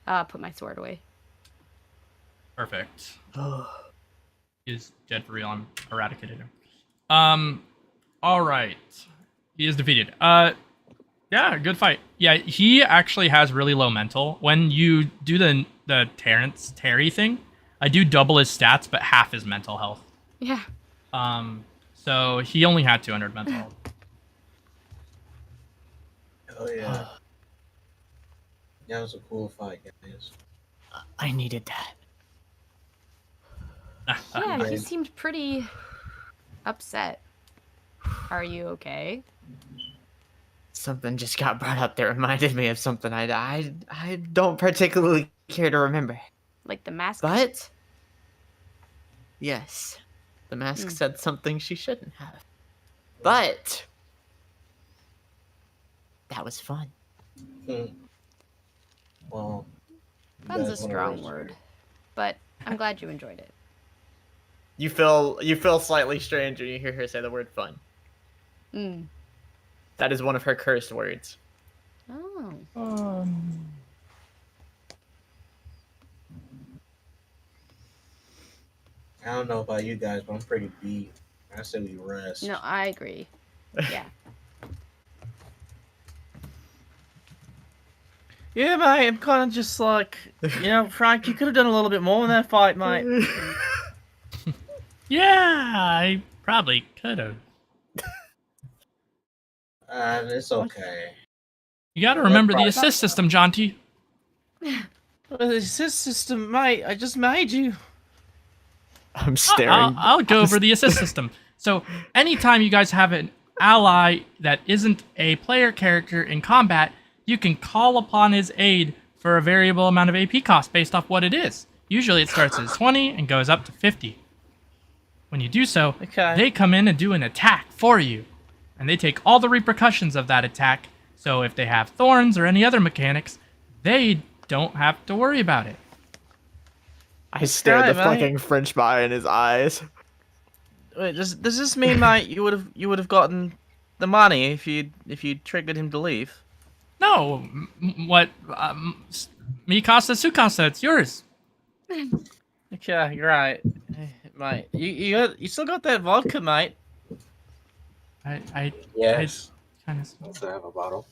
put my sword away. Perfect. He's dead for real. I'm eradicated him. All right. He is defeated. Yeah, good fight. Yeah, he actually has really low mental. When you do the Terry thing, I do double his stats, but half his mental health. Yeah. So he only had 200 mental health. Oh yeah. That was a cool fight, guys. I needed that. Yeah, he seemed pretty upset. Are you okay? Something just got brought up that reminded me of something I don't particularly care to remember. Like the mask? But yes, the mask said something she shouldn't have. But that was fun. Well, Fun's a strong word, but I'm glad you enjoyed it. You feel slightly strange when you hear her say the word fun. That is one of her cursed words. Oh. I don't know about you guys, but I'm pretty beat. I say we rest. No, I agree. Yeah. Yeah, mate, I'm kind of just like, Frank, you could have done a little bit more in that fight, mate. Yeah, I probably could have. It's okay. You got to remember the assist system, Jonty. The assist system, mate, I just made you. I'm staring. I'll go over the assist system. So anytime you guys have an ally that isn't a player character in combat, you can call upon his aid for a variable amount of AP cost based off what it is. Usually it starts at 20 and goes up to 50. When you do so, they come in and do an attack for you. And they take all the repercussions of that attack. So if they have thorns or any other mechanics, they don't have to worry about it. I stared the fucking French guy in his eyes. Wait, does this mean, mate, you would have gotten the money if you triggered him to leave? No, Mikasa Tsukasa, it's yours. Okay, you're right, mate. You still got that vodka, mate. Yes. I kind Let's have a bottle.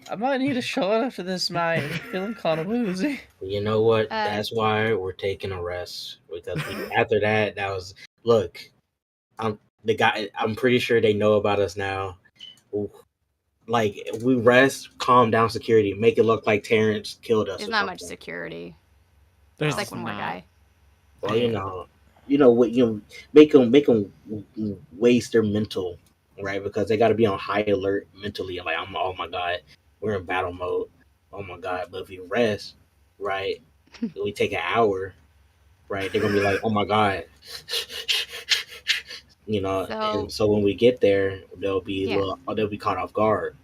I might need a shot after this, mate. I'm feeling kind of woozy. You know what? That's why we're taking a rest, because after that was look. I'm pretty sure they know about us now. Like, we rest, calm down security, make it look like Terrence killed us. There's not much security. There's like one more guy. Well, you know what? Make them waste their mental, right? Because they got to be on high alert mentally. Like, oh my god, we're in battle mode. Oh my god! But if we rest, right, we take an hour, right? They're gonna be like, oh my god, And so when we get there, they'll be caught off guard.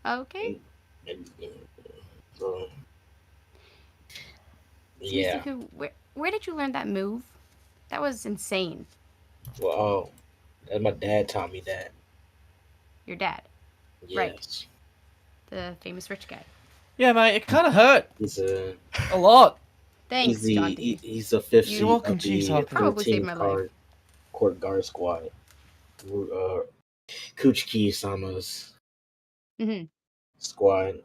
Okay. So, yeah. Shimisuku, where did you learn that move? That was insane. Well, my dad taught me that. Your dad? Yes. Right. The famous rich guy. Yeah, mate, it kind of hurt. He's a lot. Thanks, Jonty. He's a 15th. You're welcome, probably saved my life. Court guard squad. Kuchiki-sama's squad.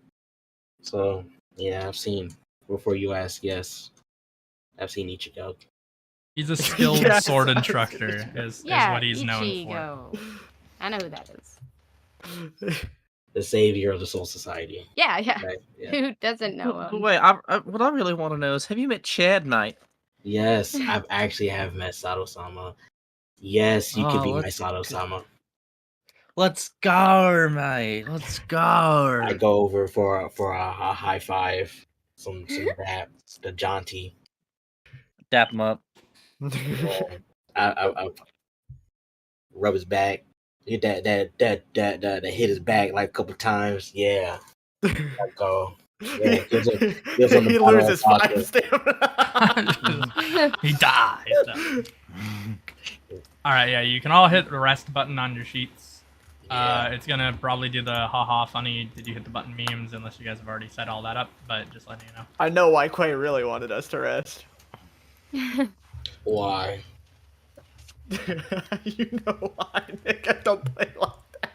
So, yeah, I've seen, before you ask, yes, I've seen Ichigo. He's a skilled sword instructor, is what he's known for. I know who that is. The savior of the Soul Society. Yeah. Right? Yeah. Who doesn't know him? Wait, what I really want to know is, have you met Chad, mate? Yes, I've actually met Sato-sama. Yes, you could be my Sato-sama. Let's go, mate. Let's go. I go over for a high five, some rap, the Jonty. Dap him up. I rub his back. Get that hit his back like a couple times. Yeah. I go. Yeah, he loses 5 stamina. He dies. All right, yeah, you can all hit the rest button on your sheets. It's gonna probably do the haha funny did you hit the button memes unless you guys have already set all that up, but just letting you know. I know why Quay really wanted us to rest. Why? You know why, Nick. I don't play like that.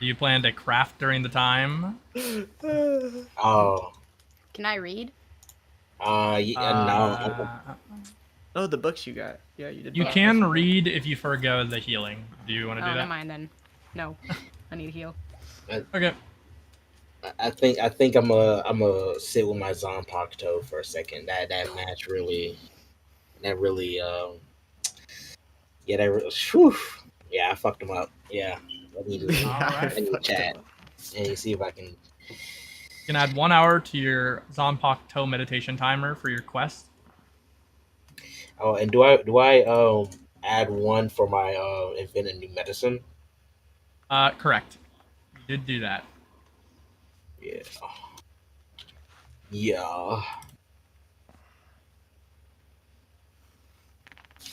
Do you plan to craft during the time? Oh. Can I read? No. Oh, the books you got. Yeah, you did. You can read if you forgo the healing. Do you want to do that? Never mind then. No, I need to heal. Okay. I think I'm a sit with my Zanpakuto for a second. That match really whew. Yeah, I fucked him up. Yeah, I need to Alright. I need to chat and see if I can. You can add 1 hour to your Zanpakuto meditation timer for your quest. Oh, and do I add one for my invent a new medicine? Correct. You did do that. Yeah. Yeah.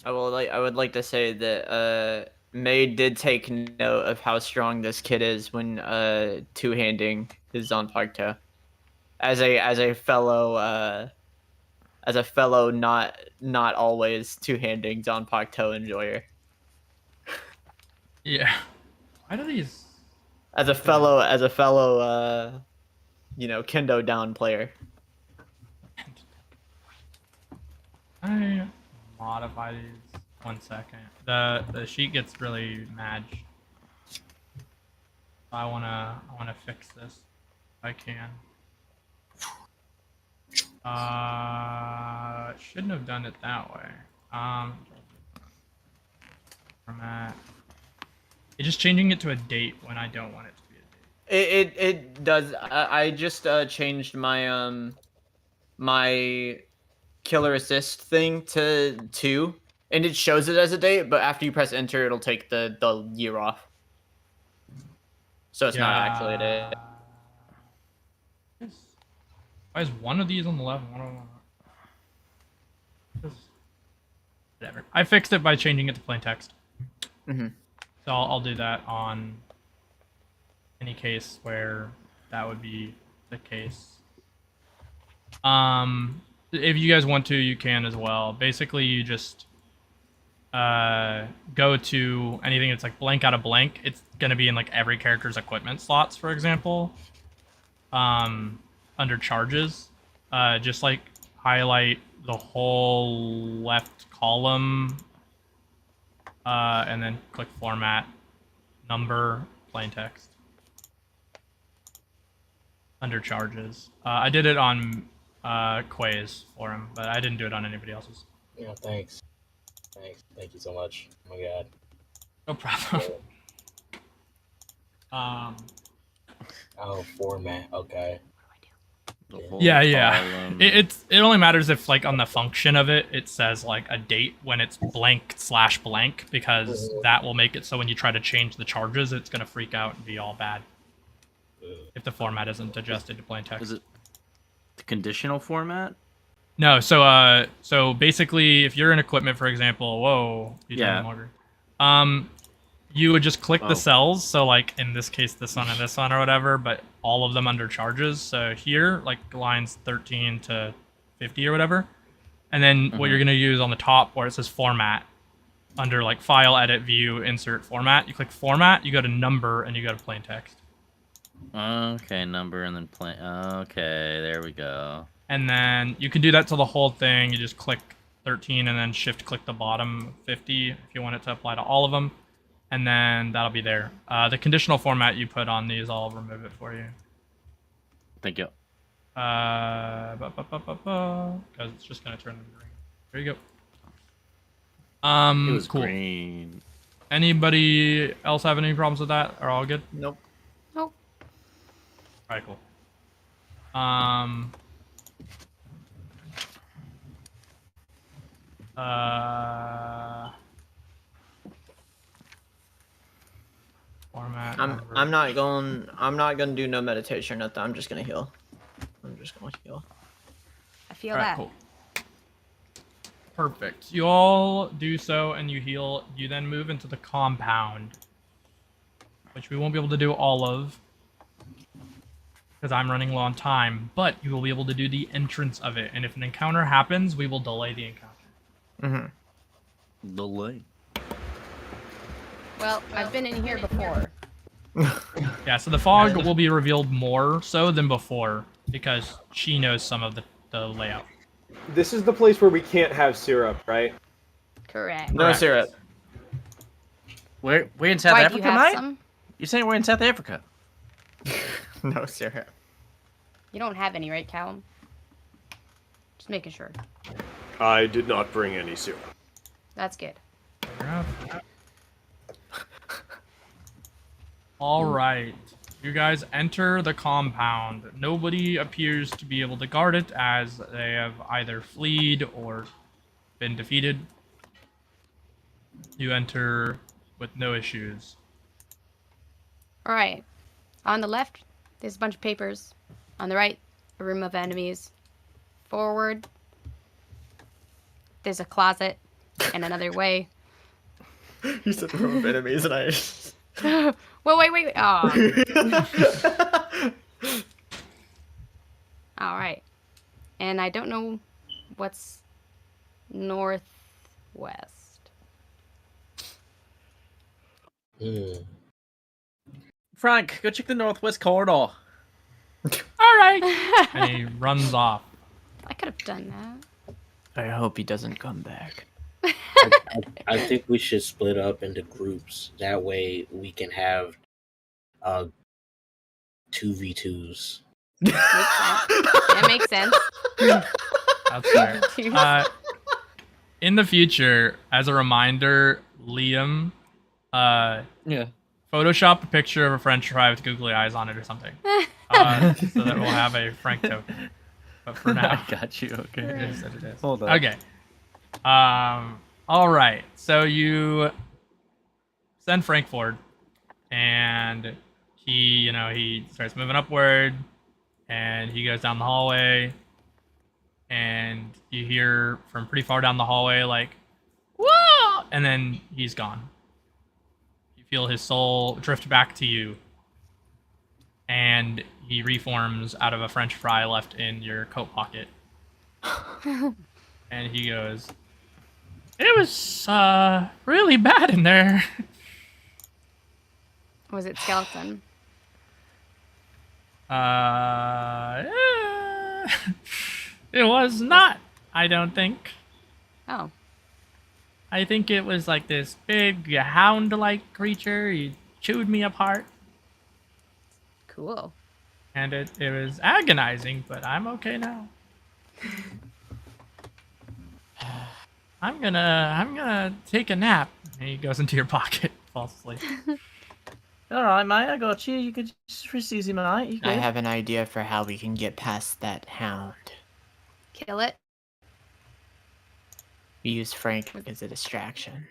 I would like to say that May did take note of how strong this kid is when two-handing his Zanpakuto. As a fellow not always two-handing Zanpakuto enjoyer. Yeah. Why do these... As a fellow kendo down player. I modify these 1 second. The sheet gets really mad. I wanna fix this if I can. Shouldn't have done it that way. Format. It's just changing it to a date when I don't want it to be a date. It does. I just changed my my killer assist thing to 2, and it shows it as a date, but after you press enter, it'll take the year off. So it's not actually a date. Why is one of these on the left? One on the right? Whatever. I fixed it by changing it to plain text. Mm-hmm. So I'll do that on any case where that would be the case. If you guys want to, you can as well. Basically, you just go to anything that's like blank out of blank. It's gonna be in like every character's equipment slots, for example. Under charges, just like highlight the whole left column, and then click format, number, plain text. Under charges. I did it on Quay's for him, but I didn't do it on anybody else's. Yeah, thanks. Thank you so much. Oh my god. No problem. Oh, format. Okay. Yeah. It only matters if like on the function of it, it says like a date when it's blank/blank, because that will make it so when you try to change the charges, it's gonna freak out and be all bad. If the format isn't adjusted to plain text. Is it the conditional format? No, so basically, if you're in equipment, for example, you would just click the cells. So like in this case, this one and this one or whatever, but all of them under charges. So here, like lines 13 to 50 or whatever, and then what you're gonna use on the top where it says format, under like file, edit, view, insert, format. You click format, you go to number, and you go to plain text. Okay, number and then plain. Okay, there we go. And then you can do that to the whole thing. You just click 13 and then shift click the bottom 50 if you want it to apply to all of them. And then that'll be there. The conditional format you put on these, I'll remove it for you. Thank you. Because it's just going to turn them green. There you go. It was cool. green. Anybody else have any problems with that? Are all good? Nope. Nope. Alright, cool. Format. I'm not gonna do no meditation or nothing. I'm just gonna heal. I feel Alright, that. cool. Perfect. You all do so and you heal. You then move into the compound, which we won't be able to do all of because I'm running low on time, but you will be able to do the entrance of it. And if an encounter happens, we will delay the encounter. Delay. Well, I've been in here before. Yeah, so the fog will be revealed more so than before because she knows some of the layout. This is the place where we can't have syrup, right? Correct. No syrup. We're in South Why, do you Africa, have mate? some? You're saying we're in South Africa? No syrup. You don't have any, right, Kallum? Just making sure. I did not bring any syrup. That's good. All right. You guys enter the compound. Nobody appears to be able to guard it as they have either fled or been defeated. You enter with no issues. All right. On the left, there's a bunch of papers. On the right, a room of enemies. Forward, there's a closet, and another way. You said room of enemies, and I. Well, wait. Oh. All right. And I don't know what's northwest. Frank, go check the northwest corridor. All right. And he runs off. I could have done that. I hope he doesn't come back. I think we should split up into groups. That way we can have 2v2s. That makes sense. That's fair. In the future, as a reminder, Liam, Photoshop a picture of a French fry with googly eyes on it or something, so that we'll have a Frank token. But for now, I got you. Okay. it is what it is. Hold on. Okay. All right. So you send Frank forward, and he starts moving upward, and he goes down the hallway, and you hear from pretty far down the hallway like, "Whoa!" and then he's gone. You feel his soul drift back to you, and he reforms out of a French fry left in your coat pocket. And he goes, "It was really bad in there." Was it skeleton? It was not, I don't think. Oh. I think it was like this big hound-like creature. He chewed me apart. Cool. And it was agonizing, but I'm okay now. I'm gonna take a nap. And he goes into your pocket, falls asleep. All right, mate. I got you. You could just rest easy, mate. You I good? have an idea for how we can get past that hound. Kill it. We use Frank as a distraction.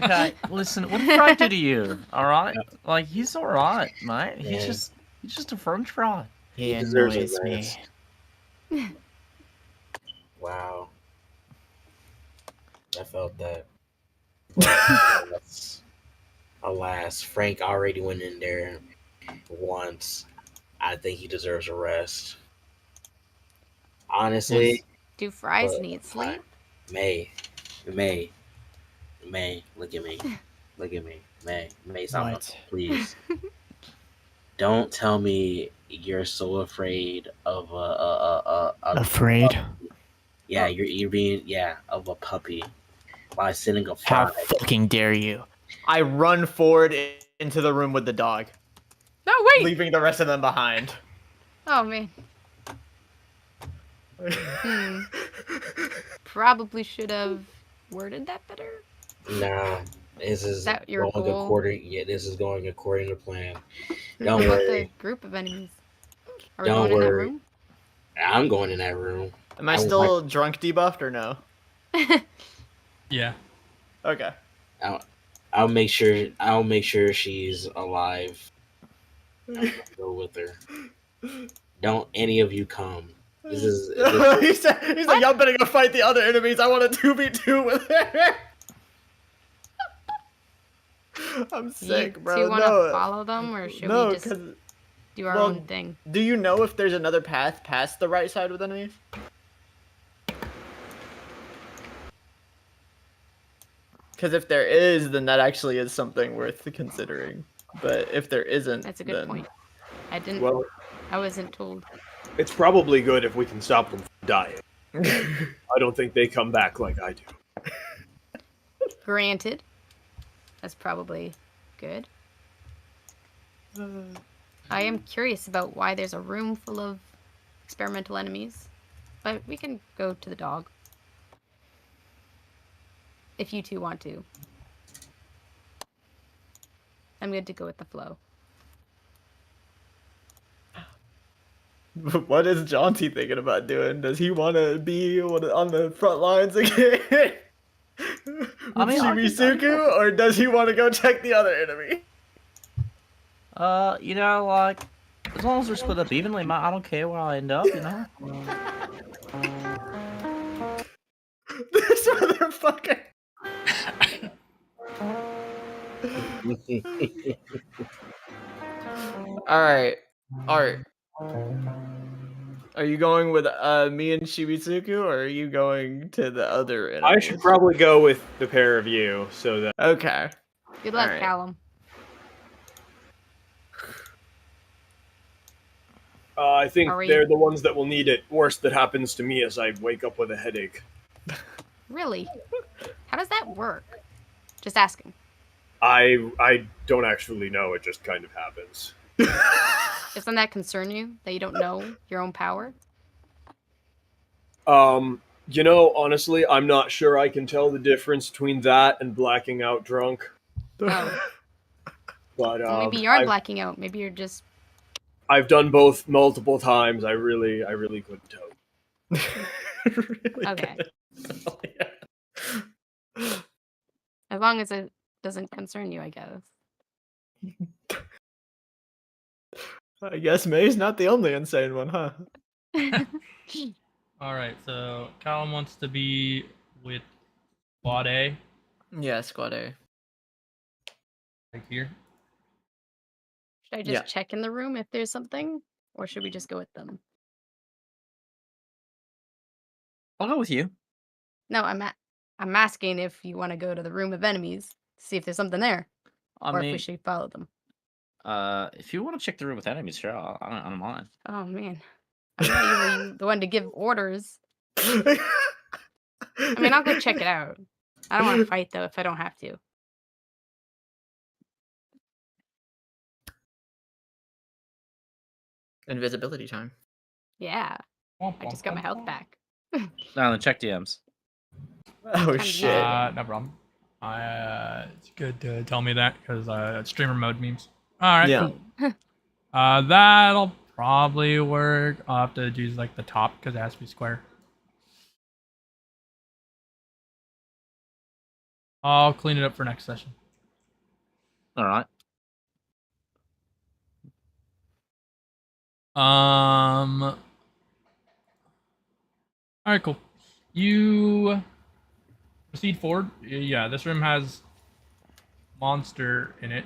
Okay, listen. What did Frank do to you? All right, like he's all right, mate. He's just a French fry. He deserves annoys a me. rest. Wow. I felt that. Alas, Frank already went in there once. I think he deserves a rest. Honestly, Do fries but need sleep? May, look at me. Look at me. May, stop. What? Please. Don't tell me you're so afraid of Afraid? Yeah, you're being of a puppy by sending a How fly. fucking dare you? I run forward into the room with the dog, No, wait! leaving the rest of them behind. Oh, man. Probably should have worded that better. Nah, this is that your going goal? according. Yeah, this is going according to plan. Don't What about the worry. group of enemies? Are we Don't going in that worry. room? I'm going in that room. Am I still drunk debuffed or no? Yeah. Okay. I'll make sure she's alive. I'll go with her. Don't any of you come. This he's like, y'all better go fight the other enemies. I want a 2v2 with her. I'm sick, bro. Do you want to No. follow them, or should No, we just 'cause- do our well, own thing? Do you know if there's another path past the right side with enemies? Because if there is, then that actually is something worth considering. But if there isn't, That's a good then... point. I didn't. Well, I wasn't told. it's probably good if we can stop them from dying. I don't think they come back like I do. Granted. That's probably good. I am curious about why there's a room full of experimental enemies. But we can go to the dog. If you two want to. I'm good to go with the flow. What is Jonty thinking about doing? Does he want to be on the front lines again? With Shimisuku, or does he want to go check the other enemy? You know, like, as long as we're split up evenly, I don't care where I end up, you know? This motherfucker. Alright. Art. Are you going with me and Shimisuku, or are you going to the other enemies? I should probably go with the pair of you, so that... Okay. Good luck, Alright. Kallum. I think they're the ones that will need it. Worst that happens to me is I wake up with a headache. Really? How does that work? Just asking. I don't actually know. It just kind of happens. Doesn't that concern you, that you don't know your own power? You know, honestly, I'm not sure I can tell the difference between that and blacking out drunk. Oh. But So maybe you aren't blacking out. Maybe you're just... I've done both multiple times. I really couldn't tell. Okay. As long as it doesn't concern you, I guess. I guess May's not the only insane one, huh? Alright, so Kallum wants to be with Squad A. Yeah, Squad A. Right here. Should I just check in the room if there's something? Or should we just go with them? I'll go with you. No, I'm asking if you want to go to the room of enemies, see if there's something there. Or if we should follow them. If you want to check the room with enemies, sure, I don't mind. Oh, man. I'm not usually the one to give orders. I mean, I'll go check it out. I don't want to fight, though, if I don't have to. Invisibility time. Yeah. I just got my health back. No, then check DMs. Oh, shit. No problem. It's good to tell me that, because streamer mode memes. Alright, cool. That'll probably work. I'll have to use, like, the top, because it has to be square. I'll clean it up for next session. Alright. Alright, cool. You proceed forward. Yeah, this room has monster in it.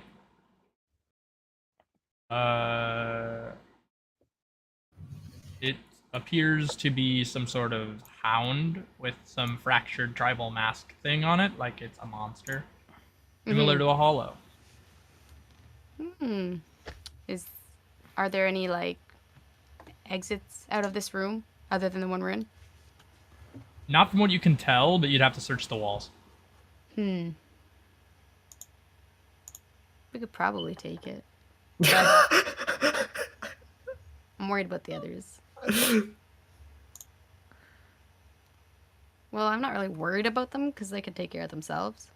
It appears to be some sort of hound with some fractured tribal mask thing on it, like it's a monster. Similar to a hollow. Are there any, like, exits out of this room other than the one we're in? Not from what you can tell, but you'd have to search the walls. We could probably take it. But I'm worried about the others. Well, I'm not really worried about them because they can take care of themselves.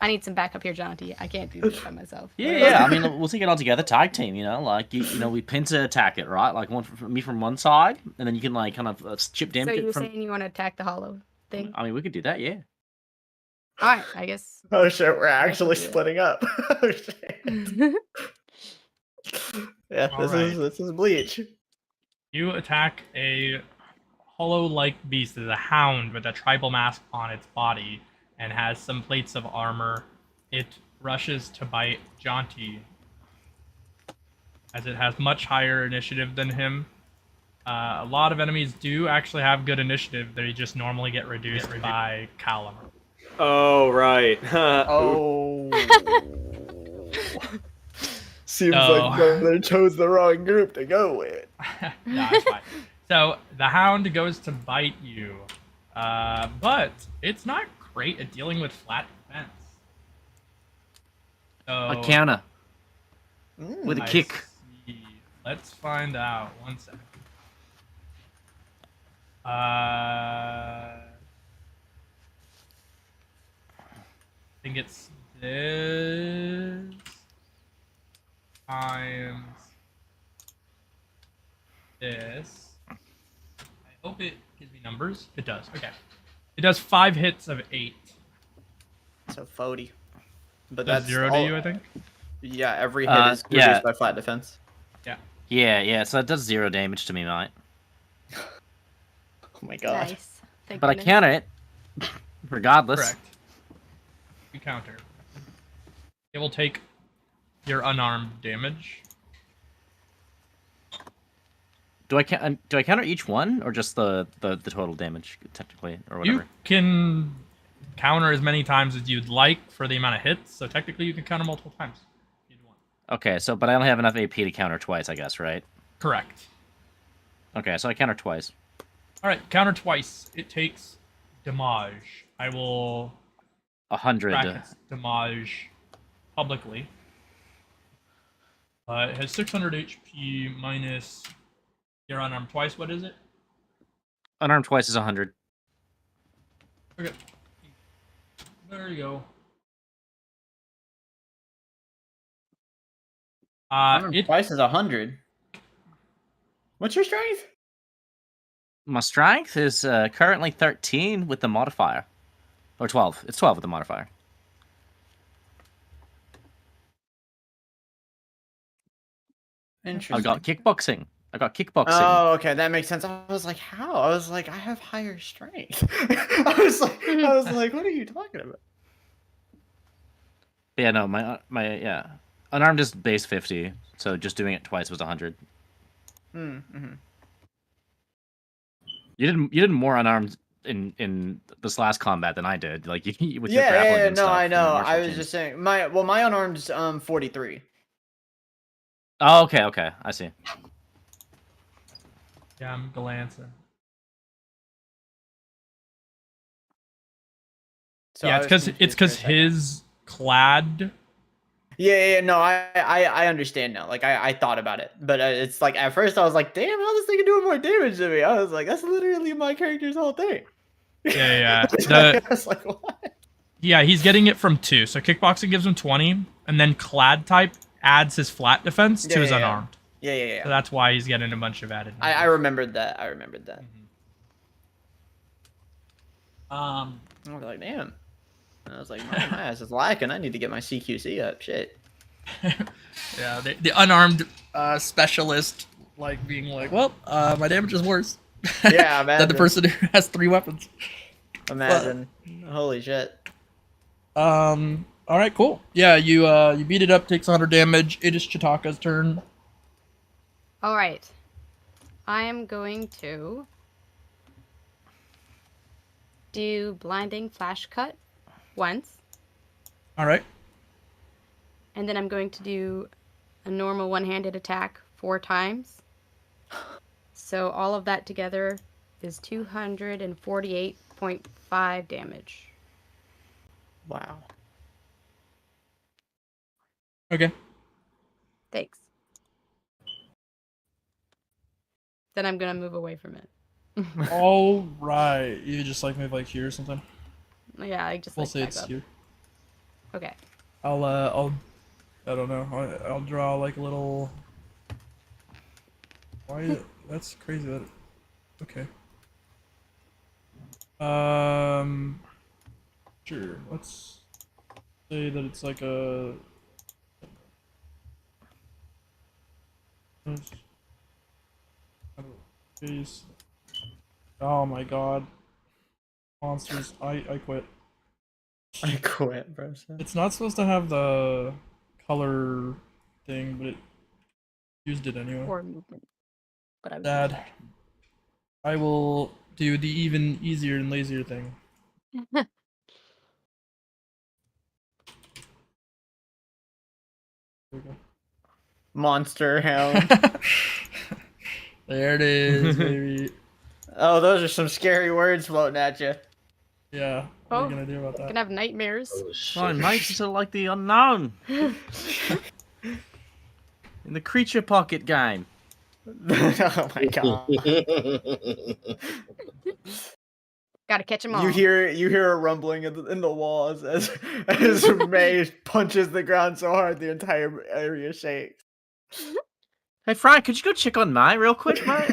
I need some backup here, Jonty. I can't do this by myself. Yeah. I mean, we'll take it all together, tag team. You know, like we pincer attack it, right? Like me from one side, and then you can like kind of chip damage. So you're from... saying you want to attack the hollow thing? I mean, we could do that, yeah. All right, I guess. Oh shit, we're actually splitting up. Oh shit. Yeah, this is Bleach. You attack a hollow-like beast. It's a hound with a tribal mask on its body and has some plates of armor. It rushes to bite Jonty, as it has much higher initiative than him. A lot of enemies do actually have good initiative. They just normally get reduced by Kallum. Oh, right. Oh. Seems like they chose the wrong group to go with. No, it's fine. So the hound goes to bite you, but it's not great at dealing with flat defense. So A counter. with a I kick. see. Let's find out. 1 second. I think it's this times this. I hope it gives me numbers. It does. Okay. It does 5 hits of 8. So 40. But Does that's 0 all, to you, I think. Yeah, every hit is yeah. reduced by flat defense. Yeah, so that does 0 damage to me, mate. Oh my god. Nice. Thank But I goodness. counter it. Regardless. Correct. You counter. It will take your unarmed damage. Do I counter each one or just the total damage technically or whatever? You can counter as many times as you'd like for the amount of hits, so technically you can counter multiple times if you'd want. Okay, so but I only have enough AP to counter twice, I guess, right? Correct. Okay, so I counter twice. Alright, counter twice. It takes damage. I will 100. bracket damage publicly. It has 600 HP minus your unarmed twice. What is it? Unarmed twice is 100. Okay. There you go. It Twice is 100. What's your strength? My strength is currently 13 with the modifier. Or 12. It's 12 with the modifier. Interesting. I got kickboxing. Oh, okay, that makes sense. I was like, how? I was like, I have higher strength. I was like, what are you talking about? But yeah, no, my unarmed is base 50, so just doing it twice was 100. Mm-hmm. You did more unarmed in this last combat than I did. Like you, with your grappling Yeah, and no, stuff. I and the know. martial I was chains. just saying my unarmed's 43. Oh, okay, I see. Yeah, I'm glancing. So yeah, I was it's confused because for a second. his clad. Yeah, no, I understand now. Like I thought about it, but it's like at first I was like, damn, how this thing doing more damage to me? I was like, that's literally my character's whole thing. Yeah. I was like, what? Yeah, he's getting it from 2. So kickboxing gives him 20, and then clad type adds his flat defense to his unarmed. Yeah. So that's why he's getting a bunch of added. I remembered that. Mm-hmm. I was like, damn. And I was like, my ass is lacking. I need to get my CQC up. Shit. Yeah, the unarmed specialist, like being like, well, my damage is worse. Yeah, imagine. than the person who has 3 weapons. Imagine. Holy shit. All right, cool. Yeah, you beat it up, takes 100 damage. It is Chitaka's turn. All right. I am going to do blinding flash cut once, All right. and then I'm going to do a normal one-handed attack 4 times. So all of that together is 248.5 damage. Wow. Okay. Thanks. Then I'm gonna move away from it. All right. You just like move like here or something. Yeah, I just We'll like say back it's up. here. Okay. I don't know. I'll draw like a little. Why? That's crazy. That. Okay. Sure. Let's say that it's like a. Jeez. Oh my god. Monsters. I quit. I quit, bro. It's not supposed to have the color thing, but it used it anyway. Or movement. But I was Dad. I will do the even easier and lazier thing. There we go. Monster hound. There it is, baby. Oh, those are some scary words floating at you. Yeah. What are you gonna do about I'm that? gonna have nightmares. Oh, shit. My mates are like the unknown. in the creature pocket game. Oh my god. Gotta catch them all. You hear a rumbling in the walls as May punches the ground so hard the entire area shakes. Hey, Frank, could you go check on Mai real quick, Mai?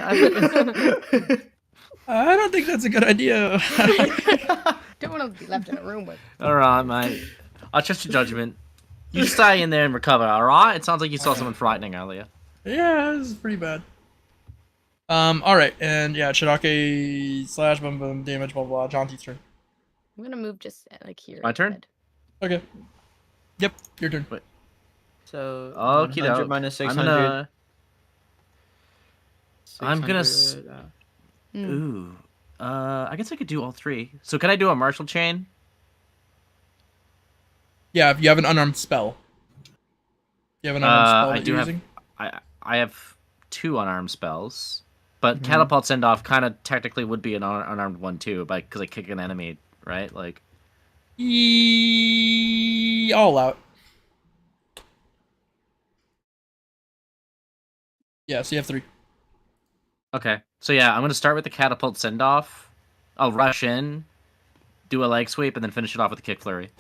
I don't think that's a good idea. Don't want to be left in a room with. All right, mate. I'll trust your judgment. You stay in there and recover, all right? It sounds like you saw someone frightening earlier. Yeah, this is pretty bad. All right, and yeah, Chitaka slash boom boom damage blah blah. Jonty's turn. I'm gonna move just like here. My turn? instead. Okay. Yep, your turn. Wait. So Okie 100 doke. minus I'm 600. gonna 600, Ooh. I guess I could do all three. So can I do a martial chain? Yeah, if you have an unarmed spell. You have an unarmed spell I that do you're have. using? I have 2 unarmed spells, but Mhm. catapult send off kind of technically would be an unarmed one too, because I kick an enemy, right? Like. All out. Yeah, so you have 3. Okay, so yeah, I'm gonna start with the catapult send off. I'll rush in, do a leg sweep, and then finish it off with a kick flurry.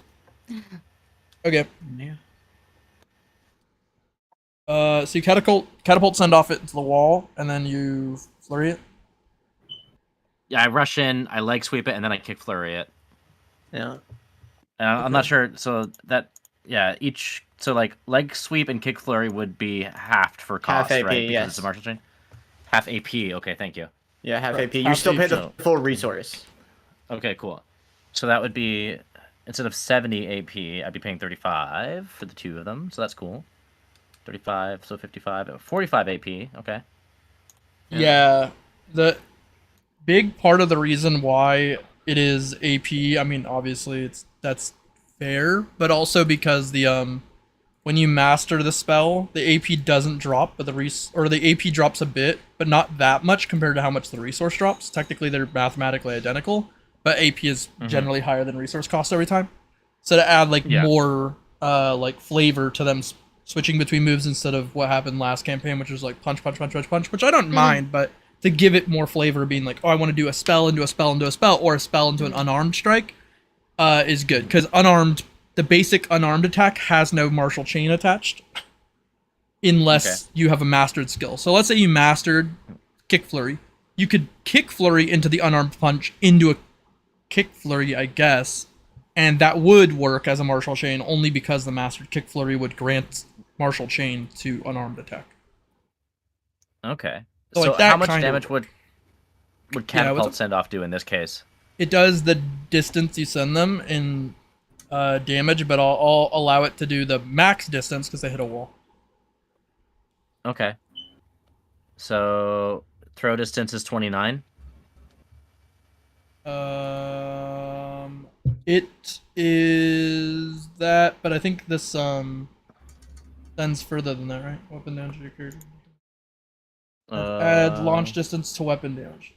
Okay. Yeah. So you catapult send off it to the wall, and then you flurry it. Yeah, I rush in, I leg sweep it, and then I kick flurry it. Yeah. I'm not sure. So that, yeah, so like leg sweep and kick flurry would be halved for cost, AP, right? Because yes. it's a martial chain. Half AP. Okay, thank you. Yeah, half Right. AP. You Half still pay the AP. full resource. Okay, cool. So that would be, instead of 70 AP, I'd be paying 35 for the 2 of them. So that's cool. 35, so 55, 45 AP. Okay. Yeah, the big part of the reason why it is AP, I mean, obviously that's fair, but also because the when you master the spell, the AP doesn't drop, but the AP drops a bit, but not that much compared to how much the resource drops. Technically, they're mathematically identical, but AP is generally higher than resource cost every time. So to add like more like flavor to them switching between moves instead of what happened last campaign, which was like punch, punch, punch, punch, punch, which I don't mind, but to give it more flavor, being like, oh, I want to do a spell into a spell into a spell, or a spell into an unarmed strike, is good. Because the basic unarmed attack has no martial chain attached, unless you have a mastered skill. So let's say you mastered kick flurry. You could kick flurry into the unarmed punch into a kick flurry, I guess, and that would work as a martial chain only because the mastered kick flurry would grant martial chain to unarmed attack. Okay. So, So like, that how much kind of damage would catapult what's send off do in this case? It does the distance you send them in damage, but I'll allow it to do the max distance because they hit a wall. Okay. So throw distance is 29. It is that, but I think this sends further than that, right? Weapon damage to your character. Add launch distance to weapon damage.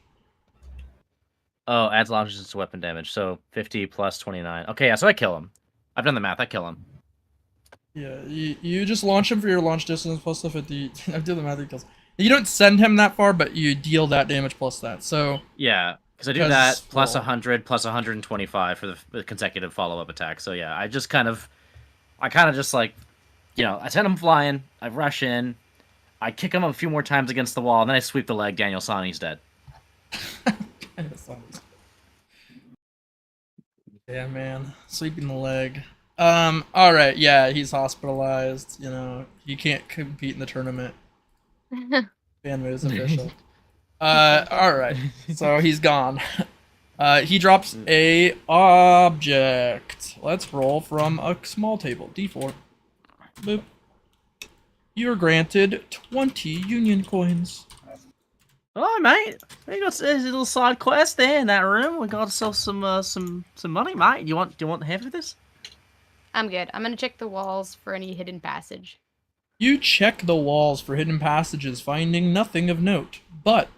Oh, adds launch distance to weapon damage. So 50 plus 29. Okay, yeah, so I kill him. I've done the math. I kill him. Yeah, you just launch him for your launch distance plus the 50. I've done the math. He kills. You don't send him that far, but you deal that damage plus that. So Yeah, because I do that plus 100 plus 125 for the consecutive follow-up attack. So yeah, I kind of just like, I send him flying. I rush in. I kick him a few more times against the wall, and then I sweep the leg. Daniel Sani's dead. Yeah, man, sweeping the leg. All right, yeah, he's hospitalized. He can't compete in the tournament. Fan move is official. All right, so he's gone. He drops a object. Let's roll from a small table. D4. Boop. You are granted 20 union coins. Oh, mate, we got a little side quest there in that room. We got ourselves some money, mate. Do you want half of this? I'm good. I'm gonna check the walls for any hidden passage. You check the walls for hidden passages, finding nothing of note. But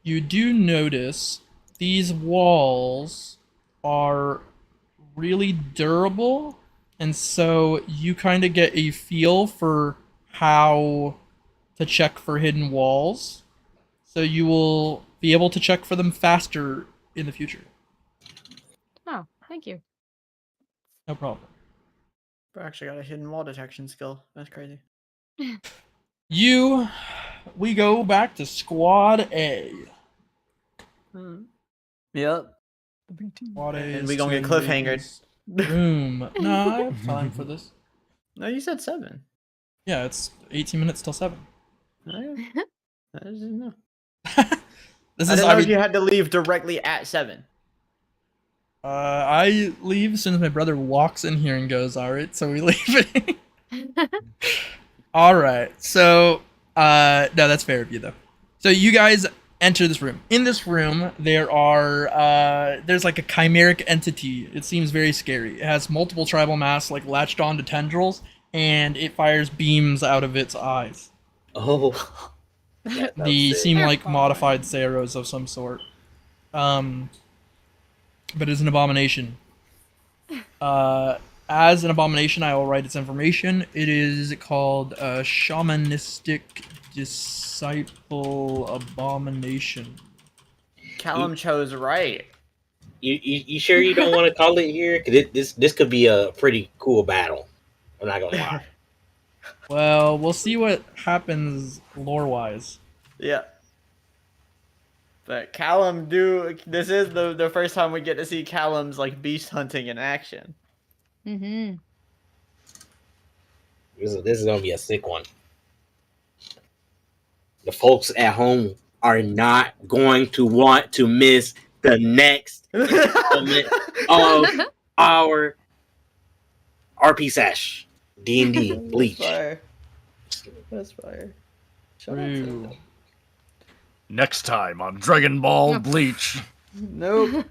you do notice these walls are really durable, and so you kind of get a feel for how to check for hidden walls, so you will be able to check for them faster in the future. Oh, thank you. No problem. I actually got a hidden wall detection skill. That's crazy. We go back to Squad A. Yep. Squad A And is we gonna get cliffhangered. room. No, I have time for this. No, you said 7. Yeah, it's 18 minutes till 7. I didn't know. This I is didn't know if you had to leave directly at 7. I leave as soon as my brother walks in here and goes, all right, so we leave. All right, so no, that's fair of you though. So you guys enter this room. In this room, there's like a chimeric entity. It seems very scary. It has multiple tribal masks like latched onto tendrils, and it fires beams out of its eyes. Oh. They seem like modified Saros of some sort. But it's an abomination. As an abomination, I will write its information. It is called Shamanistic Disciple Abomination. Kallum chose right. You sure you don't want to call it here? Because this could be a pretty cool battle. I'm not gonna lie. Well, we'll see what happens lore-wise. Yeah. But Kallum this is the first time we get to see Callum's like beast hunting in action. Mm-hmm. This is gonna be a sick one. The folks at home are not going to want to miss the next installment of our RP Sesh D&D Bleach. That's fire. True. Next time on Dragon Ball Bleach. Nope.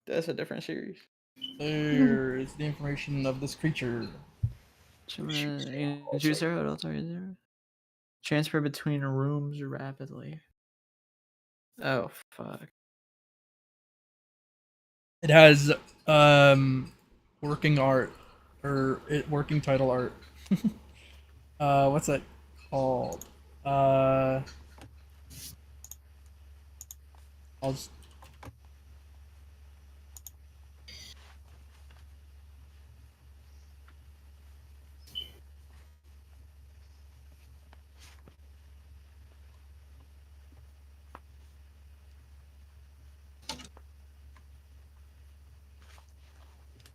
That's a different series. There is the information of this creature. Transfer between rooms rapidly. Oh fuck. It has working art or working title art. What's that called? I'll just...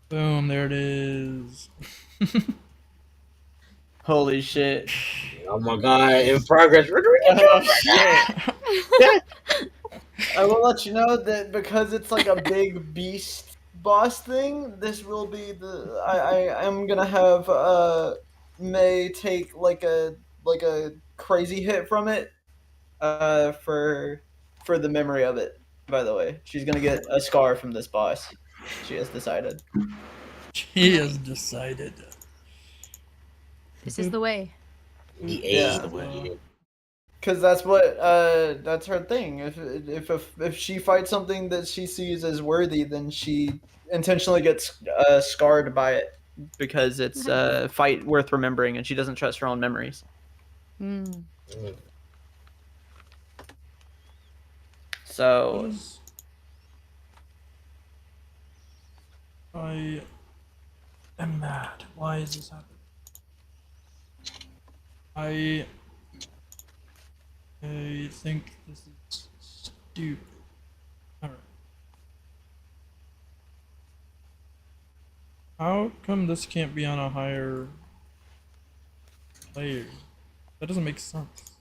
Boom, there it is. Holy shit. Oh my god, in progress. Oh, shit. I will let you know that because it's like a big beast boss thing, this will be the I am gonna have May take like a crazy hit from it for the memory of it, by the way. She's gonna get a scar from this boss. She has decided. She has decided. This is the way. Yeah. The way. Because that's what that's her thing. If she fights something that she sees as worthy, then she intentionally gets scarred by it because it's a fight worth remembering, and she doesn't trust her own memories. So I am mad. Why is this happening? I think this is stupid. Alright. How come this can't be on a higher layer? That doesn't make sense.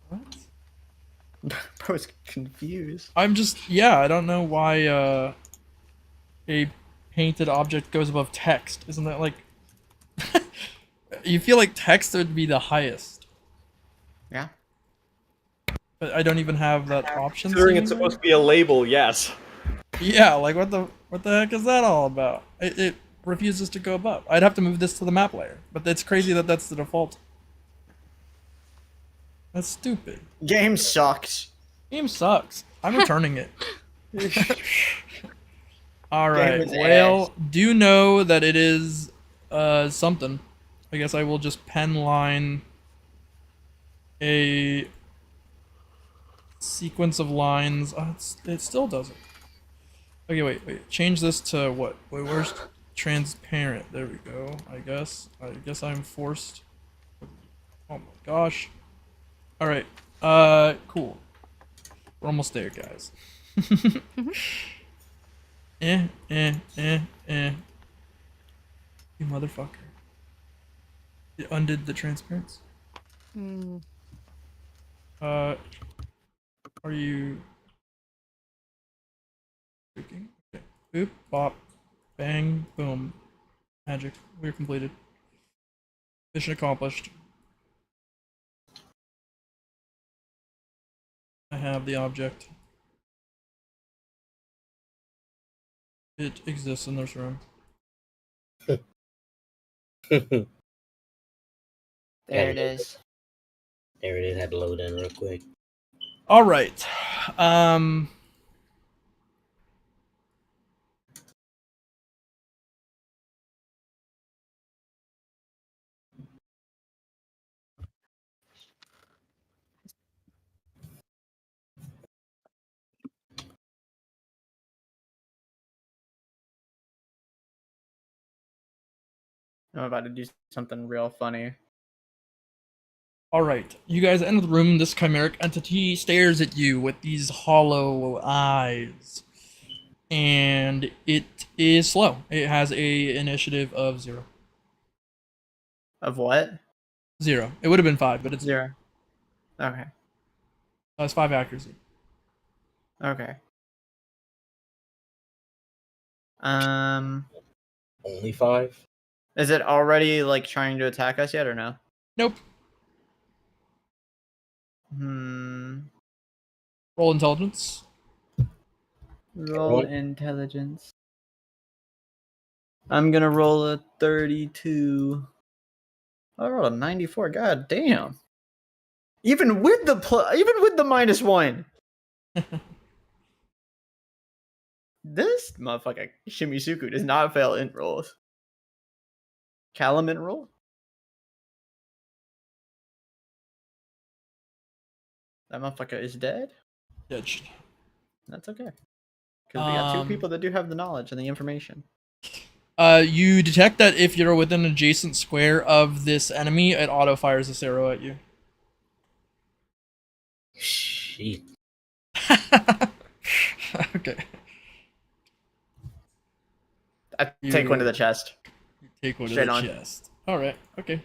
What? I was confused. I'm just, yeah, I don't know why a painted object goes above text. Isn't that like... You feel like text would be the highest. Yeah. But I don't even have that option. Considering it's supposed to be a label, yes. Yeah, like what the heck is that all about? It refuses to go above. I'd have to move this to the map layer, but it's crazy that that's the default. That's stupid. Game sucks. Game sucks. I'm returning it. All Game right. is Well, ass. do know that it is something. I guess I will just pen line a sequence of lines. It still doesn't. Okay, wait. Change this to what? Wait, where's transparent? There we go. I guess I'm forced. Oh my gosh. All right. Cool. We're almost there, guys. Eh. You motherfucker. It undid the transparency. Are you freaking? Okay. Boop, bop, bang, boom. Magic. We're completed. Mission accomplished. I have the object. It exists in this room. There it is. There it is. Had to load in real quick. All right. I'm about to do something real funny. All right. You guys enter the room. This chimeric entity stares at you with these hollow eyes. And it is slow. It has a initiative of 0. Of what? 0. It would have been 5, but it's 0. 0. Okay. That's 5 accuracy. Okay. Only 5? Is it already like trying to attack us yet or no? Nope. Roll intelligence. Roll intelligence. I'm gonna roll a 32. I rolled a 94. God damn. Even with the -1. This motherfucker Shimisuku does not fail int rolls. Kallum int roll? That motherfucker is dead? Ditched. That's okay. Because we got 2 people that do have the knowledge and the information. You detect that if you're within an adjacent square of this enemy, it auto fires this arrow at you. Shit. Okay. I take one to the chest. Take one Straight to the on. chest. Alright, okay.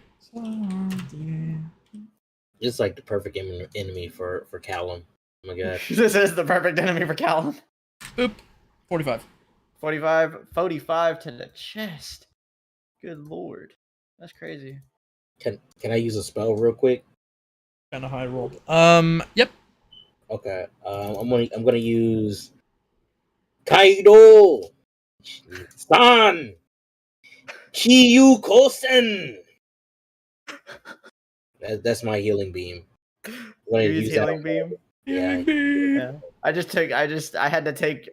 It's like the perfect enemy for Kallum. Oh my god. This is the perfect enemy for Kallum. Boop. 45. 45 to the chest. Good lord. That's crazy. Can I use a spell real quick? Kinda high rolled. Yep. Okay. I'm gonna use Kaido San Kyukosen. That's my healing beam. I'm gonna You use use that healing on- beam? Yeah. I had to take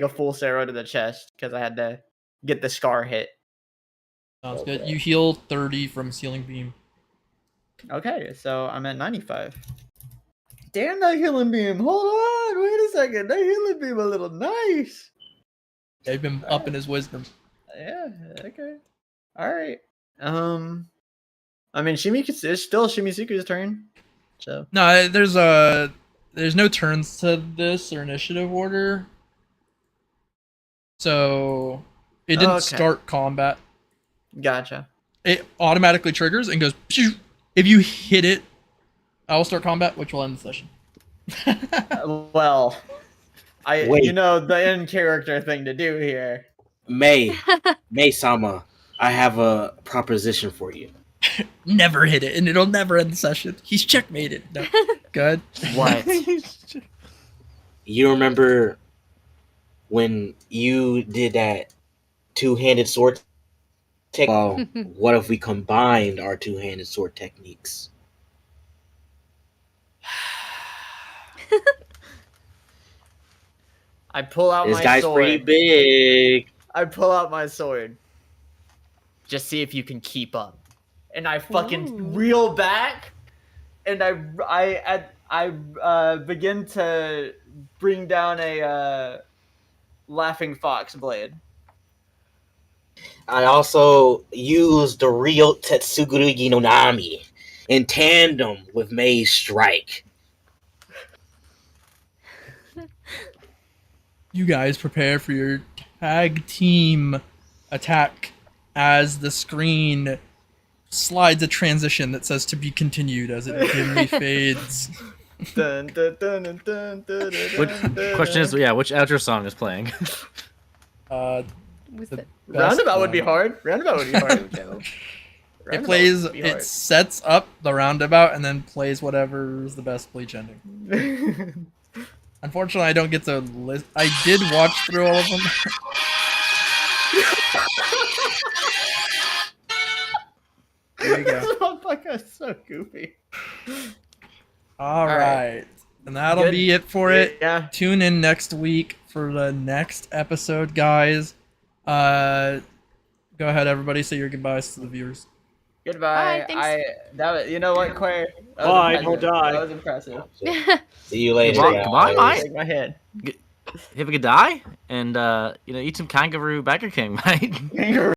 a full arrow to the chest because I had to get the scar hit. Sounds good. Okay. You heal 30 from Sealing Beam. Okay, so I'm at 95. Damn that healing beam. Hold on, wait a second. That healing beam a little nice. They've been upping his wisdom. Yeah, okay. Alright. I mean it's still Shimisuku's turn. So No, there's no turns to this or initiative order. So it didn't start combat. gotcha. It automatically triggers and goes pew! If you hit it, I will start combat, which will end the session. Well, Wait. you know the in character thing to do here. May-sama, I have a proposition for you. Never hit it, and it'll never end the session. He's checkmated. No. Good. What? You remember when you did that two-handed sword technique? Well, what if we combined our two-handed sword techniques? I pull out This my guy's sword. pretty big. I pull out my sword. Just see if you can keep up. And I fucking reel back, and I begin to bring down a laughing fox blade. I also use the real Tetsuguru no Nami in tandem with May's strike. You guys prepare for your tag team attack as the screen slides a transition that says to be continued as it dimly fades. Dun, dun, dun, dun, dun, dun, Which, dun, dun, question is, dun. yeah, which outro song is playing? What's The that? best Roundabout would be one. hard. Roundabout would be hard. Jojo. It Roundabout plays. would be It hard. sets up the roundabout and then plays whatever's the best Bleach ending. Unfortunately, I don't get to list. I did watch through all of them. There you go. This motherfucker is so goofy. All right. right, and that'll Good. be it for it. Yeah. Tune in next week for the next episode, guys. Go ahead, everybody. Say your goodbyes to the viewers. Goodbye. Bye, thanks. You know what, Quay? That was Bye, impressive. don't die. That was impressive. See you later, Come on, guys. come on, Mike. Shake my head. Have a good die, and eat some kangaroo Burger King, mate.